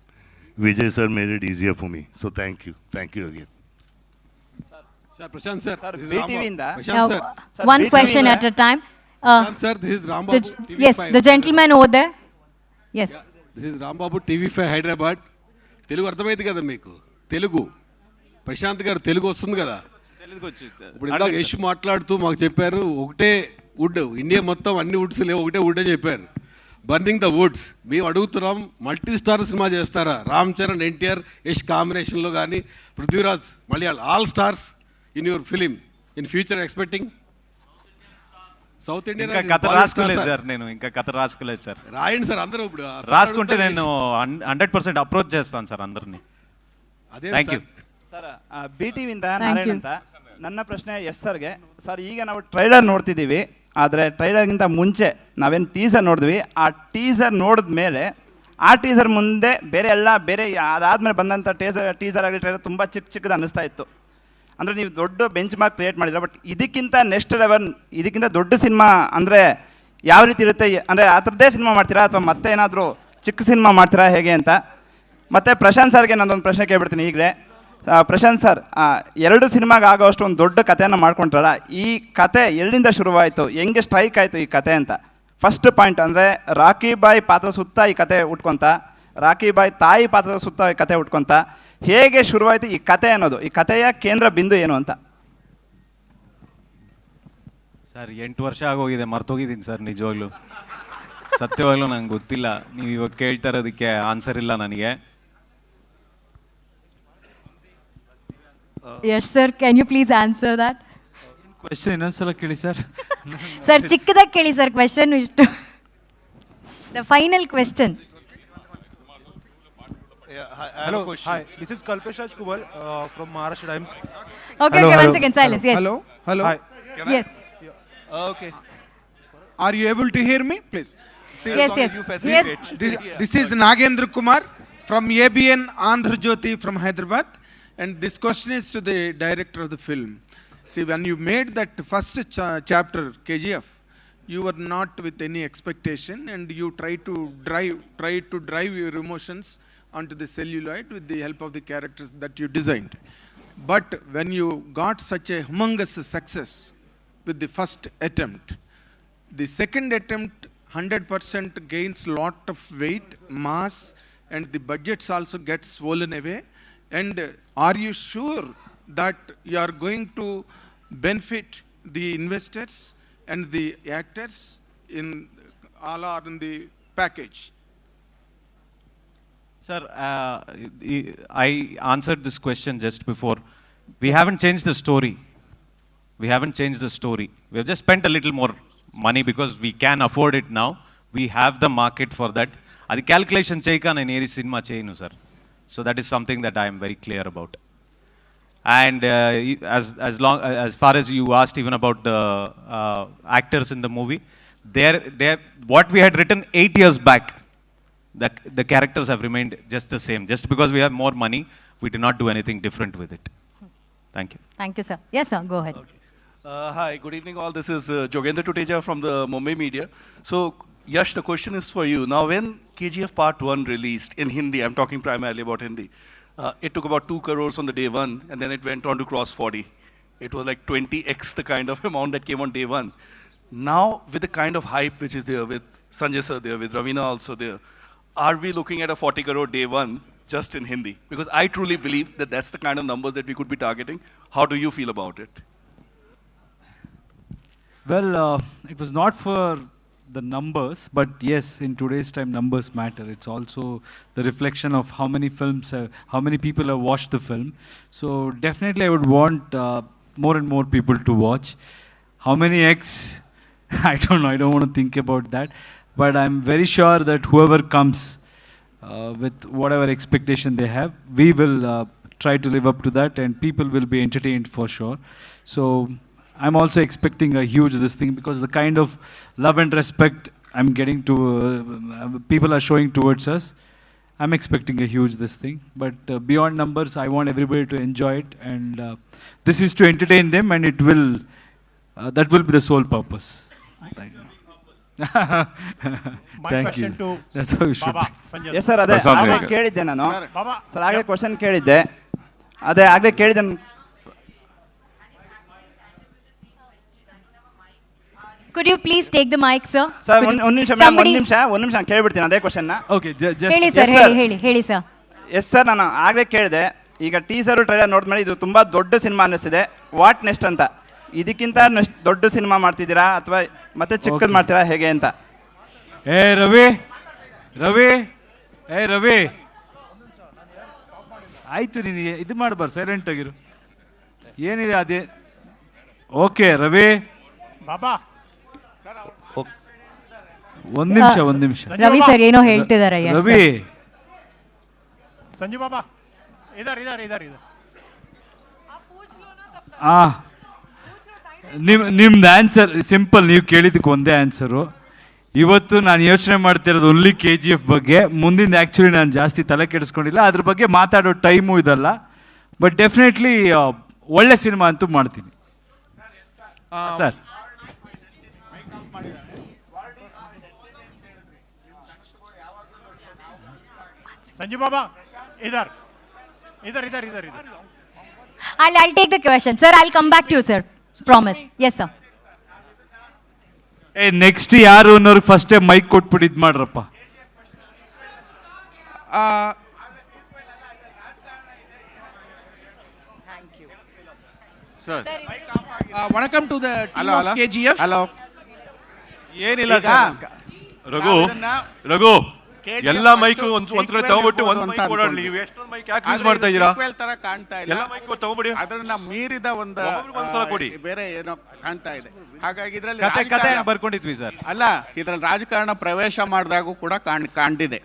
Vijay sir made it easier for me. So thank you again. Sir, Prashant sir, this is BTV Rambabu. Prashant sir, one question at a time. Prashant sir, this is Rambabu. Yes, the gentleman over there. Yes. Yeah, this is Rambabu, TV5 Hyderabad. Telugu అర్థమైంది కదా మీకు? తెలుగు ప్రశాంత్ గారు తెలుగు వస్తుంది కదా? ఇప్పుడు ఇందాక యశ్ మాట్లాడుతూ మాకు చెప్పారు ఒకటే వుడ్, ఇండియా మొత్తం అన్ని వుడ్స్ లేవు, ఒకటే వుడ్ అని చెప్పారు. Burning the Woods. మేము అడుగుతున్నాం, మల్టీ స్టార్ సినిమా చేస్తారా? రామ్ చరణ్, ఎన్టీఆర్, యశ్ కాంబినేషన్లో కానీ, Prithviraj, Malayala, all stars in your film in future expecting? South Indian ఇంకా కథ రాసుకోలేదు సార్, నేను ఇంకా కథ రాసుకోలేదు సార్. రాయండి సార్ అందరూ. ఇప్పుడు రాసుకుంటే నేను 100% అప్రోచ్ చేస్తాను సార్ అందరినీ. Thank you sir. BTVಯಿಂದ ನಾರಾಯಣ್ ಅಂತ. ನನ್ನ ಪ್ರಶ್ನೆ ಎಸ್ ಸರ್ಗೆ. ಸರ್, ಈಗ ನಾವು ಟ್ರೈಲರ್ ನೋಡ್ತಿದ್ದೀವಿ, ಆದರೆ ಟ್ರೈಲರ್ಗಿಂತ ಮುಂಚೆ ನಾವೇನು ಟೀಸರ್ ನೋಡಿದ್ವಿ, ಆ ಟೀಸರ್ ನೋಡಿದ ಮೇಲೆ ಆ ಟೀಸರ್ ಮುಂದೆ ಬೇರೆ ಅದಾದಮೇಲೆ ಬಂದಂಥ ಟೀಸರ್ ಆಗಲಿ ಟ್ರೈಲರ್ ತುಂಬ ಚಿಕ್ಕದು ಅನ್ನಿಸ್ತಾ ಇತ್ತು. ಅಂದರೆ ನೀವು ದೊಡ್ಡ ಬೆಂಚ್ ಮಾರ್ಕ್ ಕ್ರಿಯೇಟ್ ಮಾಡಿದ್ರೆ, ಬಟ್ ಇದಕ್ಕಿಂತ ನೆಕ್ಸ್ಟ್ ಲೆವೆಲ್, ಇದಕ್ಕಿಂತ ದೊಡ್ಡ ಸಿನಿಮಾ ಅಂದರೆ ಯಾವ ರೀತಿ ಇರುತ್ತೆ? ಅಂದರೆ ಆ ಥರದ್ದೇ ಸಿನಿಮಾ ಮಾಡ್ತೀರಾ ಅಥವಾ ಮತ್ತೆ ಏನಾದರೂ ಚಿಕ್ಕ ಸಿನಿಮಾ ಮಾಡ್ತೀರಾ ಹೇಗೆ ಅಂತ? ಮತ್ತು ಪ್ರಶಾಂತ್ ಸರ್ಗೆ ನಾನೊಂದು ಪ್ರಶ್ನೆ ಕೇಳ್ಬಿಡ್ತೀನಿ ಈಗಲೇ. ಪ್ರಶಾಂತ್ ಸರ್, 2 ಸಿನಿಮಾಗೆ ಆಗೋಷ್ಟು ಒಂದು ದೊಡ್ಡ ಕಥೆಯನ್ನು ಮಾಡ್ಕೊಂಡ್ರಲ್ಲ, ಈ ಕತೆ ಎಲ್ಲಿಂದ ಶುರುವಾಯಿತು, ಹೆಂಗೆ ಸ್ಟ್ರೈಕ್ ಆಯಿತು ಈ ಕತೆ ಅಂತ? ಫಸ್ಟ್ ಪಾಯಿಂಟ್ ಅಂದರೆ ರಾಕಿ ಬಾಯಿ ಪಾತ್ರ ಸುತ್ತ ಈ ಕತೆ ಉಟ್ಕೊತ, ರಾಕಿ ಬಾಯಿ ತಾಯಿ ಪಾತ್ರದ ಸುತ್ತ ಈ ಕತೆ ಉಟ್ಕೊತ, ಹೇಗೆ ಶುರುವಾಯಿತು ಈ ಕತೆ ಅನ್ನೋದು, ಈ ಕಥೆಯ ಕೇಂದ್ರ ಬಿಂದು ಏನು ಅಂತ? ಸರ್ 8 ವರ್ಷ ಆಗೋಗಿದೆ, ಮರ್ತೋಗಿದ್ದೀನಿ ಸರ್ ನಿಜವಾಗ್ಲೂ, ಸತ್ಯವಾಗ್ಲೂ ನಂಗೆ ಗೊತ್ತಿಲ್ಲ. ನೀವು ಇವಾಗ ಕೇಳ್ತಾ ಇರೋದಕ್ಕೆ ಆನ್ಸರ್ ಇಲ್ಲ ನನಗೆ. Yash sir, can you please answer that question? ಇನ್ನೊಂದ್ಸಲ ಕೇಳಿ ಸರ್. ಸರ್ ಚಿಕ್ಕದಾಗಿ ಕೇಳಿ ಸರ್ ಕ್ವೆಶ್ಚನ್ ಇಷ್ಟು. The final question. Hello, hi. This is Kalpesh Raj Kubal from Maharashtra Times. Okay, one second, silence. Yes. Hello. Hi. Yes. Okay. Are you able to hear me, please? Yes. This is Nagendra Kumar from ABN Andhra Jyoti from Hyderabad, and this question is to the director of the film. See, when you made that first chapter, KGF, you were not with any expectation, and you try to drive your emotions onto the celluloid with the help of the characters that you designed. But when you got such a humongous success with the first attempt, the second attempt 100% gains lot of weight, mass, and the budgets also get swollen away. And are you sure that you are going to benefit the investors and the actors in all are in the package? Sir, I answered this question just before. We haven't changed the story. We haven't changed the story. We have just spent a little more money because we can afford it now. We have the market for that. Adi calculation cheyika nenu eri cinema cheyinu sir. So that is something that I am very clear about. And as far as you asked even about the actors in the movie, they what we had written 8 years back, the characters have remained just the same. Just because we have more money, we did not do anything different with it. Thank you. Thank you, sir. Yes, sir. Go ahead. Okay. Hi, good evening all. This is Jogendra Tuteja from the Mumbai media. So, Yash, the question is for you. Now, when KGF Part 1 released in Hindi, I'm talking primarily about Hindi, it took about 2 crores on the day 1, and then it went on to cross 40. It was like 20x the kind of amount that came on day 1. Now, with the kind of hype which is there, with Sanjay sir there, with Ravina also there, are we looking at a 40 crore day 1 just in Hindi? Because I truly believe that that's the kind of numbers that we could be targeting. How do you feel about it? Well, it was not for the numbers, but yes, in today's time, numbers matter. It's also the reflection of how many films, how many people have watched the film. So definitely, I would want more and more people to watch. How many X? I don't know. I don't want to think about that. But I'm very sure that whoever comes with whatever expectation they have, we will try to live up to that, and people will be entertained for sure. So I'm also expecting a huge this thing, because the kind of love and respect I'm getting to people are showing towards us, I'm expecting a huge this thing. But beyond numbers, I want everybody to enjoy it, and this is to entertain them, and it will that will be the sole purpose. Thank you. Thank you. That's how you should. Yes sir, ಅದೇ ಆಗಲೇ ಕೇಳಿದ್ದೆ ನಾನು. Sir ಆಗಲೇ question ಕೇಳಿದ್ದೆ, ಅದೇ ಆಗಲೇ ಕೇಳಿದ್ದೆ. Could you please take the mic, sir? Sir ಒಂದು ನಿಮಿಷ ಕೇಳ್ಬಿಡ್ತೀನಿ ಅದೇ ಕ್ವಶನ್ ನ. ಓಕೆ, ಹೇಳಿ ಸರ್, ಹೇಳಿ ಸರ್. ಎಸ್ ಸರ್, ನಾನು ಆಗಲೇ ಕೇಳಿದೆ, ಈಗ ಟೀಸರ್ ಟ್ರೈಲರ್ ನೋಡಿದ್ಮೇಲೆ ಇದು ತುಂಬಾ ದೊಡ್ಡ ಸಿನಿಮಾ ಅನ್ನಿಸ್ತಿದೆ. ವಾಟ್ ನೆಕ್ಸ್ಟ್ ಅಂತ? ಇದಕ್ಕಿಂತ ದೊಡ್ಡ ಸಿನಿಮಾ ಮಾಡ್ತಿದ್ದೀರಾ ಅಥವಾ ಮತ್ತೆ ಚಿಕ್ಕದು ಮಾಡ್ತೀರಾ ಹೇಗೆ ಅಂತ? ರವಿ ಆಯ್ತು, ನೀನು ಇದು ಮಾಡಬಾರ್ದು, ಸೈಲೆಂಟ್ ಆಗಿರು. ಏನಿದೆ ಅದೇ? ಓಕೆ ರವಿ, ಒಂದ್ ನಿಮಿಷ ರವಿ ಸರ್ ಏನೋ ಹೇಳ್ತಿದ್ದಾರೆ. ರವಿ ಸಂಜು ಬಾಬಾ ಇದಾರೆ ಆ ನಿಮ್ದು ಆನ್ಸರ್ ಸಿಂಪಲ್. ನೀವು ಕೇಳಿದ್ದಕ್ಕೆ ಒಂದೇ ಆನ್ಸರು. ಇವತ್ತು ನಾನು ಯೋಚನೆ ಮಾಡ್ತಿರೋದು ಓನ್ಲಿ KGF ಬಗ್ಗೆ. ಮುಂದಿನ ಆ್ಯಕ್ಚುಲಿ ನಾನು ಜಾಸ್ತಿ ತಲೆ ಕೆಡಿಸ್ಕೊಂಡಿಲ್ಲ, ಅದ್ರ ಬಗ್ಗೆ ಮಾತಾಡೋ ಟೈಮು ಇದಲ್ಲ. ಬಟ್ ಡೆಫಿನೆಟ್ಲಿ ಒಳ್ಳೆ ಸಿನಿಮಾ ಅಂತೂ ಮಾಡ್ತೀನಿ ಸರ್. ಸಂಜು ಬಾಬಾ ಇದಾರೆ I'll take the question. Sir, I'll come back to you, sir. Promise. Yes, sir. Next ಯಾರು ಅನ್ನೋರ್ಗೆ ಫಸ್ಟೇ ಮೈಕ್ ಕೊಟ್ಬಿಟ್ಟು ಇದು ಮಾಡ್ರಪ್ಪ. Sir welcome to the team of KGF. Hello ಏನಿಲ್ಲ ಸರ್. ರಘು ಎಲ್ಲ ಮೈಕ್ ಒಂದ್ ಕಡೆ ತಗೊಂಡ್ಬಿಟ್ಟು ಒಂದ್ ಮೈಕ್ ಓಡಾಡ್ಲಿ. ನೀವು ಎಷ್ಟೊಂದು ಮೈಕ್ ಯಾಕೆ ಯೂಸ್ ಮಾಡ್ತಾ ಇದ್ದೀರಾ? ತರ ಕಾಣ್ತಾ ಇಲ್ಲ. ಎಲ್ಲ ಮೈಕ್ ತಗೊಂಡ್ಬಿಡಿ. ಅದನ್ನ ಮೀರಿದ ಒಂದ್ಸಲ ಕೊಡಿ. ಬೇರೆ ಏನೋ ಕಾಣ್ತಾ ಇದೆ. ಹಾಗಾಗಿ ಇದ್ರಲ್ಲಿ ಕತೆ ಬರ್ಕೊಂಡಿದ್ವಿ ಸರ್. ಅಲ್ಲ, ಇದ್ರಲ್ಲಿ ರಾಜಕಾರಣ ಪ್ರವೇಶ ಮಾಡಿದಾಗೂ ಕೂಡ ಕಾಣ್ತಿದೆ.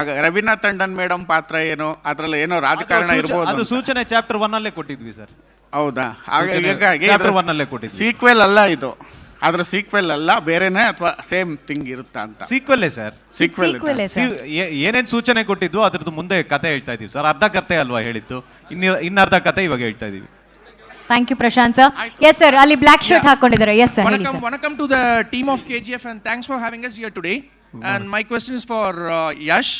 ಆಗ ರವೀನಾ ಟಂಡನ್ ಮೇಡಮ್ ಪಾತ್ರ ಏನೋ ಅದ್ರಲ್ಲಿ ಏನೋ ರಾಜಕಾರಣ ಇರ್ಬೋದು. ಅದು ಸೂಚನೆ ಚಾಪ್ಟರ್ 1 ಅಲ್ಲೇ ಕೊಟ್ಟಿದ್ವಿ ಸರ್. ಹೌದಾ? ಹಾಗಾಗಿ ಚಾಪ್ಟರ್ 1 ಅಲ್ಲೇ ಕೊಟ್ಟಿದ್ವಿ. ಸೀಕ್ವೆಲ್ ಅಲ್ಲ ಇದು. ಅದ್ರ ಸೀಕ್ವೆಲ್ ಅಲ್ಲ, ಬೇರೆನೇ ಅಥವಾ ಸೇಮ್ ಥಿಂಗ್ ಇರುತ್ತಾ ಅಂತ. ಸೀಕ್ವೆಲ್ಲೇ ಸರ್. ಸೀಕ್ವೆಲ್ ಏನೇನ್ ಸೂಚನೆ ಕೊಟ್ಟಿದ್ದು ಅದ್ರದ್ದು ಮುಂದೆ ಕತೆ ಹೇಳ್ತಾ ಇದೀವಿ ಸರ್. ಅರ್ಧ ಕತೆ ಅಲ್ವಾ ಹೇಳಿದ್ದು, ಇನ್ನರ್ಧ ಕತೆ ಇವಾಗ ಹೇಳ್ತಾ ಇದೀವಿ. Thank you Prashanth sir. Yes sir, ಅಲ್ಲಿ ಬ್ಲಾಕ್ ಶರ್ಟ್ ಹಾಕೊಂಡಿದ್ದಾರೆ. Yes sir. Welcome to the team of KGF and thanks for having us here today. And my question is for Yash.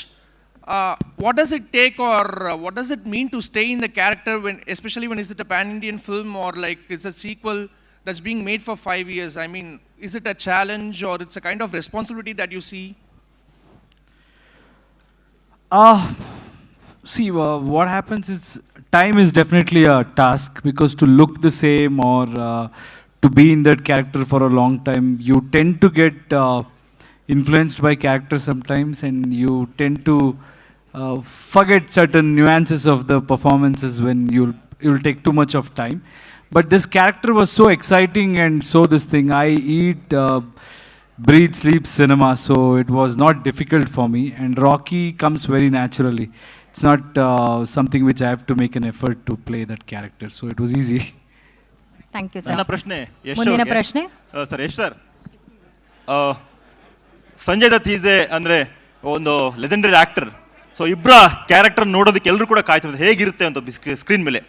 What does it take or what does it mean to stay in the character especially when it's a pan-Indian film or like it's a sequel that's being made for 5 years? I mean, is it a challenge or it's a kind of responsibility that you see? See, what happens is time is definitely a task, because to look the same or to be in that character for a long time, you tend to get influenced by characters sometimes, and you tend to forget certain nuances of the performances when you'll take too much of time. But this character was so exciting, and so this thing, I eat, breathe, sleep cinema, so it was not difficult for me, and Rocky comes very naturally. It's not something which I have to make an effort to play that character, so it was easy. Thank you sir. ನನ್ನ ಪ್ರಶ್ನೆ ಯಶ್ ಮುಂದಿನ ಪ್ರಶ್ನೆ sir. Yash sir, Sanjay Dutt is ಅಂದ್ರೆ ಒಂದು legendary actor. So ಇಬ್ಬರ character ನೋಡೋದಕ್ಕೆ ಎಲ್ಲರೂ ಕೂಡ ಕಾಯ್ತಿರೋದು ಹೇಗಿರುತ್ತೆ ಅಂತ ಸ್ಕ್ರೀನ್ ಮೇಲೆ.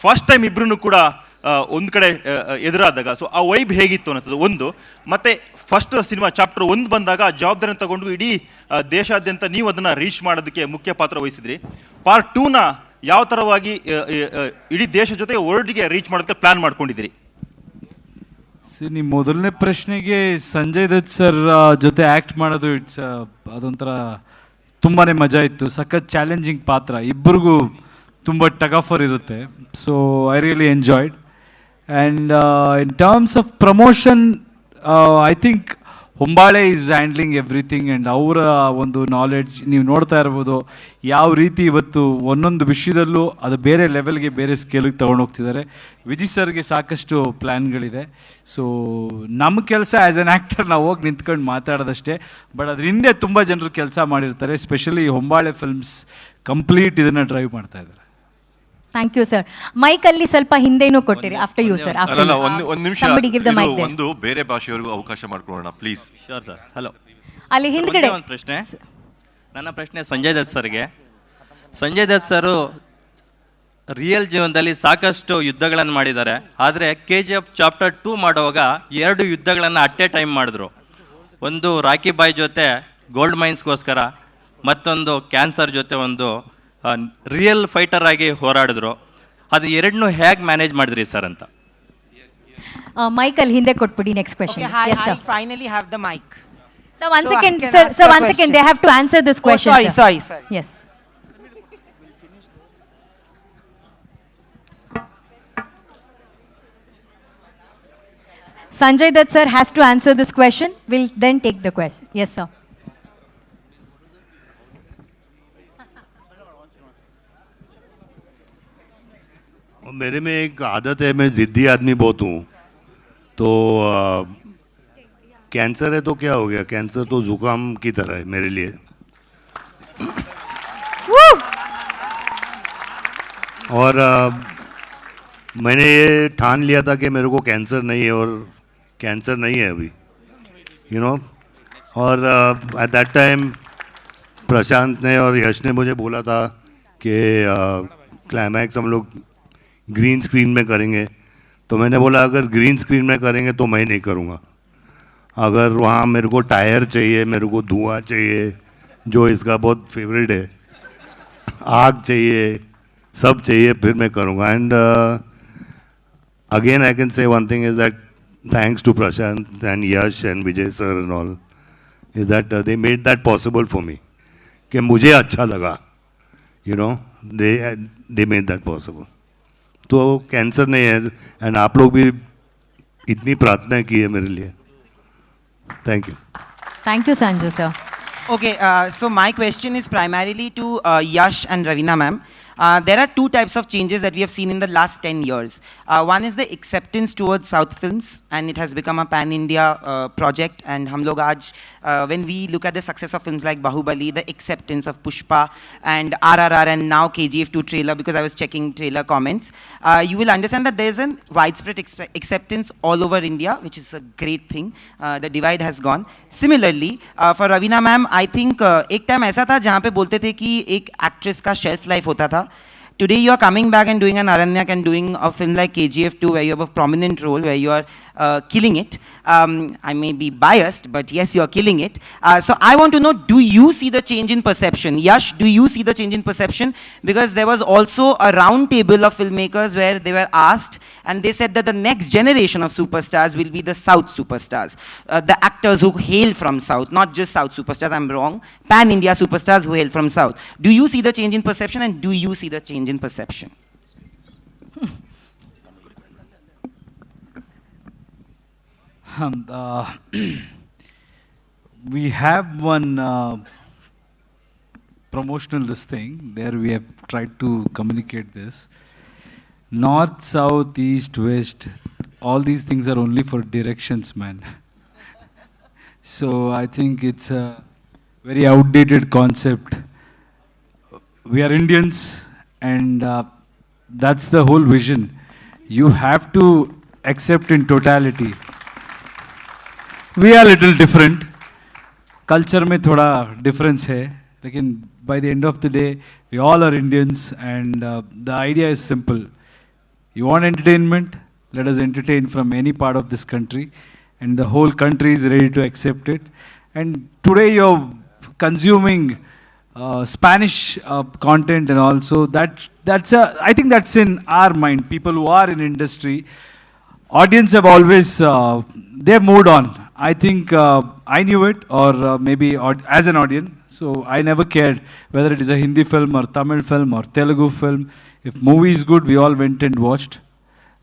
ಫಸ್ಟ್ ಟೈಮ್ ಇಬ್ರು ಕೂಡ ಒಂದು ಕಡೆ ಎದುರಾದಾಗ ಸೊ ಆ ವೈಬ್ ಹೇಗಿತ್ತು ಅನ್ನೋದು ಒಂದು. ಮತ್ತೆ ಫಸ್ಟ್ ಸಿನಿಮಾ ಚಾಪ್ಟರ್ 1 ಬಂದಾಗ ಜವಾಬ್ದಾರಿಯನ್ನು ತಗೊಂಡು ಇಡೀ ದೇಶಾದ್ಯಂತ ನೀವು ಅದನ್ನು ರೀಚ್ ಮಾಡೋದಕ್ಕೆ ಮುಖ್ಯ ಪಾತ್ರ ವಹಿಸಿದ್ರಿ. ಪಾರ್ಟ್ 2ನ ಯಾವ ಥರವಾಗಿ ಇಡೀ ದೇಶ ಜೊತೆ ವರ್ಲ್ಡ್ಗೆ ರೀಚ್ ಮಾಡೋದಕ್ಕೆ ಪ್ಲಾನ್ ಮಾಡ್ಕೊಂಡಿದ್ದೀರಿ? ನಿಮ್ಮ ಮೊದಲನೇ ಪ್ರಶ್ನೆಗೆ ಸಂಜಯ್ ದತ್ ಸರ್ ಜೊತೆ ಆ್ಯಕ್ಟ್ ಮಾಡೋದು ಅದೊಂಥರ ತುಂಬಾ ಮಜಾ ಇತ್ತು. ಸಖತ್ ಚಾಲೆಂಜಿಂಗ್ ಪಾತ್ರ, ಇಬ್ಬರಿಗೂ ತುಂಬ ಟಗಫರ್ ಇರುತ್ತೆ. So I really enjoyed. And in terms of promotion, I think Hombale is handling everything, and ಅವರ ಒಂದು ನಾಲೆಡ್ಜ್ ನೀವು ನೋಡ್ತಾ ಇರ್ಬೋದು ಯಾವ ರೀತಿ ಇವತ್ತು ಒಂದೊಂದು ವಿಷಯದಲ್ಲೂ ಅದು ಬೇರೆ ಲೆವೆಲ್ಗೆ ಬೇರೆ ಸ್ಕೇಲಿಗೆ ತೊಗೊಂಡೋಗ್ತಿದ್ದಾರೆ. ವಿಜಯ್ ಸರ್ಗೆ ಸಾಕಷ್ಟು ಪ್ಲ್ಯಾನ್ಗಳಿದೆ. ಸೊ ನಮ್ಮ ಕೆಲಸ ಆ್ಯಸ್ ಎನ್ ಆ್ಯಕ್ಟರ್ ನಾವು ಹೋಗಿ ನಿಂತ್ಕೊಂಡು ಮಾತಾಡೋದಷ್ಟೇ. ಬಟ್ ಅದ್ರ ಹಿಂದೆ ತುಂಬ ಜನರು ಕೆಲಸ ಮಾಡಿರ್ತಾರೆ. ಸ್ಪೆಷಲಿ ಹೊಂಬಾಳೆ ಫಿಲ್ಮ್ಸ್ ಕಂಪ್ಲೀಟ್ ಇದನ್ನು ಡ್ರೈವ್ ಮಾಡ್ತಾ ಇದ್ದಾರೆ. Thank you sir. ಮೈಕ್ ಅಲ್ಲಿ ಸ್ವಲ್ಪ ಹಿಂದೆನೂ ಕೊಟ್ಟಿರಿ. After you sir. ಒಂದು ನಿಮಿಷ, ಒಂದು ಬೇರೆ ಭಾಷೆಯವರಿಗೂ ಅವಕಾಶ ಮಾಡ್ಕೊಳ್ಳೋಣ ಪ್ಲೀಸ್. Sure sir. ಹಲೋ, ಅಲ್ಲಿ ಹಿಂದ್ಗಡೆ ಒಂದು ಪ್ರಶ್ನೆ. ನನ್ನ ಪ್ರಶ್ನೆ ಸಂಜಯ್ ದತ್ ಸರ್ಗೆ. ಸಂಜಯ್ ದತ್ ಸರ್ ರಿಯಲ್ ಜೀವನದಲ್ಲಿ ಸಾಕಷ್ಟು ಯುದ್ಧಗಳನ್ನು ಮಾಡಿದ್ದಾರೆ. ಆದರೆ KGF ಚಾಪ್ಟರ್ 2 ಮಾಡುವಾಗ 2 ಯುದ್ಧಗಳನ್ನು ಅಟ್ ಎ ಟೈಮ್ ಮಾಡಿದ್ರು. ಒಂದು ರಾಕಿ ಬಾಯ್ ಜೊತೆ ಗೋಲ್ಡ್ ಮೈನ್ಸ್ಗೋಸ್ಕರ, ಮತ್ತೊಂದು ಕ್ಯಾನ್ಸರ್ ಜೊತೆ ಒಂದು ರಿಯಲ್ ಫೈಟರ್ ಆಗಿ ಹೋರಾಡಿದ್ರು. ಅದು ಎರಡನ್ನೂ ಹೇಗೆ ಮ್ಯಾನೇಜ್ ಮಾಡಿದ್ರಿ ಸರ್ ಅಂತ? ಮೈಕ್ ಅಲ್ಲಿ ಹಿಂದೆ ಕೊಟ್ಬಿಡಿ. Next question. Yes, I finally have the mic. So one second, sir, one second. They have to answer this question. Sorry. Yes. Sanjay Dutt sir has to answer this question. We'll then take the question. Yes, sir. मेरे में एक आदत है, मैं ज़िद्दी आदमी बहुत हूँ. तो कैंसर है तो क्या हो गया, कैंसर तो जुकाम की तरह है मेरे लिए। और मैंने ये ठान लिया था कि मेरे को कैंसर नहीं है, और कैंसर नहीं है अभी, यू नो। और एट दैट टाइम प्रशांत ने और यश ने मुझे बोला था कि क्लाइमैक्स हम लोग ग्रीन स्क्रीन में करेंगे, तो मैंने बोला अगर ग्रीन स्क्रीन में करेंगे तो मैं नहीं करूँगा। अगर वहाँ मेरे को टायर चाहिए, मेरे को धुआं चाहिए, जो इसका बहुत फेवरेट है, आग चाहिए, सब चाहिए, फिर मैं करूँगा। And again I can say one thing is that thanks to Prashanth and Yash and Vijay sir and all, is that they made that possible for me, कि मुझे अच्छा लगा, you know, they made that possible. तो कैंसर नहीं है, and आप लोग भी इतनी प्रार्थना की है मेरे लिए। Thank you. Thank you, Sanju sir. Okay, so my question is primarily to Yash and Ravina ma'am. There are two types of changes that we have seen in the last 10 years. One is the acceptance towards South films, and it has become a pan-India project. And hum log aaj, when we look at the success of films like Bahubali, the acceptance of Pushpa and RRR and now KGF-2 trailer, because I was checking trailer comments, you will understand that there is a widespread acceptance all over India, which is a great thing. The divide has gone. Similarly, for Ravina ma'am, I think एक time ऐसा था जहाँ पे बोलते थे कि एक actress का shelf life होता था. Today you are coming back and doing an Aranyak and doing a film like KGF-2 where you have a prominent role, where you are killing it. I may be biased, but yes, you are killing it. So I want to know, do you see the change in perception? Yash, do you see the change in perception? Because there was also a round table of filmmakers where they were asked, and they said that the next generation of superstars will be the South superstars. The actors who hail from South, not just South superstars, I'm wrong, pan-India superstars who hail from South. Do you see the change in perception, and do you see the change in perception? We have one promotional this thing there. We have tried to communicate this. North, south, east, west, all these things are only for directions, man. So I think it's a very outdated concept. We are Indians, and that's the whole vision. You have to accept in totality. We are little different. Culture में थोड़ा difference है, लेकिन by the end of the day, we all are Indians, and the idea is simple. You want entertainment? Let us entertain from any part of this country, and the whole country is ready to accept it. And today you're consuming Spanish content, and also I think that's in our mind. People who are in industry, audience have always they've moved on. I think I knew it, or maybe as an audience, so I never cared whether it is a Hindi film or Tamil film or Telugu film. If movie is good, we all went and watched.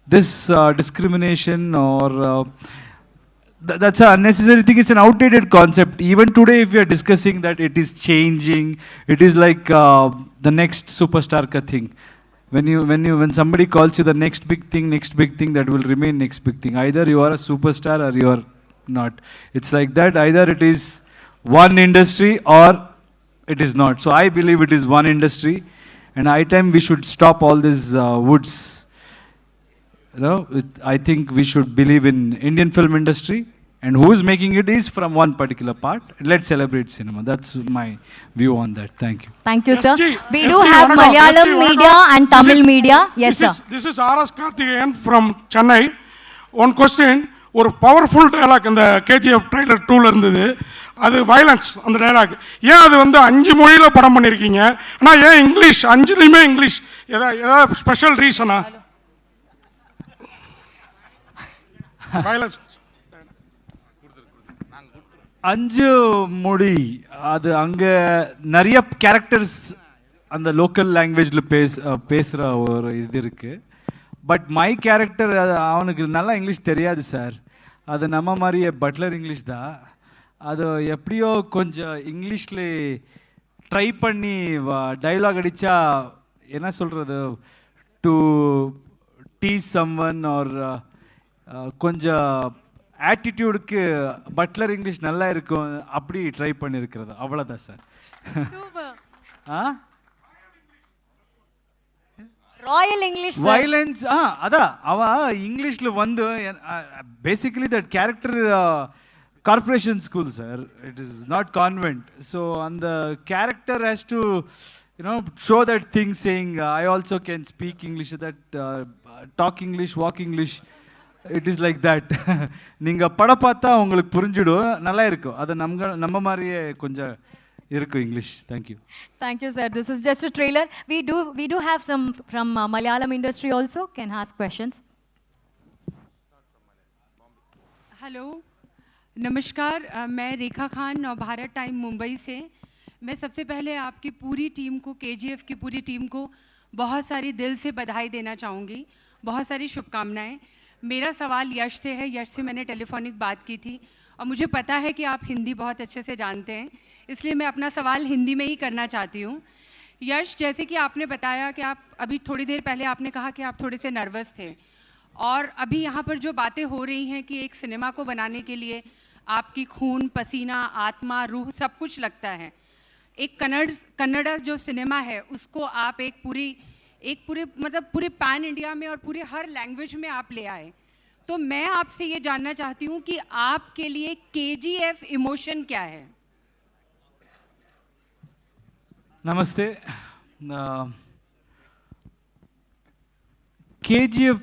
This discrimination or that's an unnecessary thing. It's an outdated concept. Even today, if we are discussing that it is changing, it is like the next superstar ka thing. When somebody calls you the next big thing, that will remain next big thing. Either you are a superstar or you are not. It's like that. Either it is one industry or it is not. So I believe it is one industry, and I time we should stop all these woods. You know, I think we should believe in Indian film industry, and who is making it is from one particular part. Let's celebrate cinema. That's my view on that. Thank you. Thank you, sir. We do have Malayalam media and Tamil media. Yes, sir. This is R.S. Karthikeyan from Chennai. One question. ஒரு powerful dialogue இந்த KGF trailer 2ல இருந்தது. அது violence அந்த dialogue. ஏன் அது வந்து 5 மொழியில படம் பண்ணியிருக்கீங்க? ஆனால் ஏன் இங்கிலீஷ் 5லையுமே இங்கிலீஷ்? ஏதாவது ஸ்பெஷல் ரீசனா? வயலன்ஸ் 5 மொழி, அது அங்க நிறைய கேரக்டர்ஸ் அந்த லோக்கல் லாங்குவேஜில் பேசுகிற ஒரு இது இருக்குது. பட் மை கேரக்டர் அவனுக்கு நல்லா இங்கிலீஷ் தெரியாது சார். அது நம்ம மாதிரியே பட்லர் இங்கிலீஷ் தான். அது எப்படியோ கொஞ்சம் இங்கிலீஷில் ட்ரை பண்ணி டைலாக் அடித்தா என்ன சொல்கிறது, டு டீஸ் சம்வன் ஆர் கொஞ்சம் ஆட்டிடியூடுக்கு பட்லர் இங்கிலீஷ் நல்லா இருக்கும் அப்படி ட்ரை பண்ணியிருக்கிறது அவ்வளோதான் சார். ஆ ராயல் இங்கிலீஷ் வயலன்ஸ் அதான் அவ இங்கிலீஷ்ல வந்து basically that character corporation school sir, it is not convent. So அந்த character has to show that thing saying I also can speak English, that talk English, walk English, it is like that. நீங்கள் படம் பார்த்தா உங்களுக்கு புரிஞ்சிடும், நல்லா இருக்கும். அது நம்ம மாதிரியே கொஞ்சம் இருக்கும் English. Thank you. Thank you, sir. This is just a trailer. We do have some from Malayalam industry also. Can ask questions. Hello नमस्कार, मैं रेखा खान भारत टाइम मुंबई से. मैं सबसे पहले आपकी पूरी टीम को, KGF की पूरी टीम को बहुत सारी दिल से बधाई देना चाहूँगी, बहुत सारी शुभकामनाएं. मेरा सवाल यश से है. यश से मैंने टेलीफोनिक बात की थी और मुझे पता है कि आप हिंदी बहुत अच्छे से जानते हैं, इसलिए मैं अपना सवाल हिंदी में ही करना चाहती हूँ. यश, जैसे कि आपने बताया कि आप अभी थोड़ी देर पहले आपने कहा कि आप थोड़े से नर्वस थे, और अभी यहाँ पर जो बातें हो रही हैं कि एक सिनेमा को बनाने के लिए आपकी खून, पसीना, आत्मा, रूह सब कुछ लगता है. एक कन्नड़ जो सिनेमा है उसको आप एक पूरे मतलब पूरे पैन इंडिया में और पूरे हर लैंग्वेज में आप ले आए. तो मैं आपसे ये जानना चाहती हूँ कि आपके लिए KGF इमोशन क्या है? नमस्ते. KGF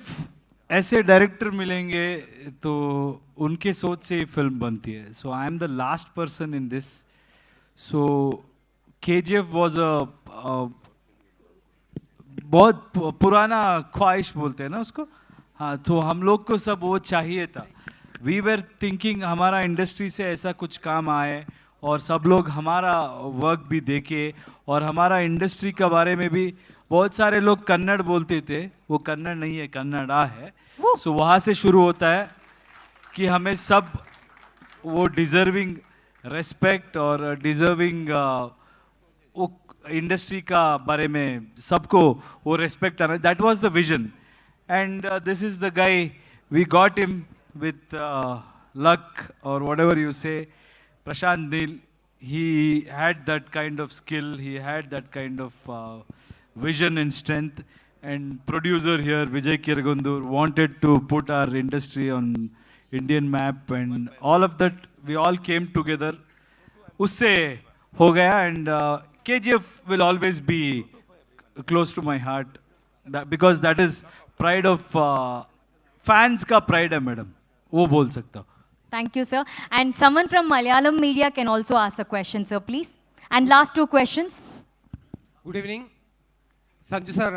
ऐसे डायरेक्टर मिलेंगे तो उनके सोच से ही फिल्म बनती है. So I am the last person in this. So KGF was बहुत पुराना ख्वाहिश बोलते हैं ना उसको. हाँ, तो हम लोग को सब वो चाहिए था. वी वर थिंकिंग हमारा इंडस्ट्री से ऐसा कुछ काम आए और सब लोग हमारा वर्क भी देखे, और हमारा इंडस्ट्री के बारे में भी बहुत सारे लोग कन्नड़ बोलते थे. वो कन्नड़ नहीं है, कन्नड़ा है. सो वहाँ से शुरू होता है कि हमें सब वो डिज़र्विंग रेस्पेक्ट और डिज़र्विंग वो इंडस्ट्री का बारे में सबको वो रेस्पेक्ट आना. That was the vision, and this is the guy. We got him with luck or whatever you say. Prashant Neel, he had that kind of skill, he had that kind of vision and strength, and producer here Vijay Kiragundur wanted to put our industry on Indian map, and all of that we all came together. Usse ho gaya, and KGF will always be close to my heart, because that is pride of fans ka pride hai madam, wo bol sakta hu. Thank you, sir. And someone from Malayalam media can also ask a question, sir, please. And last two questions. Good evening. Sanju sir,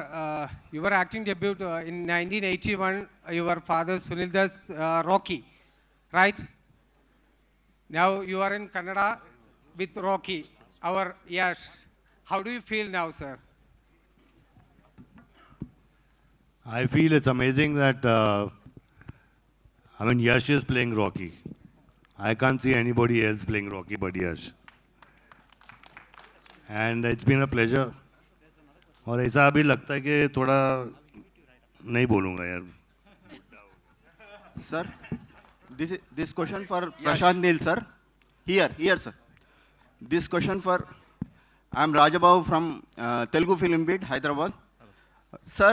your acting debut in 1981, your father Sunil Das, Rocky, right? Now you are in Kannada with Rocky, our Yash. How do you feel now, sir? I feel it's amazing that, Yash is playing Rocky. I can't see anybody else playing Rocky but Yash. And it's been a pleasure. और ऐसा अभी लगता है कि थोड़ा नहीं बोलूँगा यार. Sir, this question for Prashant Neel, sir. Here, sir. This question for, I'm Rajababu from Telugu Film Beat, Hyderabad. Sir,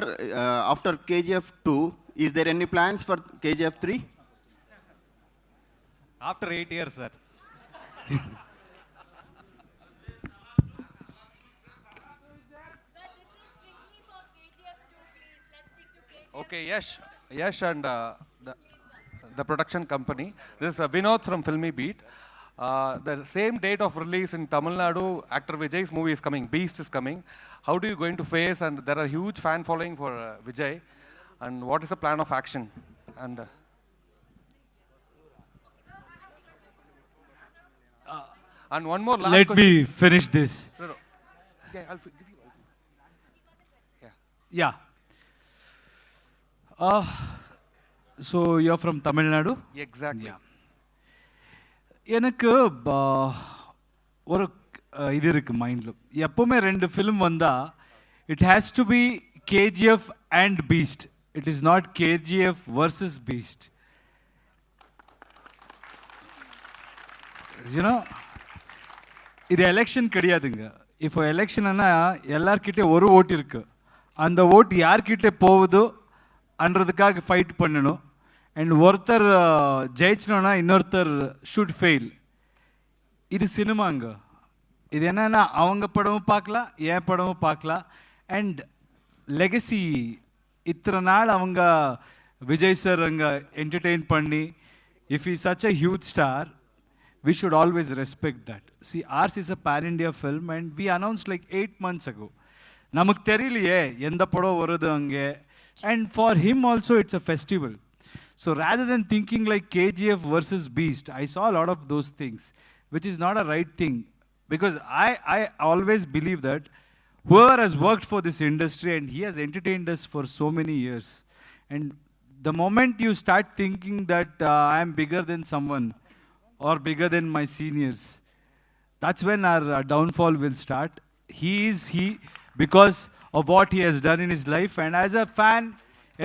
after KGF-2, is there any plans for KGF-3? After 8 years, sir. Okay, Yash and the production company. This is Vinod from Filmy Beat. The same date of release in Tamil Nadu, actor Vijay's movie is coming, Beast is coming. How do you going to face, and there are huge fan following for Vijay, and what is the plan of action? And one more last Let question. me finish this. No. Yeah, I'll give you. Yeah. So you're from Tamil Nadu? Exactly. Yeah. எனக்கு ஒரு இது இருக்கு மைண்டில். எப்போவுமே ரெண்டு film வந்தால் it has to be KGF and Beast. It is not KGF versus Beast. You know இது election கிடையாதுங்க. இப்போ எலெக்ஷன்னா எல்லார்கிட்ட ஒரு ஓட்டு இருக்கு. அந்த ஓட்டு யார்கிட்ட போகுதோ அன்றதுக்காக ஃபைட் பண்ணணும். அண்ட் ஒருத்தர் ஜெயிச்சனோன்னா இன்னொருத்தர் ஷுட் ஃபெயில். இது சினிமாங்க. இது என்னன்னா அவங்க படமும் பார்க்கலாம், என் படமும் பார்க்கலாம். அண்ட் லெகசி இத்தனை நாள் அவங்க விஜய் சார் அங்கே என்டர்டெயின் பண்ணி, if is such a huge star, we should always respect that. See, ours is a pan-India film and we announced like 8 months ago. Namak theriliye endha padam varudhu ange, and for him also it's a festival. So rather than thinking like KGF versus Beast, I saw a lot of those things, which is not a right thing, because I always believe that whoever has worked for this industry and he has entertained us for so many years, and the moment you start thinking that I am bigger than someone or bigger than my seniors, that's when our downfall will start. He because of what he has done in his life, and as a fan,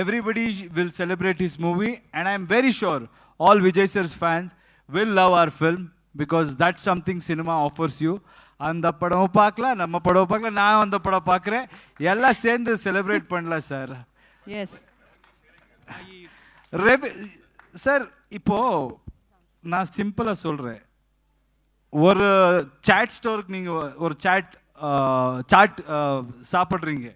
everybody will celebrate his movie, and I'm very sure all Vijay sir's fans will love our film, because that's something cinema offers you. அந்த படம் பார்க்கலாம், நம்ம படம் பார்க்கலாம், நான் அந்த படம் பார்க்குறேன், எல்லாம் சேர்ந்து செலிப்ரேட் பண்ணலாம் சார். எஸ் சார், இப்போ நான் சிம்பிளாக சொல்கிறேன். ஒரு சாட் ஸ்டோருக்கு நீங்கள் ஒரு சாட் சாப்பிட்றீங்க,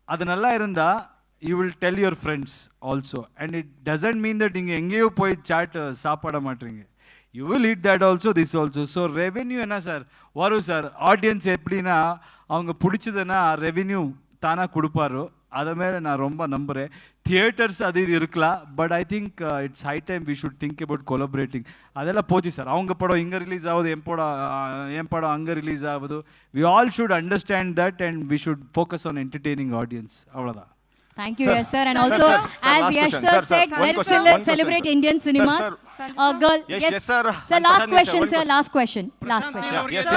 அது நல்லா இருந்தால் you will tell your friends also, and it doesn't mean that நீங்கள் எங்கேயோ போய் சாட் சாப்பிட மாட்டீங்க. You will eat that also, this also. So revenue என்ன சார் வரும் சார். ஆடியன்ஸ் எப்படின்னா அவங்க பிடிச்சதுன்னா ரெவென்யூ தானாக கொடுப்பாரோ, அதை மேலே நான் ரொம்ப நம்புகிறேன். தியேட்டர்ஸ் அது இது இருக்கலாம், but I think it's high time we should think about collaborating. அதெல்லாம் போச்சு சார். அவங்க படம் இங்கே ரிலீஸ் ஆகுது, என் படம் அங்கே ரிலீஸ் ஆகுது. We all should understand that and we should focus on entertaining audience. அவ்வளோதான். Thank you, Yash sir, and also as Yash sir said, let's celebrate Indian cinemas. Girl, yes sir. Sir, last question, sir. Last question. Yes.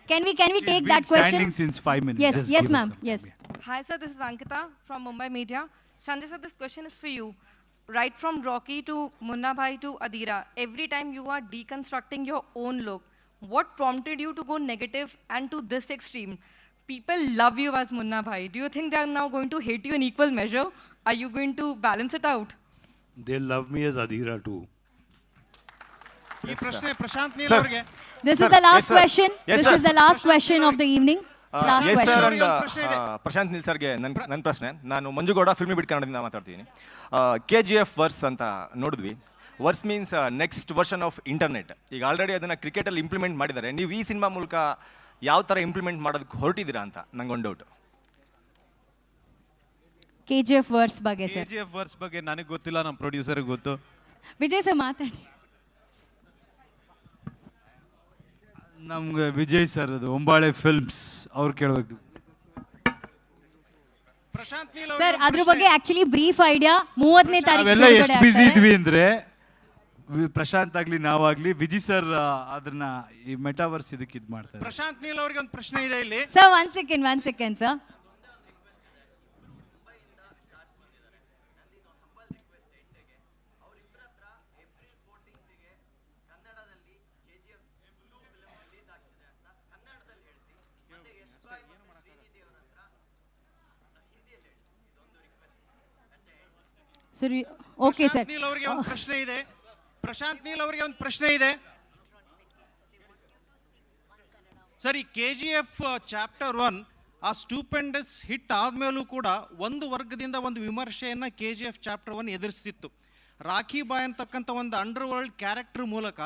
Can we take He's that been question? standing since 5 minutes. Yes, Just yes, give us ma'am. some. Yes. Hi sir, this is Ankita from Mumbai Media. Sanjay sir, this question is for you. Right from Rocky to Munna Bhai to Adira, every time you are deconstructing your own look, what prompted you to go negative and to this extreme? People love you as Munna Bhai. Do you think they are now going to hate you in equal measure? Are you going to balance it out? They love me as Adhira too. This is the last question. This is the last question of the evening. Last question. Prashanth Neel ಸರ್ಗೆ ನನ್ನ ಪ್ರಶ್ನೆ. ನಾನು Manju Gowda filmy ಬಿಟ್ ಕನ್ನಡದಿಂದ ಮಾತಾಡ್ತೀನಿ. KGF verse ಅಂತ ನೋಡಿದ್ವಿ. Verse means next version of internet. ಈಗ already ಅದನ್ನು ಕ್ರಿಕೆಟಲ್ಲಿ ಇಂಪ್ಲಿಮೆಂಟ್ ಮಾಡಿದ್ದಾರೆ. ನೀವು ಈ ಸಿನಿಮಾ ಮೂಲಕ ಯಾವ ಥರ ಇಂಪ್ಲಿಮೆಂಟ್ ಮಾಡೋದಕ್ಕೆ ಹೊರಟಿದ್ದೀರಾ ಅಂತ ನಂಗೊಂದು ಡೌಟ್. KGF ವರ್ಸ್ ಬಗ್ಗೆ ಸರ್. KGF ವರ್ಸ್ ಬಗ್ಗೆ ನನಗೆ ಗೊತ್ತಿಲ್ಲ, ನಮ್ಮ ಪ್ರೊಡ್ಯೂಸರ್ಗೆ ಗೊತ್ತು. ವಿಜಯ್ ಸರ್ ಮಾತಾಡಿ. ನಮ್ಗೆ ವಿಜಯ್ ಸರ್ ಅದು ಒಂಬಾಳೆ ಫಿಲ್ಮ್ಸ್ ಅವ್ರು ಕೇಳಬೇಕು ಸರ್. ಅದ್ರ ಬಗ್ಗೆ ಆಕ್ಚುಲಿ ಬ್ರೀಫ್ ಐಡಿಯಾ 30ನೇ ತಾರೀಕು ನಾವೆಲ್ಲ ಎಷ್ಟು ಬಿಸಿ ಇದ್ವಿ ಅಂದ್ರೆ, ಪ್ರಶಾಂತ್ ಆಗ್ಲಿ ನಾವಾಗ್ಲಿ ವಿಜಯ್ ಸರ್ ಅದನ್ನ ಈ ಮೆಟಾವರ್ಸ್ ಇದಕ್ಕೆ ಇದು ಮಾಡ್ತಾರೆ. ಪ್ರಶಾಂತ್ ನೀಲ್ ಅವರಿಗೆ ಒಂದು ಪ್ರಶ್ನೆ ಇದೆ ಇಲ್ಲಿ ಸರ್. One second sir. ಸರಿ, ಓಕೆ ಸರ್. ಪ್ರಶಾಂತ್ ನೀಲ್ ಅವರಿಗೆ ಒಂದು ಪ್ರಶ್ನೆ ಇದೆ. ಪ್ರಶಾಂತ್ ನೀಲ್ ಅವರಿಗೆ ಒಂದು ಪ್ರಶ್ನೆ ಇದೆ ಸರ್. ಈ KGF ಚಾಪ್ಟರ್ 1 ಆ ಸ್ಟೂಪೆಂಡಸ್ ಹಿಟ್ ಆದ್ಮೇಲೂ ಕೂಡ ಒಂದು ವರ್ಗದಿಂದ ಒಂದು ವಿಮರ್ಶೆಯನ್ನ KGF ಚಾಪ್ಟರ್ 1 ಎದುರಿಸ್ತಿತ್ತು. ರಾಖಿ ಬಾಯ್ ಅಂತಕ್ಕಂಥ ಒಂದು ಅಂಡರ್ ವರ್ಲ್ಡ್ ಕ್ಯಾರೆಕ್ಟರ್ ಮೂಲಕ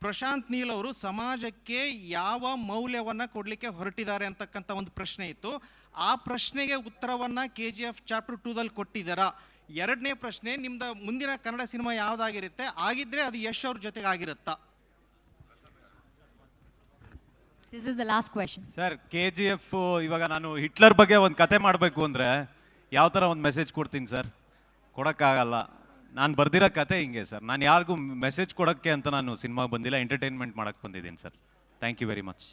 ಪ್ರಶಾಂತ್ ನೀಲ್ ಅವರು ಸಮಾಜಕ್ಕೆ ಯಾವ ಮೌಲ್ಯವನ್ನ ಕೊಡ್ಲಿಕ್ಕೆ ಹೊರಟಿದ್ದಾರೆ ಅಂತಕ್ಕಂಥ ಒಂದು ಪ್ರಶ್ನೆ ಇತ್ತು. ಆ ಪ್ರಶ್ನೆಗೆ ಉತ್ತರವನ್ನ KGF ಚಾಪ್ಟರ್ 2 ದಲ್ಲಿ ಕೊಟ್ಟಿದ್ದಾರಾ? ಎರಡನೇ ಪ್ರಶ್ನೆ, ನಿಮ್ದು ಮುಂದಿನ ಕನ್ನಡ ಸಿನಿಮಾ ಯಾವ್ದಾಗಿರುತ್ತೆ, ಆಗಿದ್ರೆ ಅದು ಯಶ್ ಅವ್ರ ಜೊತೆಗೆ ಆಗಿರುತ್ತಾ? This is the last question. Sir, KGF ಇವಾಗ ನಾನು ಹಿಟ್ಲರ್ ಬಗ್ಗೆ ಒಂದು ಕತೆ ಮಾಡಬೇಕು ಅಂದ್ರೆ ಯಾವ ಥರ ಒಂದು ಮೆಸೇಜ್ ಕೊಡ್ತೀನಿ ಸರ್? ಕೊಡೋಕ್ಕಾಗಲ್ಲ. ನಾನು ಬರ್ದಿರೋ ಕತೆ ಹಿಂಗೆ ಸರ್. ನಾನು ಯಾರಿಗೂ ಮೆಸೇಜ್ ಕೊಡೋಕ್ಕೆ ಅಂತ ನಾನು ಸಿನಿಮಾ ಬಂದಿಲ್ಲ, ಎಂಟರ್ಟೈನ್ಮೆಂಟ್ ಮಾಡಕ್ಕೆ ಬಂದಿದ್ದೀನಿ sir. Thank you very much.